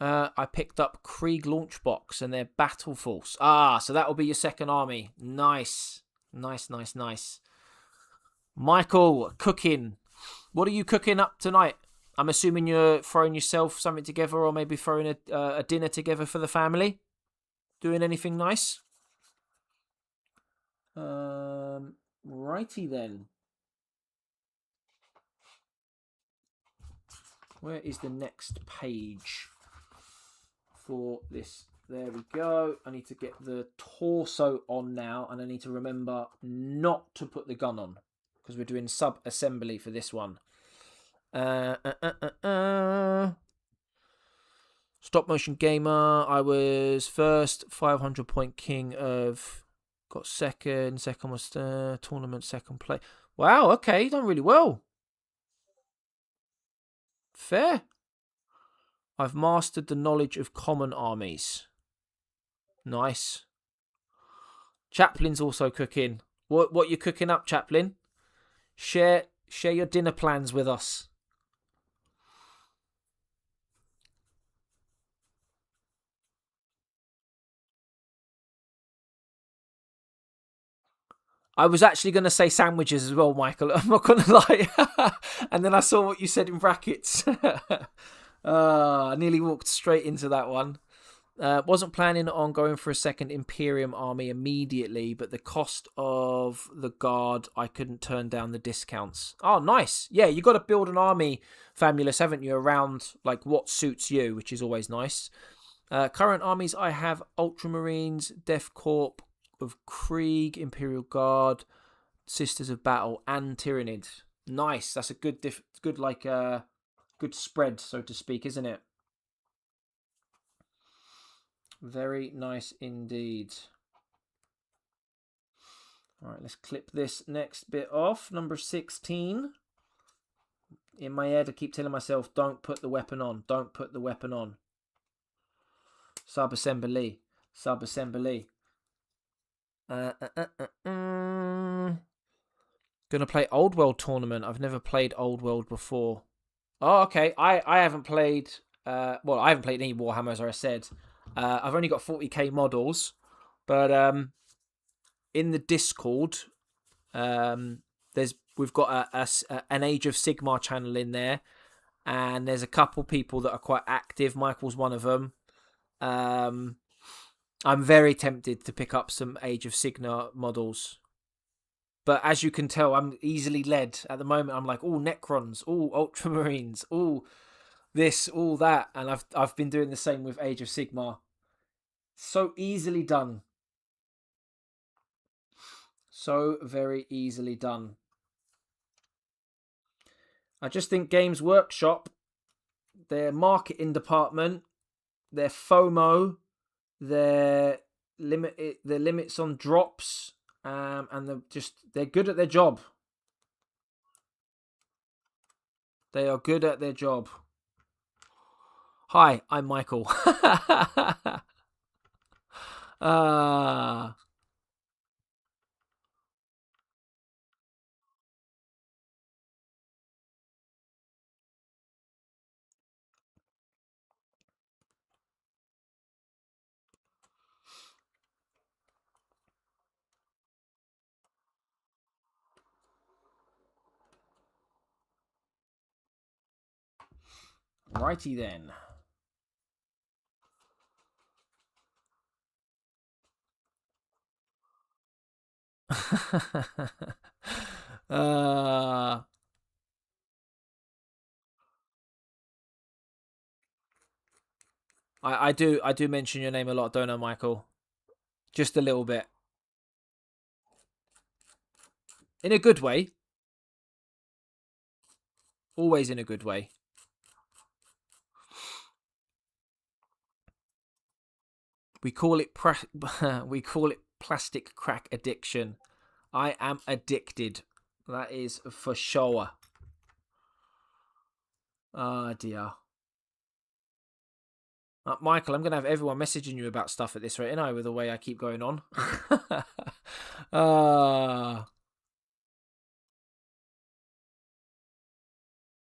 I picked up Krieg Launch Box and their Battle Force. So that will be your second army. Nice. Nice. Michael, cooking. What are you cooking up tonight? I'm assuming you're throwing yourself something together, or maybe throwing a dinner together for the family. Doing anything nice? Righty then. Where is the next page for this? There we go. I need to get the torso on now, and I need to remember not to put the gun on because we're doing sub-assembly for this one. Stop motion gamer. I was first 500 point king of. Got second. Second was tournament second play. Wow. Okay, done really well. Fair. I've mastered the knowledge of common armies. Nice. Chaplin's also cooking. What you cooking up, Chaplin? Share your dinner plans with us. I was actually going to say sandwiches as well, Michael. I'm not going to lie. And then I saw what you said in brackets. I nearly walked straight into that one. Wasn't planning on going for a second Imperium army immediately, but the cost of the guard, I couldn't turn down the discounts. Oh, nice. Yeah, you got to build an army, Famulus, haven't you, around like what suits you, which is always nice. Current armies, I have Ultramarines, Death Corps of Krieg, Imperial Guard, Sisters of Battle, and Tyranids. Nice. That's a good good spread, so to speak, isn't it? Very nice indeed. All right, let's clip this next bit off. Number 16. In my head, I keep telling myself, don't put the weapon on. Don't put the weapon on. Sub-assembly. Gonna play Old World tournament. I've never played Old World before. Oh, okay. I haven't played. I haven't played any Warhammer, as I said. I've only got 40k models, but in the Discord, we've got an Age of Sigmar channel in there, and there's a couple people that are quite active. Michael's one of them. I'm very tempted to pick up some Age of Sigmar models. But as you can tell, I'm easily led. At the moment, I'm like, all Necrons, all Ultramarines, all this, all that. And I've been doing the same with Age of Sigmar. So easily done. So very easily done. I just think Games Workshop, their marketing department, their FOMO, their limits on drops, and they're good at their job. They are good at their job. Hi, I'm Michael. Righty then. I do mention your name a lot, don't I, Michael? Just a little bit. In a good way. Always in a good way. We call it we call it plastic crack addiction. I am addicted. That is for sure. Oh dear. Michael, I'm going to have everyone messaging you about stuff at this rate, ain't I, with the way I keep going on.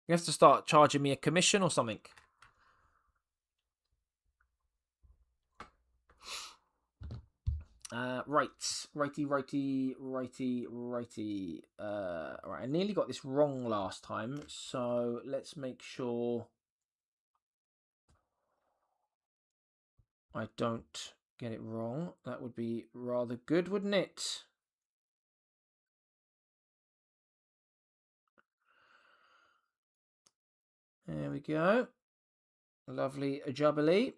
You have to start charging me a commission or something. Righty. Right, I nearly got this wrong last time, so let's make sure I don't get it wrong. That would be rather good, wouldn't it? There we go. Lovely jubbly.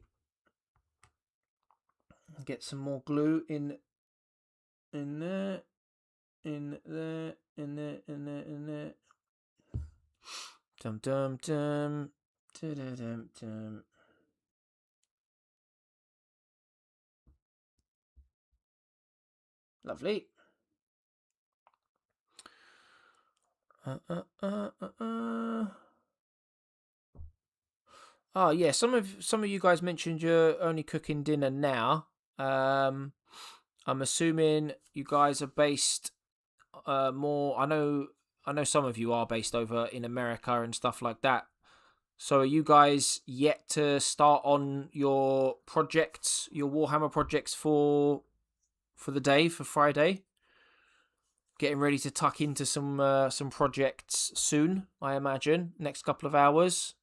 Get some more glue in there. In there. Dum dum dum. Dum dum. Lovely. Oh yeah, some of you guys mentioned you're only cooking dinner now. I'm assuming you guys are based more. I know some of you are based over in America and stuff like that. So are you guys yet to start on your projects, your Warhammer projects for the day, for Friday? Getting ready to tuck into some projects soon, I imagine, next couple of hours,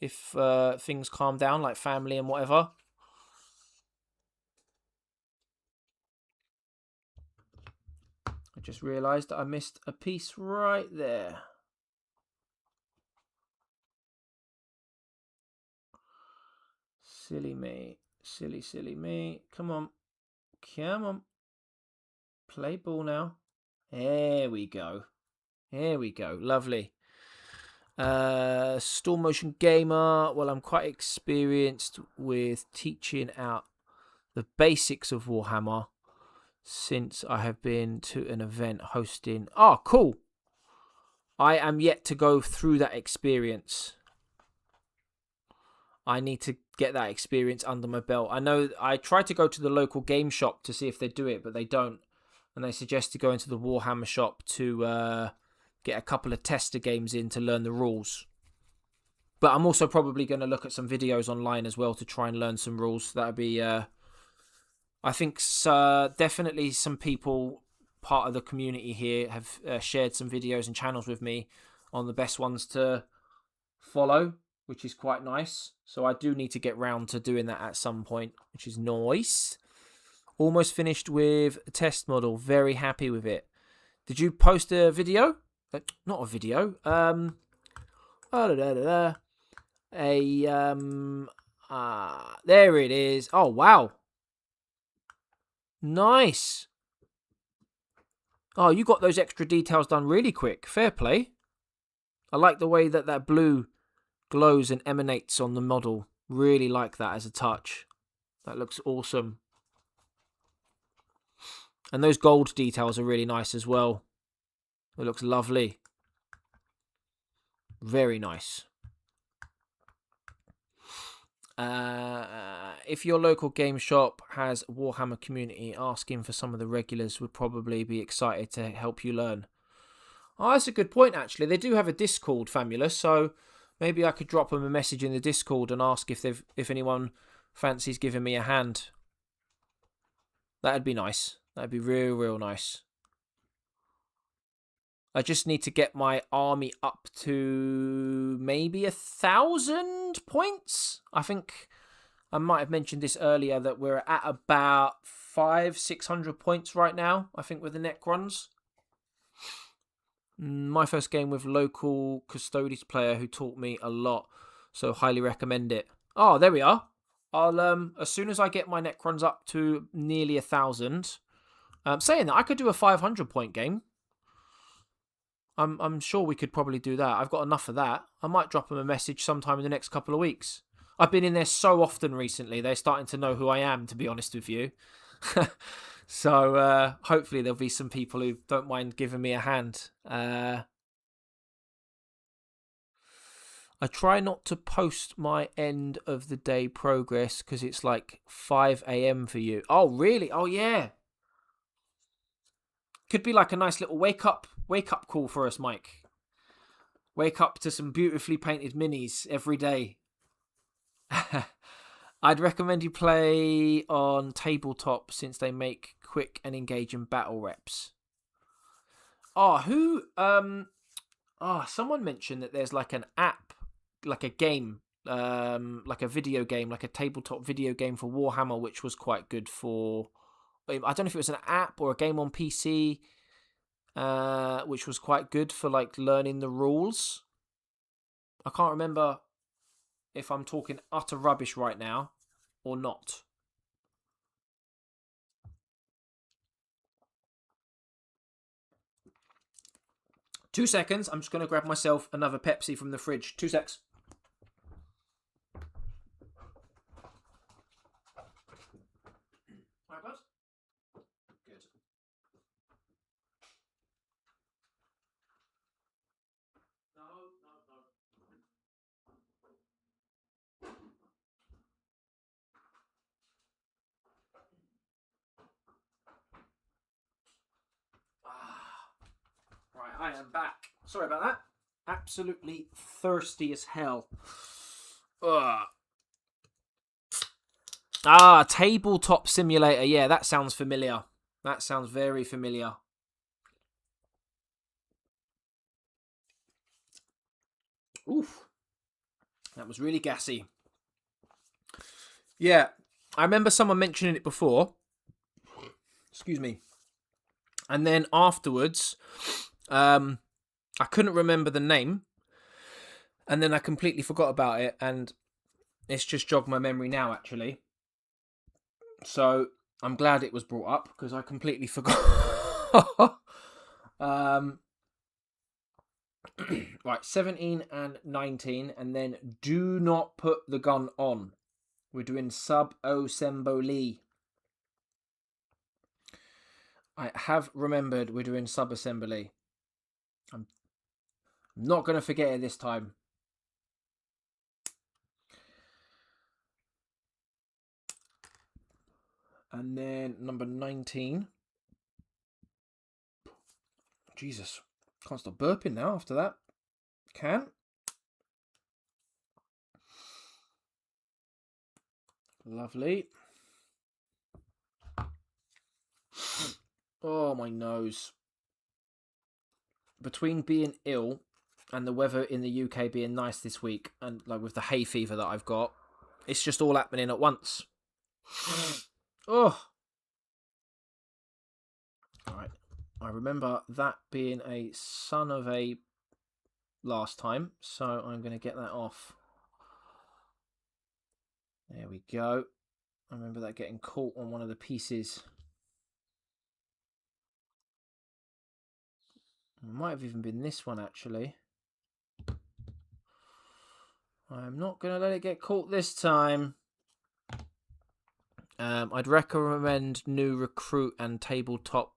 if things calm down, like family and whatever. I just realised that I missed a piece right there. Silly me. Silly me. Come on. Play ball now. There we go. Lovely. Storm Motion Gamer. Well, I'm quite experienced with teaching out the basics of Warhammer since I have been to an event hosting. Oh, cool. I am yet to go through that experience. I need to get that experience under my belt. I know I tried to go to the local game shop to see if they do it, but they don't. And they suggest to go into the Warhammer shop to get a couple of tester games in to learn the rules. But I'm also probably going to look at some videos online as well to try and learn some rules. That'd be, I think, definitely some people, part of the community here, have shared some videos and channels with me on the best ones to follow, which is quite nice. So I do need to get round to doing that at some point, which is nice. Almost finished with a test model. Very happy with it. Did you post a video? Not a video. There it is. Oh, wow. Nice. Oh, you got those extra details done really quick. Fair play. I like the way that blue glows and emanates on the model. Really like that as a touch. That looks awesome. And those gold details are really nice as well. It looks lovely. Very nice. If your local game shop has Warhammer community, asking for some of the regulars would probably be excited to help you learn. Oh, that's a good point, actually. They do have a Discord, Famulous, so maybe I could drop them a message in the Discord and ask if anyone fancies giving me a hand. That'd be nice. That'd be real nice. I just need to get my army up to maybe 1,000 points. I think I might have mentioned this earlier that we're at about 500-600 points right now, I think, with the Necrons. My first game with local Custodes player who taught me a lot, so highly recommend it. Oh, there we are. I'll as soon as I get my Necrons up to nearly 1,000, saying that I could do a 500 point game. I'm sure we could probably do that. I've got enough of that. I might drop him a message sometime in the next couple of weeks. I've been in there so often recently. They're starting to know who I am, to be honest with you. So hopefully there'll be some people who don't mind giving me a hand. I try not to post my end of the day progress because it's like 5 a.m. for you. Oh, really? Oh, yeah. Could be like a nice little wake up call for us, Mike. Wake up to some beautifully painted minis every day. I'd recommend you play on tabletop since they make quick and engaging battle reps. Someone mentioned that there's like an app, like a game, like a video game, like a tabletop video game for Warhammer, which was quite good for. I don't know if it was an app or a game on PC, which was quite good for like learning the rules. I can't remember if I'm talking utter rubbish right now or not. Two seconds. I'm just going to grab myself another Pepsi from the fridge. 2 secs. Right, bud? Good. No. Right, I am back. Sorry about that. Absolutely thirsty as hell. Ugh. Tabletop simulator. Yeah, that sounds familiar. That sounds very familiar. Oof. That was really gassy. Yeah, I remember someone mentioning it before. Excuse me. And then afterwards, I couldn't remember the name. And then I completely forgot about it. And it's just jogged my memory now, actually. So I'm glad it was brought up because I completely forgot. Right, 17 and 19. And then do not put the gun on. We're doing sub-assembly. I have remembered we're doing sub-assembly. I'm not going to forget it this time. And then number 19. Jesus. Can't stop burping now after that. Can. Lovely. Oh, my nose. Between being ill and the weather in the UK being nice this week, and like with the hay fever that I've got, it's just all happening at once. Oh. Alright. I remember that being a son of a last time, so I'm going to get that off. There we go. I remember that getting caught on one of the pieces. It might have even been this one, actually. I'm not going to let it get caught this time. I'd recommend New Recruit and tabletop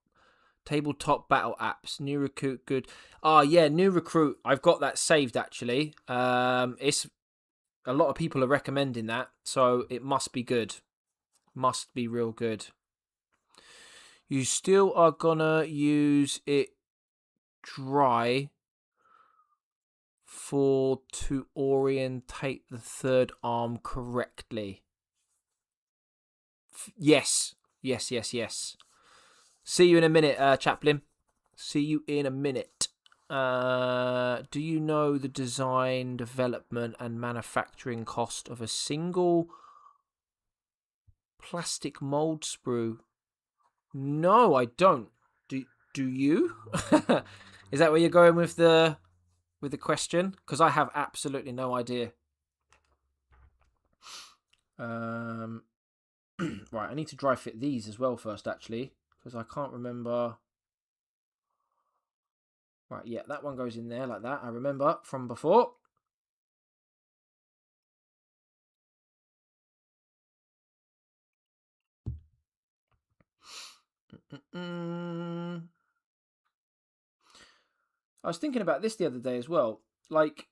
battle apps. New Recruit, good. Yeah, New Recruit. I've got that saved, actually. It's a lot of people are recommending that, so it must be good. Must be real good. You still are gonna use it dry to orientate the third arm correctly. Yes. See you in a minute, Chaplin. See you in a minute. Do you know the design, development, and manufacturing cost of a single plastic mold sprue? No, I don't. Do you? Is that where you're going with the question? Because I have absolutely no idea. Right, I need to dry fit these as well first, actually, because I can't remember. Right, yeah, that one goes in there like that. I remember from before. I was thinking about this the other day as well. Like,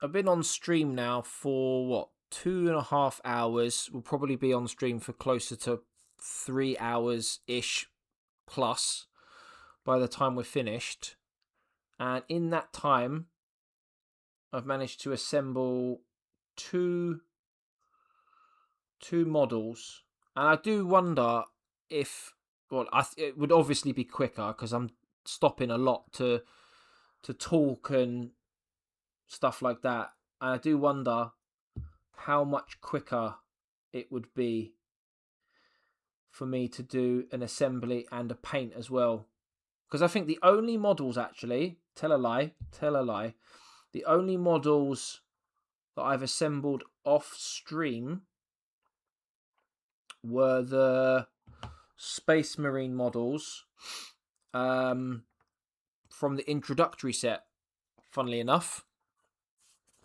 I've been on stream now for what, 2.5 hours. We'll probably be on stream for closer to 3 hours ish plus by the time we're finished. And in that time, I've managed to assemble two models. And I do wonder if, well, it would obviously be quicker because I'm stopping a lot to talk and stuff like that. And I do wonder how much quicker it would be for me to do an assembly and a paint as well. Because I think the only models, actually, tell a lie, the only models that I've assembled off stream were the Space Marine models from the introductory set, funnily enough.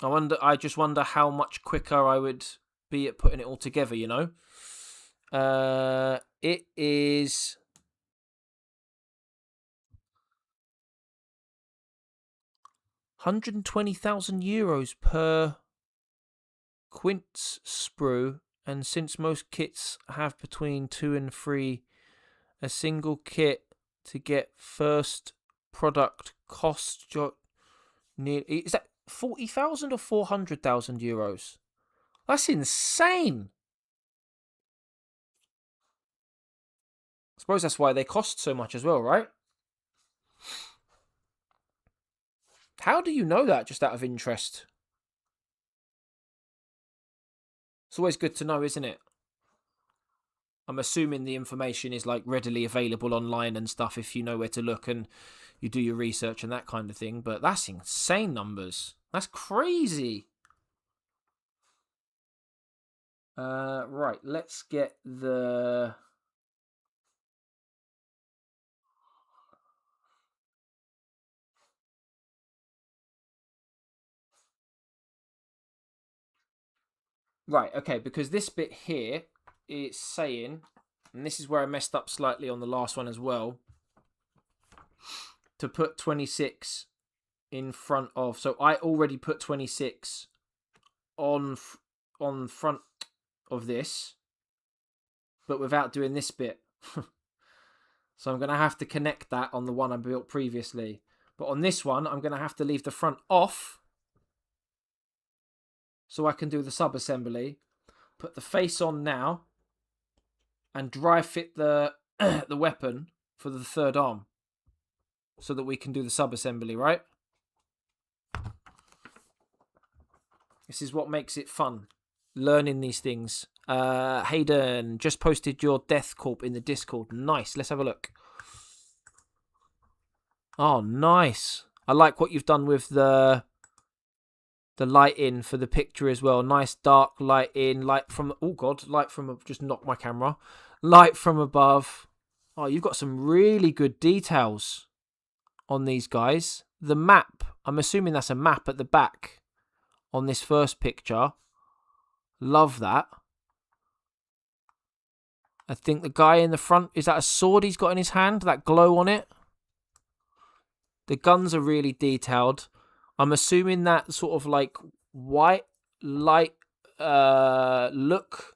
I just wonder how much quicker I would be at putting it all together, you know? It is 120,000 euros per quince sprue, and since most kits have between 2 and 3, a single kit to get first product cost is that 40,000 or 400,000 euros? That's insane. I suppose that's why they cost so much as well, right? How do you know that, just out of interest? It's always good to know, isn't it? I'm assuming the information is like readily available online and stuff if you know where to look and you do your research and that kind of thing. But that's insane numbers. That's crazy. Right, let's get the... Right, okay, because this bit here is saying, and this is where I messed up slightly on the last one as well, to put 26 in front of... So I already put 26 on front of this, but without doing this bit. So I'm going to have to connect that on the one I built previously. But on this one, I'm going to have to leave the front off so I can do the sub-assembly. Put the face on now and dry fit the the weapon for the third arm so that we can do the sub-assembly, right? This is what makes it fun, learning these things. Hayden just posted your Death Corp in the Discord. Nice. Let's have a look. Oh, nice. I like what you've done with the lighting for the picture as well. Nice dark lighting. Light from... Oh, God. Light from... Just knocked my camera. Light from above. Oh, you've got some really good details on these guys. The map. I'm assuming that's a map at the back on this first picture. Love that. I think the guy in the front, is that a sword he's got in his hand? That glow on it? The guns are really detailed. I'm assuming that sort of like white light look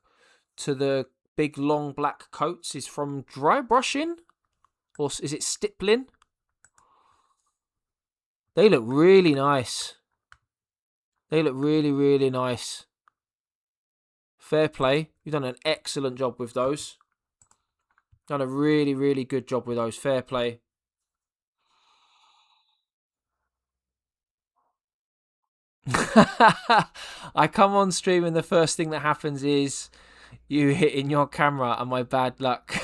to the big long black coats is from dry brushing? Or is it stippling? They look really nice. They look really, really nice. Fair play. You've done an excellent job with those. Done a really, really good job with those. Fair play. I come on stream and the first thing that happens is you hitting your camera and my bad luck.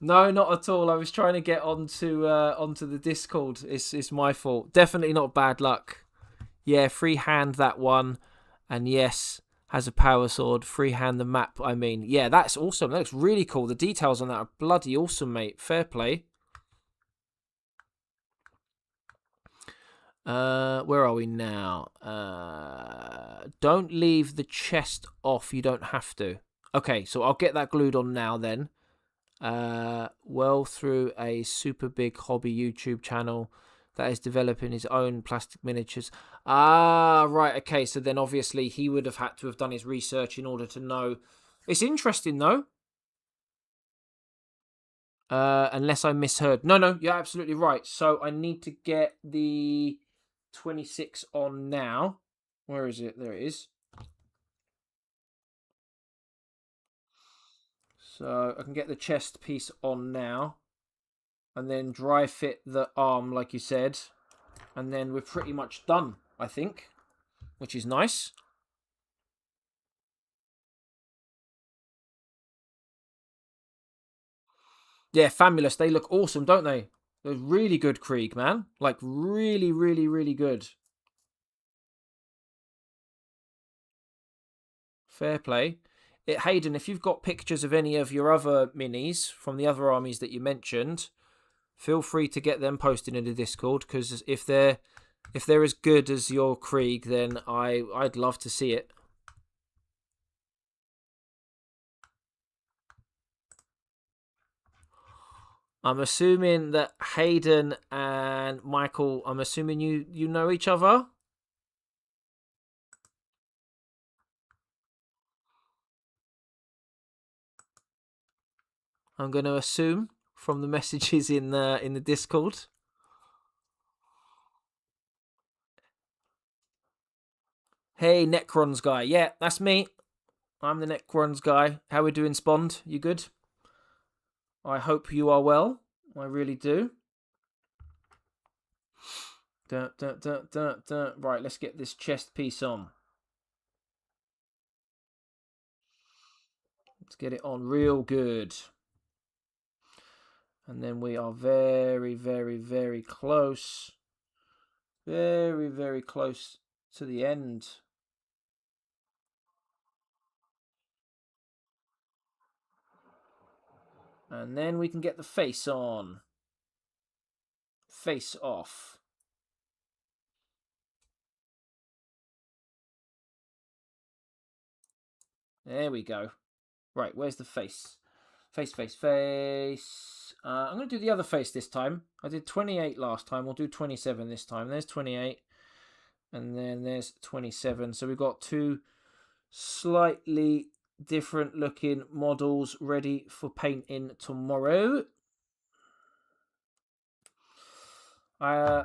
No, not at all. I was trying to get onto the Discord. It's my fault. Definitely not bad luck. Yeah, freehand that one. And yes, has a power sword. Freehand the map, I mean. Yeah, that's awesome. That looks really cool. The details on that are bloody awesome, mate. Fair play. Where are we now? Don't leave the chest off. You don't have to. Okay, so I'll get that glued on now then. well through a super big hobby YouTube channel that is developing his own plastic miniatures. Ah, right, okay, so then obviously he would have had to have done his research in order to know. It's interesting, though. Unless I misheard. No, you're absolutely right. So I need to get the 26 on now. Where is it? There it is. So I can get the chest piece on now. And then dry fit the arm, like you said. And then we're pretty much done, I think. Which is nice. Yeah, Famulous. They look awesome, don't they? They're really good Krieg, man. Like, really, really, really good. Fair play. Hayden, if you've got pictures of any of your other minis from the other armies that you mentioned, feel free to get them posted in the Discord, because if they're as good as your Krieg, then I'd love to see it. I'm assuming that Hayden and Michael, I'm assuming you know each other? I'm going to assume from the messages in the Discord. Hey, Necrons guy. Yeah, that's me. I'm the Necrons guy. How we doing, Spond? You good? I hope you are well. I really do. Right, let's get this chest piece on. Let's get it on real good. And then we are very, very, very close. Very, very close to the end. And then we can get the face on. Face off. There we go. Right, where's the face? Face, face, face. I'm going to do the other face this time. I did 28 last time. We'll do 27 this time. There's 28. And then there's 27. So we've got two slightly different looking models ready for painting tomorrow. Yeah,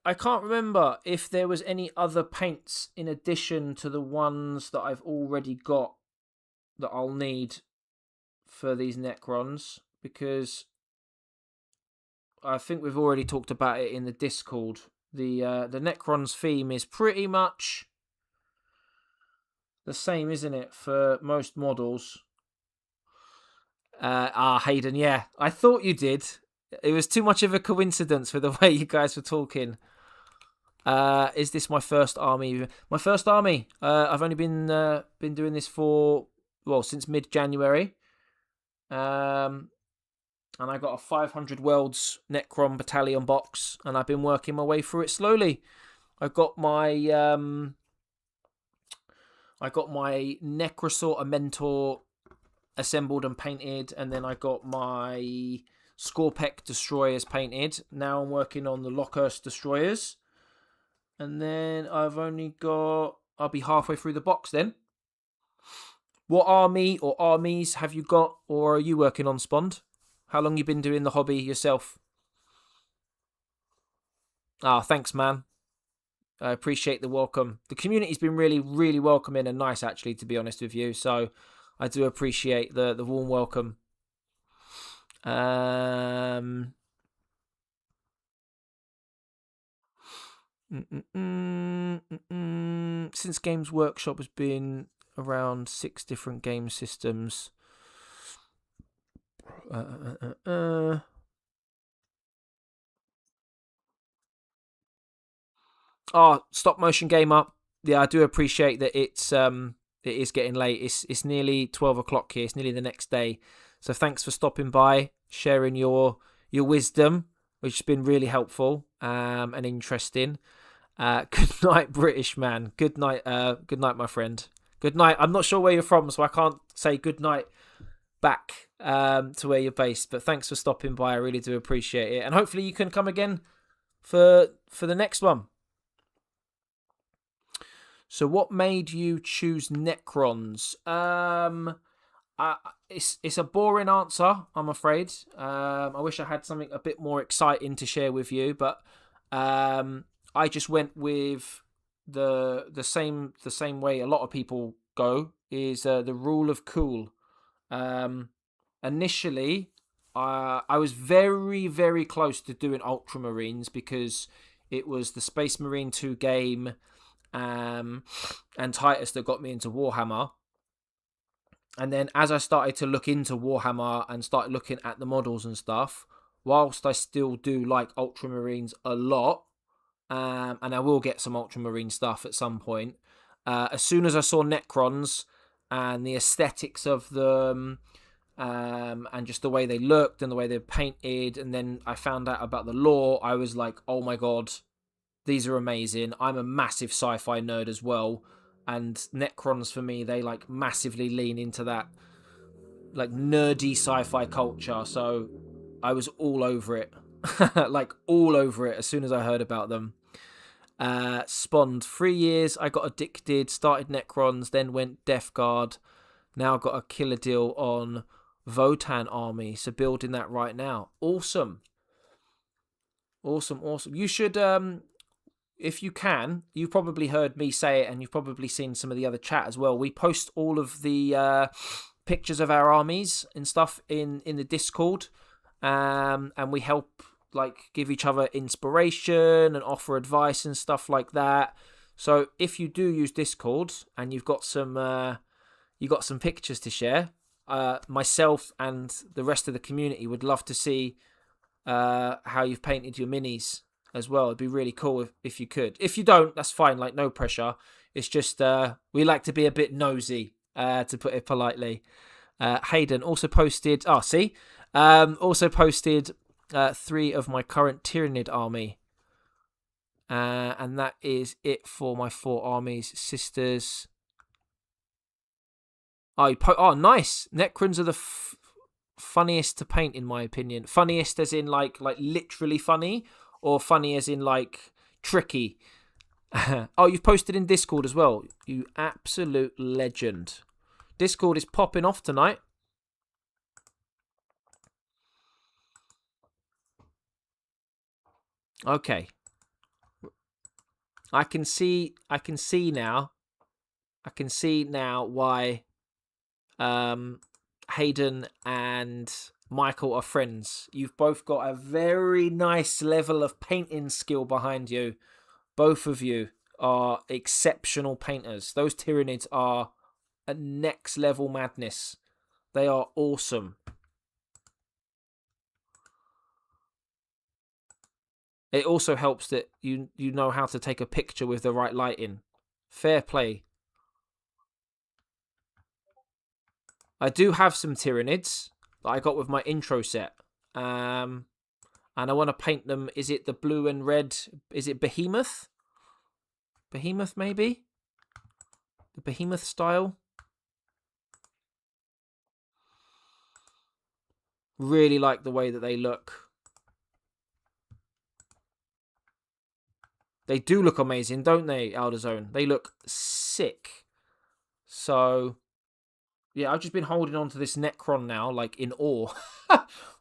I can't remember if there was any other paints in addition to the ones that I've already got that I'll need for these Necrons, because I think we've already talked about it in the Discord. The Necrons theme is pretty much the same, isn't it, for most models? Hayden, yeah. I thought you did. It was too much of a coincidence for the way you guys were talking. Is this my first army? My first army. I've only been doing this since mid-January. And I got a 500 Worlds Necron Battalion box, and I've been working my way through it slowly. I got my Necrosaur Mentor assembled and painted, and then I got my Scorpec Destroyers painted. Now I'm working on the Lokhurst Destroyers, and then I'll be halfway through the box then. What army or armies have you got, or are you working on, Spond? How long you been doing the hobby yourself? Thanks, man. I appreciate the welcome. The community's been really, really welcoming and nice, actually, to be honest with you. So I do appreciate the warm welcome. Since Games Workshop has been around 6 different game systems. Stop motion gamer. Yeah, I do appreciate that it is getting late. It's nearly 12 o'clock here. It's nearly the next day. So thanks for stopping by, sharing your wisdom, which has been really helpful and interesting. Good night, British man. Good night, my friend. Good night. I'm not sure where you're from, so I can't say good night back to where you're based. But thanks for stopping by. I really do appreciate it. And hopefully you can come again for the next one. So what made you choose Necrons? It's a boring answer, I'm afraid. I wish I had something a bit more exciting to share with you, but I just went with the same way a lot of people go, is the rule of cool. Initially, I was very, very close to doing Ultramarines because it was the Space Marine 2 game and Titus that got me into Warhammer. And then as I started to look into Warhammer and started looking at the models and stuff, whilst I still do like Ultramarines a lot, and I will get some Ultramarine stuff at some point, as soon as I saw Necrons and the aesthetics of them, and just the way they looked and the way they're painted, and then I found out about the lore, I was like, oh my god, these are amazing. I'm a massive sci-fi nerd as well, and Necrons for me, they like massively lean into that like nerdy sci-fi culture, so I was all over it. Like all over it as soon as I heard about them. Spawned 3 years, I got addicted, started Necrons, then went Death Guard, now got a killer deal on Votan army, so building that right now. Awesome. You should if you can, you've probably heard me say it, and you've probably seen some of the other chat as well. We post all of the pictures of our armies and stuff in the Discord, and we help like give each other inspiration and offer advice and stuff like that. So if you do use Discord and you've got some pictures to share, myself and the rest of the community would love to see how you've painted your minis as well. It'd be really cool if you could. If you don't, that's fine, like no pressure. It's just we like to be a bit nosy, to put it politely. Hayden also posted also posted 3 of my current Tyranid army, and that is it for my 4 armies. Sisters. Oh, nice. Necrons are the funniest to paint, in my opinion. Funniest as in like literally funny, or funny as in like tricky. Oh, you've posted in Discord as well. You absolute legend. Discord is popping off tonight. Okay. I can see now why Hayden and Michael are friends. You've both got a very nice level of painting skill behind you. Both of you are exceptional painters. Those Tyranids are a next level madness. They are awesome. It also helps that you know how to take a picture with the right lighting. Fair play. I do have some Tyranids that I got with my intro set. And I want to paint them. Is it the blue and red? Is it Behemoth? Behemoth, maybe? The Behemoth style? Really like the way that they look. They do look amazing, don't they, Alderzone? They look sick. So, yeah, I've just been holding on to this Necron now, like, in awe.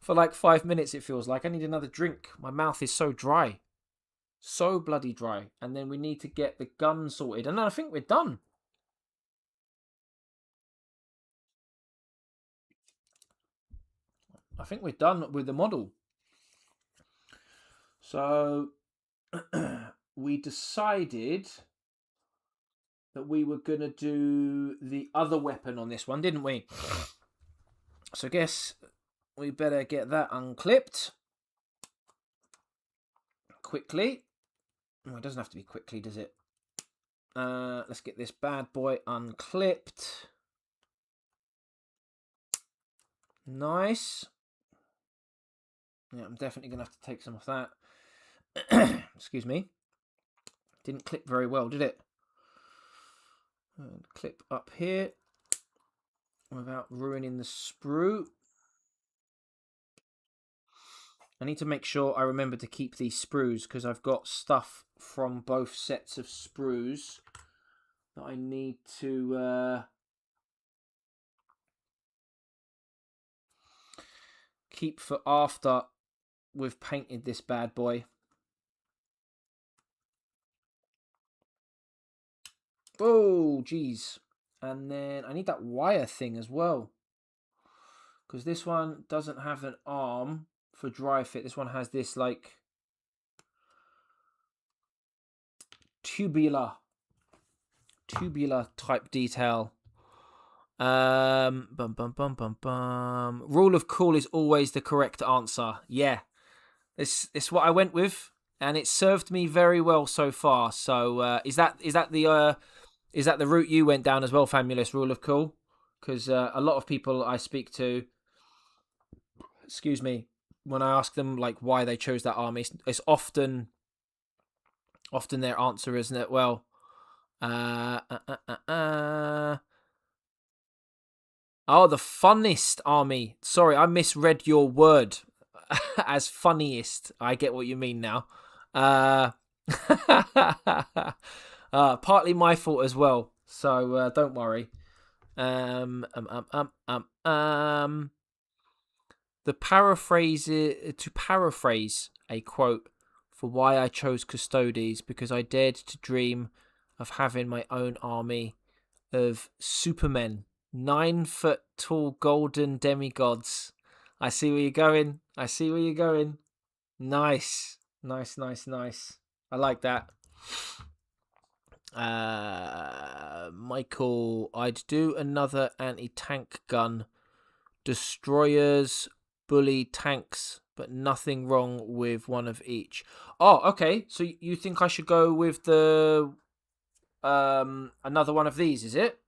For like 5 minutes, it feels like. I need another drink. My mouth is so dry. So bloody dry. And then we need to get the gun sorted. And then I think we're done. I think we're done with the model. So, we decided that we were going to do the other weapon on this one, didn't we? So I guess we better get that unclipped quickly. Oh, it doesn't have to be quickly, does it? Let's get this bad boy unclipped. Nice. Yeah, I'm definitely going to have to take some of that. Excuse me. Didn't clip very well, did it? And clip up here. without ruining the sprue. I need to make sure I remember to keep these sprues because I've got stuff from both sets of sprues that I need to keep for after we've painted this bad boy. Oh, geez. And then I need that wire thing as well. Because this one doesn't have an arm for dry fit. This one has this, like, tubular type detail. Bum, bum, bum, bum, bum. Rule of cool is always the correct answer. Yeah. It's what I went with. And it served me very well so far. So is that the route you went down as well, Famulous? Rule of cool, because a lot of people I speak to, excuse me, when I ask them like why they chose that army, it's often their answer, isn't it? Well, oh, the funnest army. Sorry, I misread your word as funniest. I get what you mean now. Partly my fault as well. So don't worry. To paraphrase a quote for why I chose Custodes, because I dared to dream of having my own army of supermen, 9-foot tall golden demigods. I see where you're going. Nice. I like that. Michael, I'd do another anti-tank gun. Destroyers, bully, tanks, but nothing wrong with one of each. Oh, okay. So you think I should go with the another one of these, is it?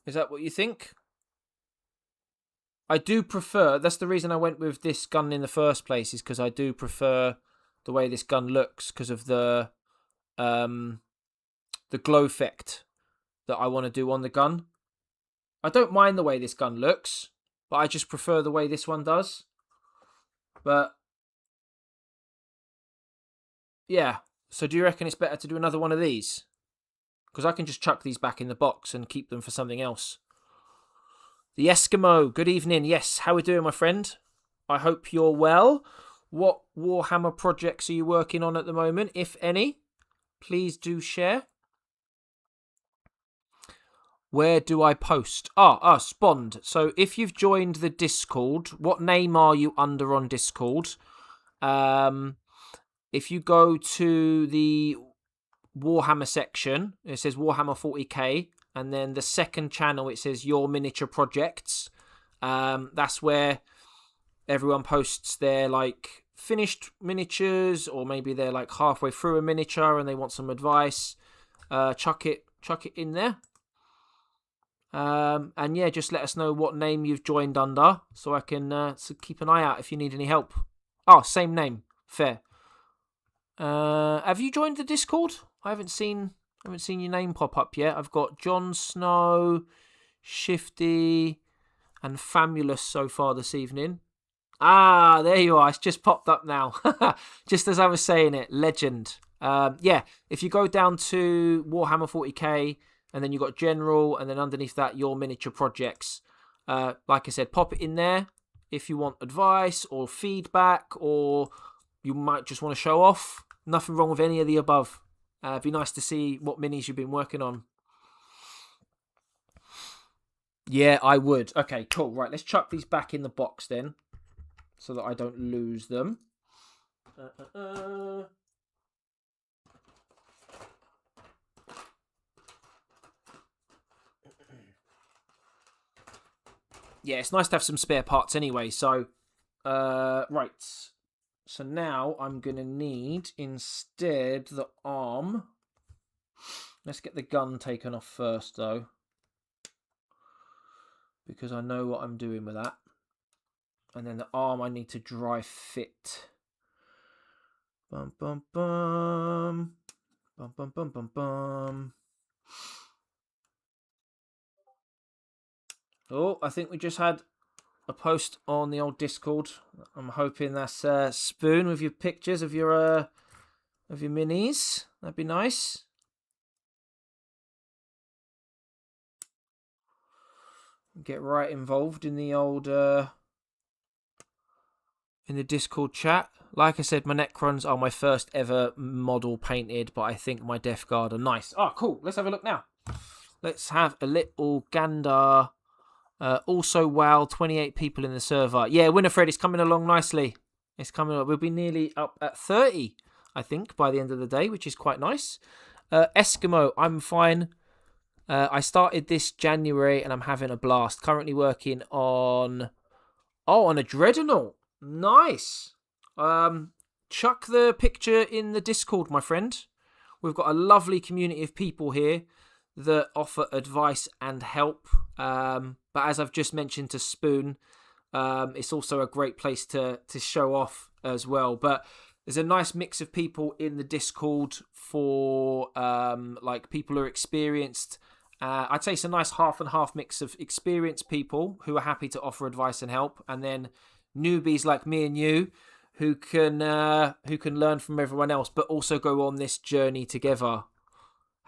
Is that what you think? I do prefer, that's the reason I went with this gun in the first place, is because I do prefer the way this gun looks because of the glow effect that I want to do on the gun. I don't mind the way this gun looks, but I just prefer the way this one does. But yeah, so do you reckon it's better to do another one of these? Because I can just chuck these back in the box and keep them for something else. The Eskimo, good evening. Yes, how are we doing, my friend? I hope you're well. What Warhammer projects are you working on at the moment, if any? Please do share. Where do I post? Spond. So if you've joined the Discord, what name are you under on Discord? If you go to the Warhammer section, it says Warhammer 40K, and then the second channel, it says Your Miniature Projects. That's where everyone posts their like finished miniatures, or maybe they're like halfway through a miniature and they want some advice. Chuck it in there. And yeah, just let us know what name you've joined under, so I can keep an eye out if you need any help. Oh, same name. Fair. Have you joined the Discord? I haven't seen your name pop up yet. I've got Jon Snow, Shifty, and Famulous so far this evening. Ah, there you are. It's just popped up now. Just as I was saying it. Legend. Yeah, if you go down to Warhammer 40K, and then you've got General, and then underneath that, Your Miniature Projects. Like I said, pop it in there if you want advice or feedback, or you might just want to show off. Nothing wrong with any of the above. It'd be nice to see what minis you've been working on. Yeah, I would. Okay, cool. Right, let's chuck these back in the box then, so that I don't lose them. Yeah, it's nice to have some spare parts anyway. So, right. So now I'm going to need, instead, the arm. Let's get the gun taken off first, though, because I know what I'm doing with that. And then the arm I need to dry fit. Bum, bum, bum. Bum, bum, bum, bum, bum. Oh, I think we just had a post on the old Discord. I'm hoping that's Spoon with your pictures of your minis. That'd be nice. Get right involved in the old in the Discord chat. Like I said, my Necrons are my first ever model painted, but I think my Death Guard are nice. Oh, cool. Let's have a look now. Let's have a little gander. Also, wow, 28 people in the server. Yeah, Winifred, it's coming along nicely. It's coming up. We'll be nearly up at 30, I think, by the end of the day, which is quite nice. Eskimo, I'm fine. I started this January and I'm having a blast. Currently working on... Oh, on a Dreadnought. Nice. Chuck the picture in the Discord, my friend. We've got a lovely community of people here that offer advice and help. But as I've just mentioned to Spoon, it's also a great place to show off as well. But there's a nice mix of people in the Discord for like people who are experienced. I'd say it's a nice half and half mix of experienced people who are happy to offer advice and help, and then newbies like me and you who can learn from everyone else, but also go on this journey together.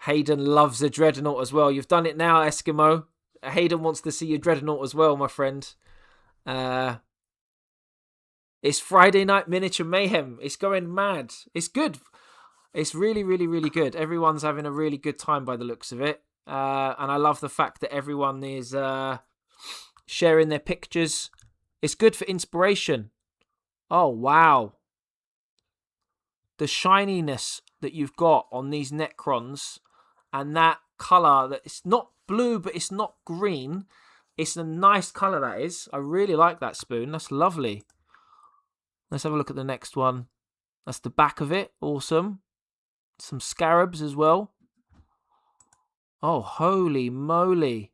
Hayden loves a Dreadnought as well. You've done it now, Eskimo. Hayden wants to see your Dreadnought as well, my friend. It's Friday Night Miniature Mayhem. It's going mad. It's good. It's really, really, really good. Everyone's having a really good time by the looks of it. And I love the fact that everyone is sharing their pictures. It's good for inspiration. Oh, wow. The shininess that you've got on these Necrons and that colour that it's not blue, but it's not green. It's a nice colour, that is. I really like that, Spoon. That's lovely. Let's have a look at the next one. That's the back of it. Awesome. Some scarabs as well. Oh, holy moly.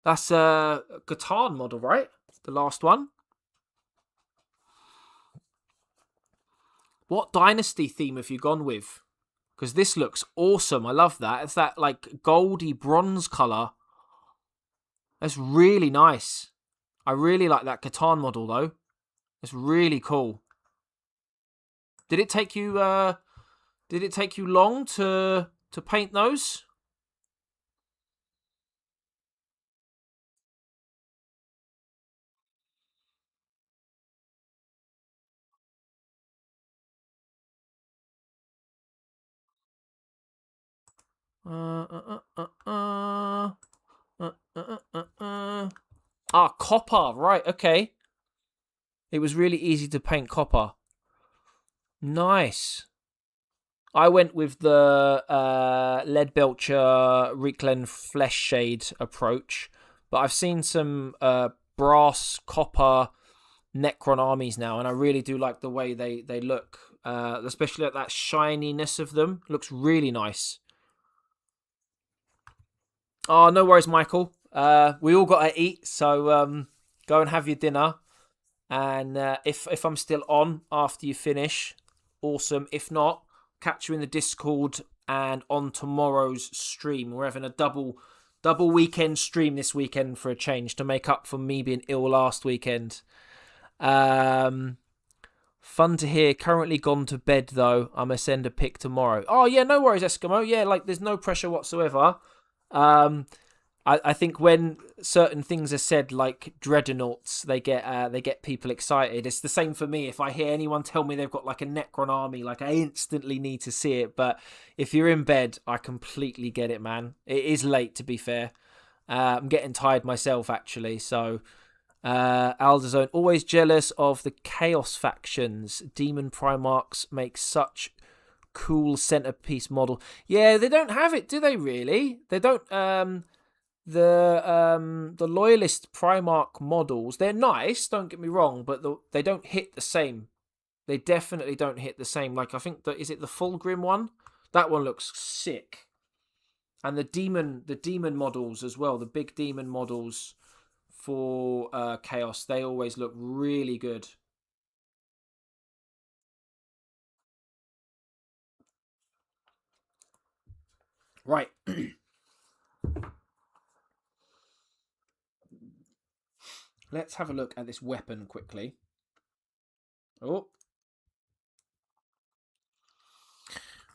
That's a Catan model, right? The last one. What dynasty theme have you gone with? Because this looks awesome. I love that. It's that like goldy bronze colour. That's really nice. I really like that Catan model though. It's really cool. Did it take you long to paint those? Copper. Right, okay. It was really easy to paint copper. Nice. I went with the Leadbelcher Reeklen Flesh Shade approach, but I've seen some brass copper Necron armies now, and I really do like the way they look, especially at that shininess of them. Looks really nice. Oh, no worries, Michael. We all got to eat, so go and have your dinner. And if I'm still on after you finish, awesome. If not, catch you in the Discord and on tomorrow's stream. We're having a double weekend stream this weekend for a change to make up for me being ill last weekend. Fun to hear. Currently gone to bed though. I'm gonna send a pic tomorrow. Oh yeah, no worries, Eskimo. Yeah, like there's no pressure whatsoever. I think when certain things are said, like Dreadnoughts, they get people excited. It's the same for me. If I hear anyone tell me they've got like a Necron army, like I instantly need to see it. But if you're in bed, I completely get it, man. It is late, to be fair. I'm getting tired myself, actually. So, Aldazone, always jealous of the Chaos factions. Demon Primarchs make such cool centerpiece model. Yeah, they don't have it, do they? Really? They don't. The Loyalist Primarch models, they're nice, don't get me wrong, but they don't hit the same. They definitely don't hit the same. Like, I think that, is it the Fulgrim one? That one looks sick. And the demon models as well, the big demon models for Chaos, they always look really good. Right. Let's have a look at this weapon quickly. Oh.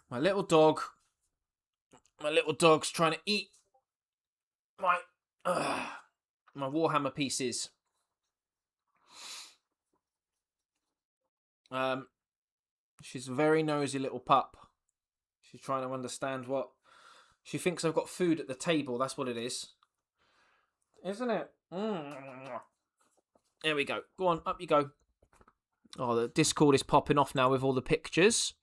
My little dog's trying to eat my Warhammer pieces. She's a very nosy little pup. She's trying to understand what... She thinks I've got food at the table. That's what it is. Isn't it? There we go. Go on, up you go. Oh, the Discord is popping off now with all the pictures.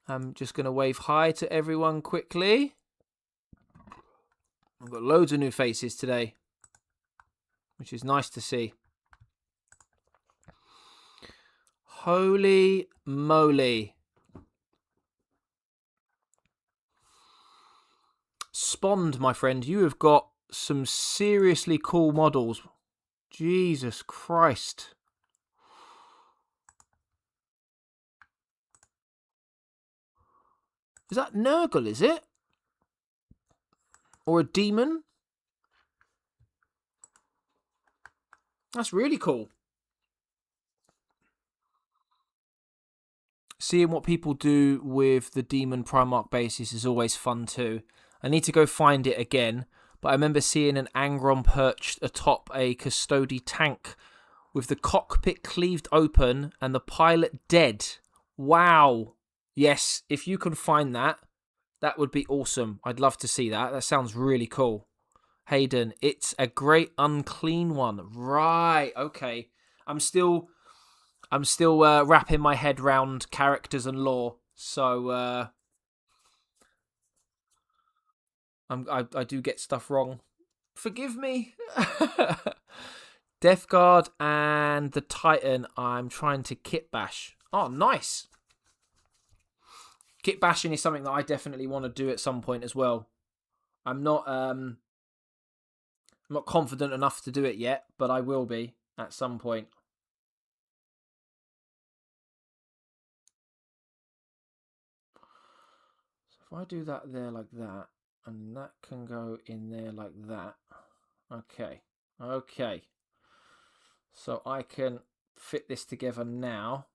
I'm just going to wave hi to everyone quickly. I've got loads of new faces today, which is nice to see. Holy moly. Spond, my friend, you have got some seriously cool models. Jesus Christ. Is that Nurgle, is it? Or a demon? That's really cool. Seeing what people do with the Demon Primarch bases is always fun too. I need to go find it again, but I remember seeing an Angron perched atop a Custody tank with the cockpit cleaved open and the pilot dead. Wow. Yes, if you can find that, that would be awesome. I'd love to see that. That sounds really cool. Hayden, it's a great unclean one. Right, okay. I'm still wrapping my head round characters and lore, so I do get stuff wrong. Forgive me. Death Guard and the Titan, I'm trying to kit bash. Oh, nice. Kit bashing is something that I definitely want to do at some point as well. I'm not confident enough to do it yet, but I will be at some point. So if I do that there like that, and that can go in there like that. Okay. Okay. So I can fit this together now.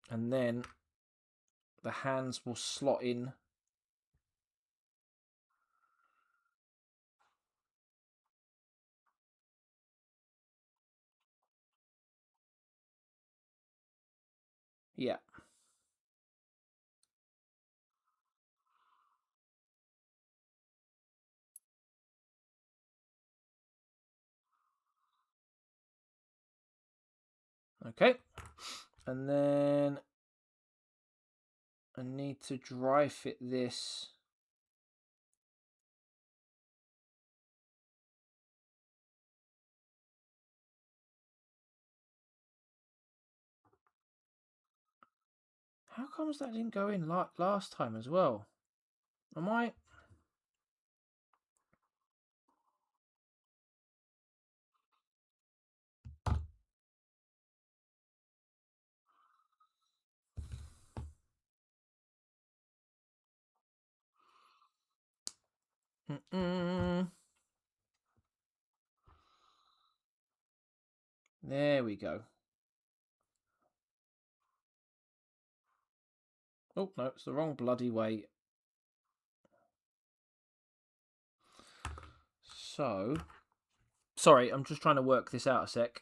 And then the hands will slot in. Yeah. Okay. And then I need to dry fit this. How comes that didn't go in last time as well? Am I... There we go. Oh, no, it's the wrong bloody way. So... Sorry, I'm just trying to work this out a sec.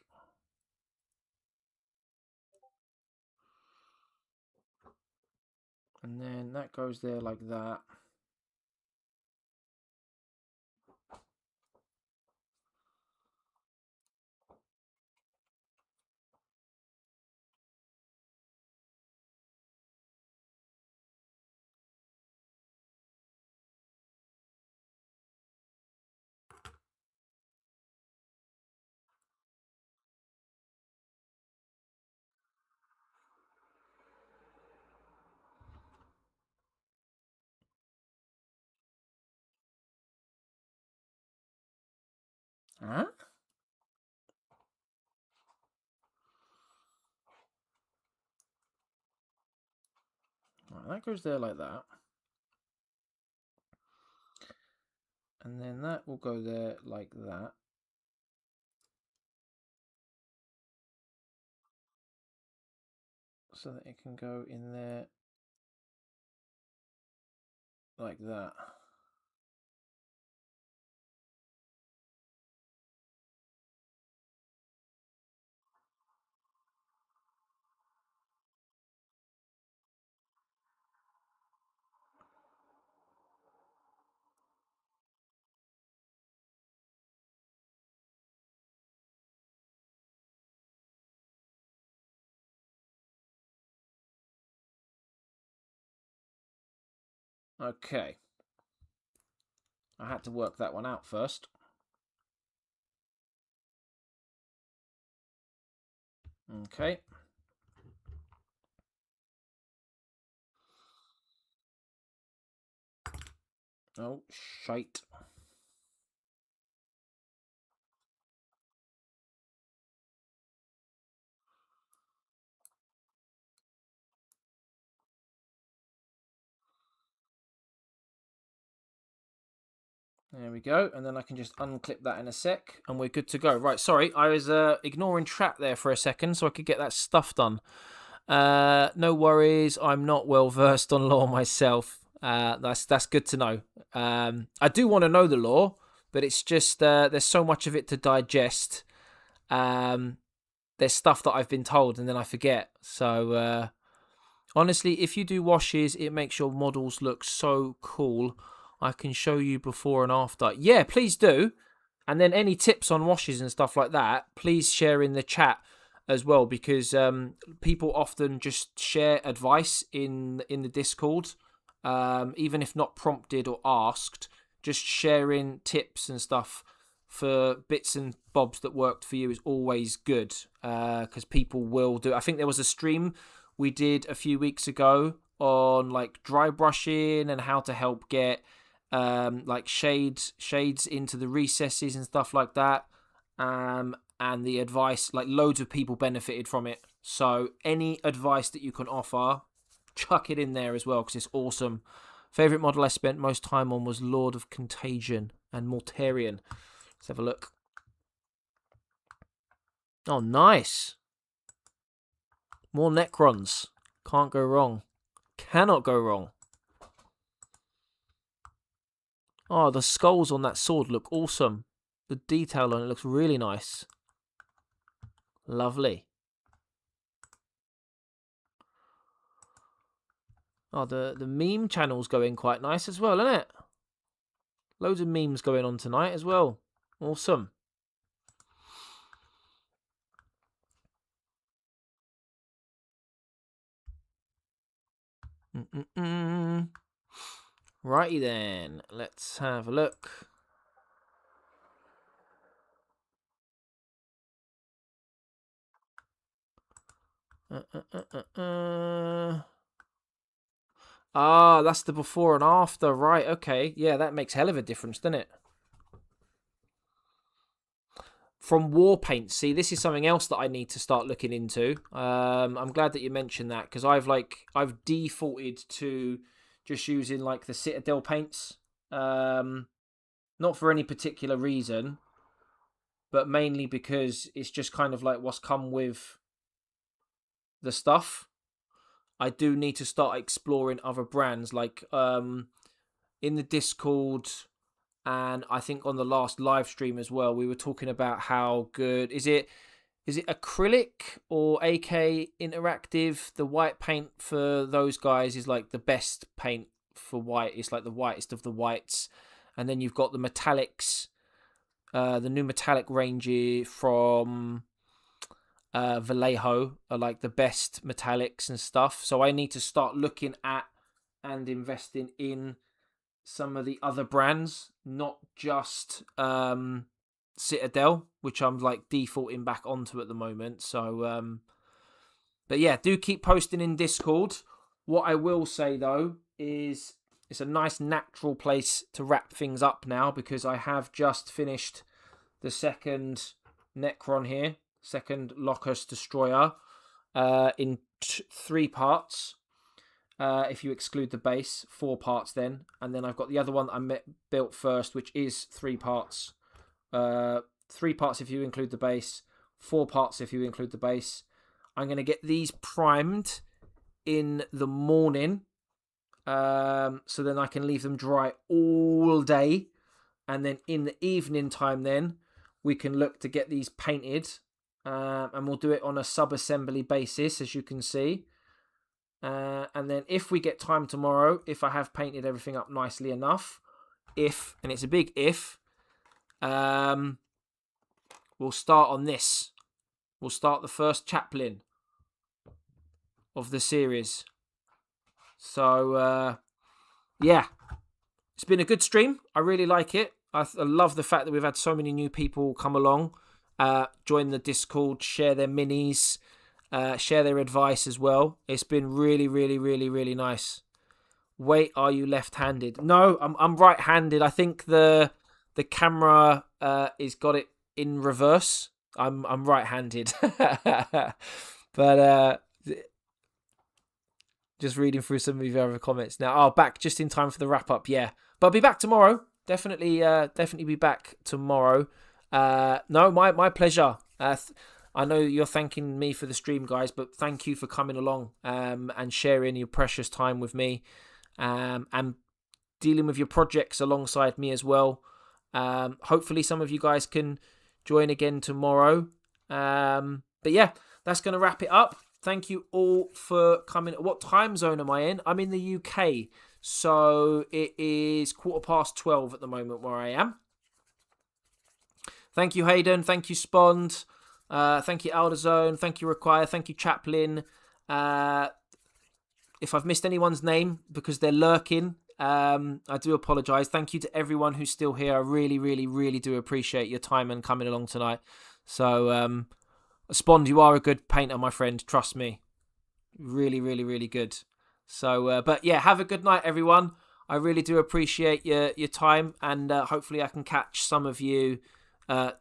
And then that goes there like that. Huh? Right, that goes there like that. And then that will go there like that. So that it can go in there like that. Okay. I had to work that one out first. Okay. Oh, shite. There we go. And then I can just unclip that in a sec. And we're good to go. Right, sorry. I was ignoring chat there for a second so I could get that stuff done. No worries. I'm not well versed on lore myself. That's good to know. I do want to know the lore, but it's just there's so much of it to digest. There's stuff that I've been told and then I forget. So honestly, if you do washes, it makes your models look so cool. I can show you before and after. Yeah, please do. And then any tips on washes and stuff like that, please share in the chat as well, because people often just share advice in the Discord, even if not prompted or asked, just sharing tips and stuff for bits and bobs that worked for you is always good, because people will do. I think there was a stream we did a few weeks ago on like dry brushing and how to help get like shades into the recesses and stuff like that. And the advice, like loads of people benefited from it. So any advice that you can offer, chuck it in there as well, because it's awesome. Favorite model I spent most time on was Lord of Contagion and Mortarion. Let's have a look. Oh, nice. More Necrons. Can't go wrong. Cannot go wrong. Oh, the skulls on that sword look awesome. The detail on it looks really nice. Lovely. Oh, the meme channel's going quite nice as well, isn't it? Loads of memes going on tonight as well. Awesome. Righty then. Let's have a look. Ah, that's the before and after. Right, okay. Yeah, that makes hell of a difference, doesn't it? From war paint, see, this is something else that I need to start looking into. I'm glad that you mentioned that, because I've defaulted to just using like the Citadel paints. Not for any particular reason, but mainly because it's just kind of like what's come with the stuff. I do need to start exploring other brands, like in the Discord, and I think on the last live stream as well, we were talking about how good is it acrylic or AK interactive. The white paint for those guys is like the best paint for white. It's like the whitest of the whites. And then you've got the metallics, the new metallic range from Vallejo are like the best metallics and stuff. So I need to start looking at and investing in some of the other brands, not just Citadel, which I'm like defaulting back onto at the moment. So, but yeah, do keep posting in Discord. What I will say though is it's a nice natural place to wrap things up now, because I have just finished the second Necron here, second Lokhust Destroyer, in 3 parts. if you exclude the base. 4 parts then. And then I've got the other one that I built first, which is 3 parts. 3 parts if you include the base. 4 parts if you include the base. I'm going to get these primed in the morning. So then I can leave them dry all day. And then in the evening time then, we can look to get these painted. And we'll do it on a sub-assembly basis, as you can see. And then if we get time tomorrow, if I have painted everything up nicely enough, and it's a big if, we'll start on this. We'll start the first chaplain of the series. So, yeah, it's been a good stream. I really like it. I love the fact that we've had so many new people come along, join the Discord, share their minis, share their advice as well. It's been really, really, really, really nice. Wait, are you left-handed? No, I'm right-handed. I think the camera is got it in reverse. I'm right-handed. But just reading through some of your other comments now. Oh, back just in time for the wrap-up. Yeah, but I'll be back tomorrow. Definitely be back tomorrow. No, my pleasure. I know you're thanking me for the stream, guys, but thank you for coming along and sharing your precious time with me and dealing with your projects alongside me as well. Hopefully some of you guys can join again tomorrow. But yeah, that's going to wrap it up. Thank you all for coming. What time zone am I in? I'm in the UK. So it is 12:15 at the moment where I am. Thank you, Hayden. Thank you, Spond. Thank you, Alderzone. Thank you, Require. Thank you, Chaplin. If I've missed anyone's name because they're lurking, I do apologise. Thank you to everyone who's still here. I really, really, really do appreciate your time and coming along tonight. So, Spond, you are a good painter, my friend. Trust me. Really, really, really good. So, but yeah, have a good night, everyone. I really do appreciate your time, and hopefully I can catch some of you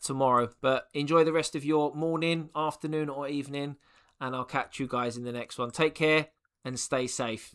tomorrow. But enjoy the rest of your morning, afternoon, or evening, and I'll catch you guys in the next one. Take care and stay safe.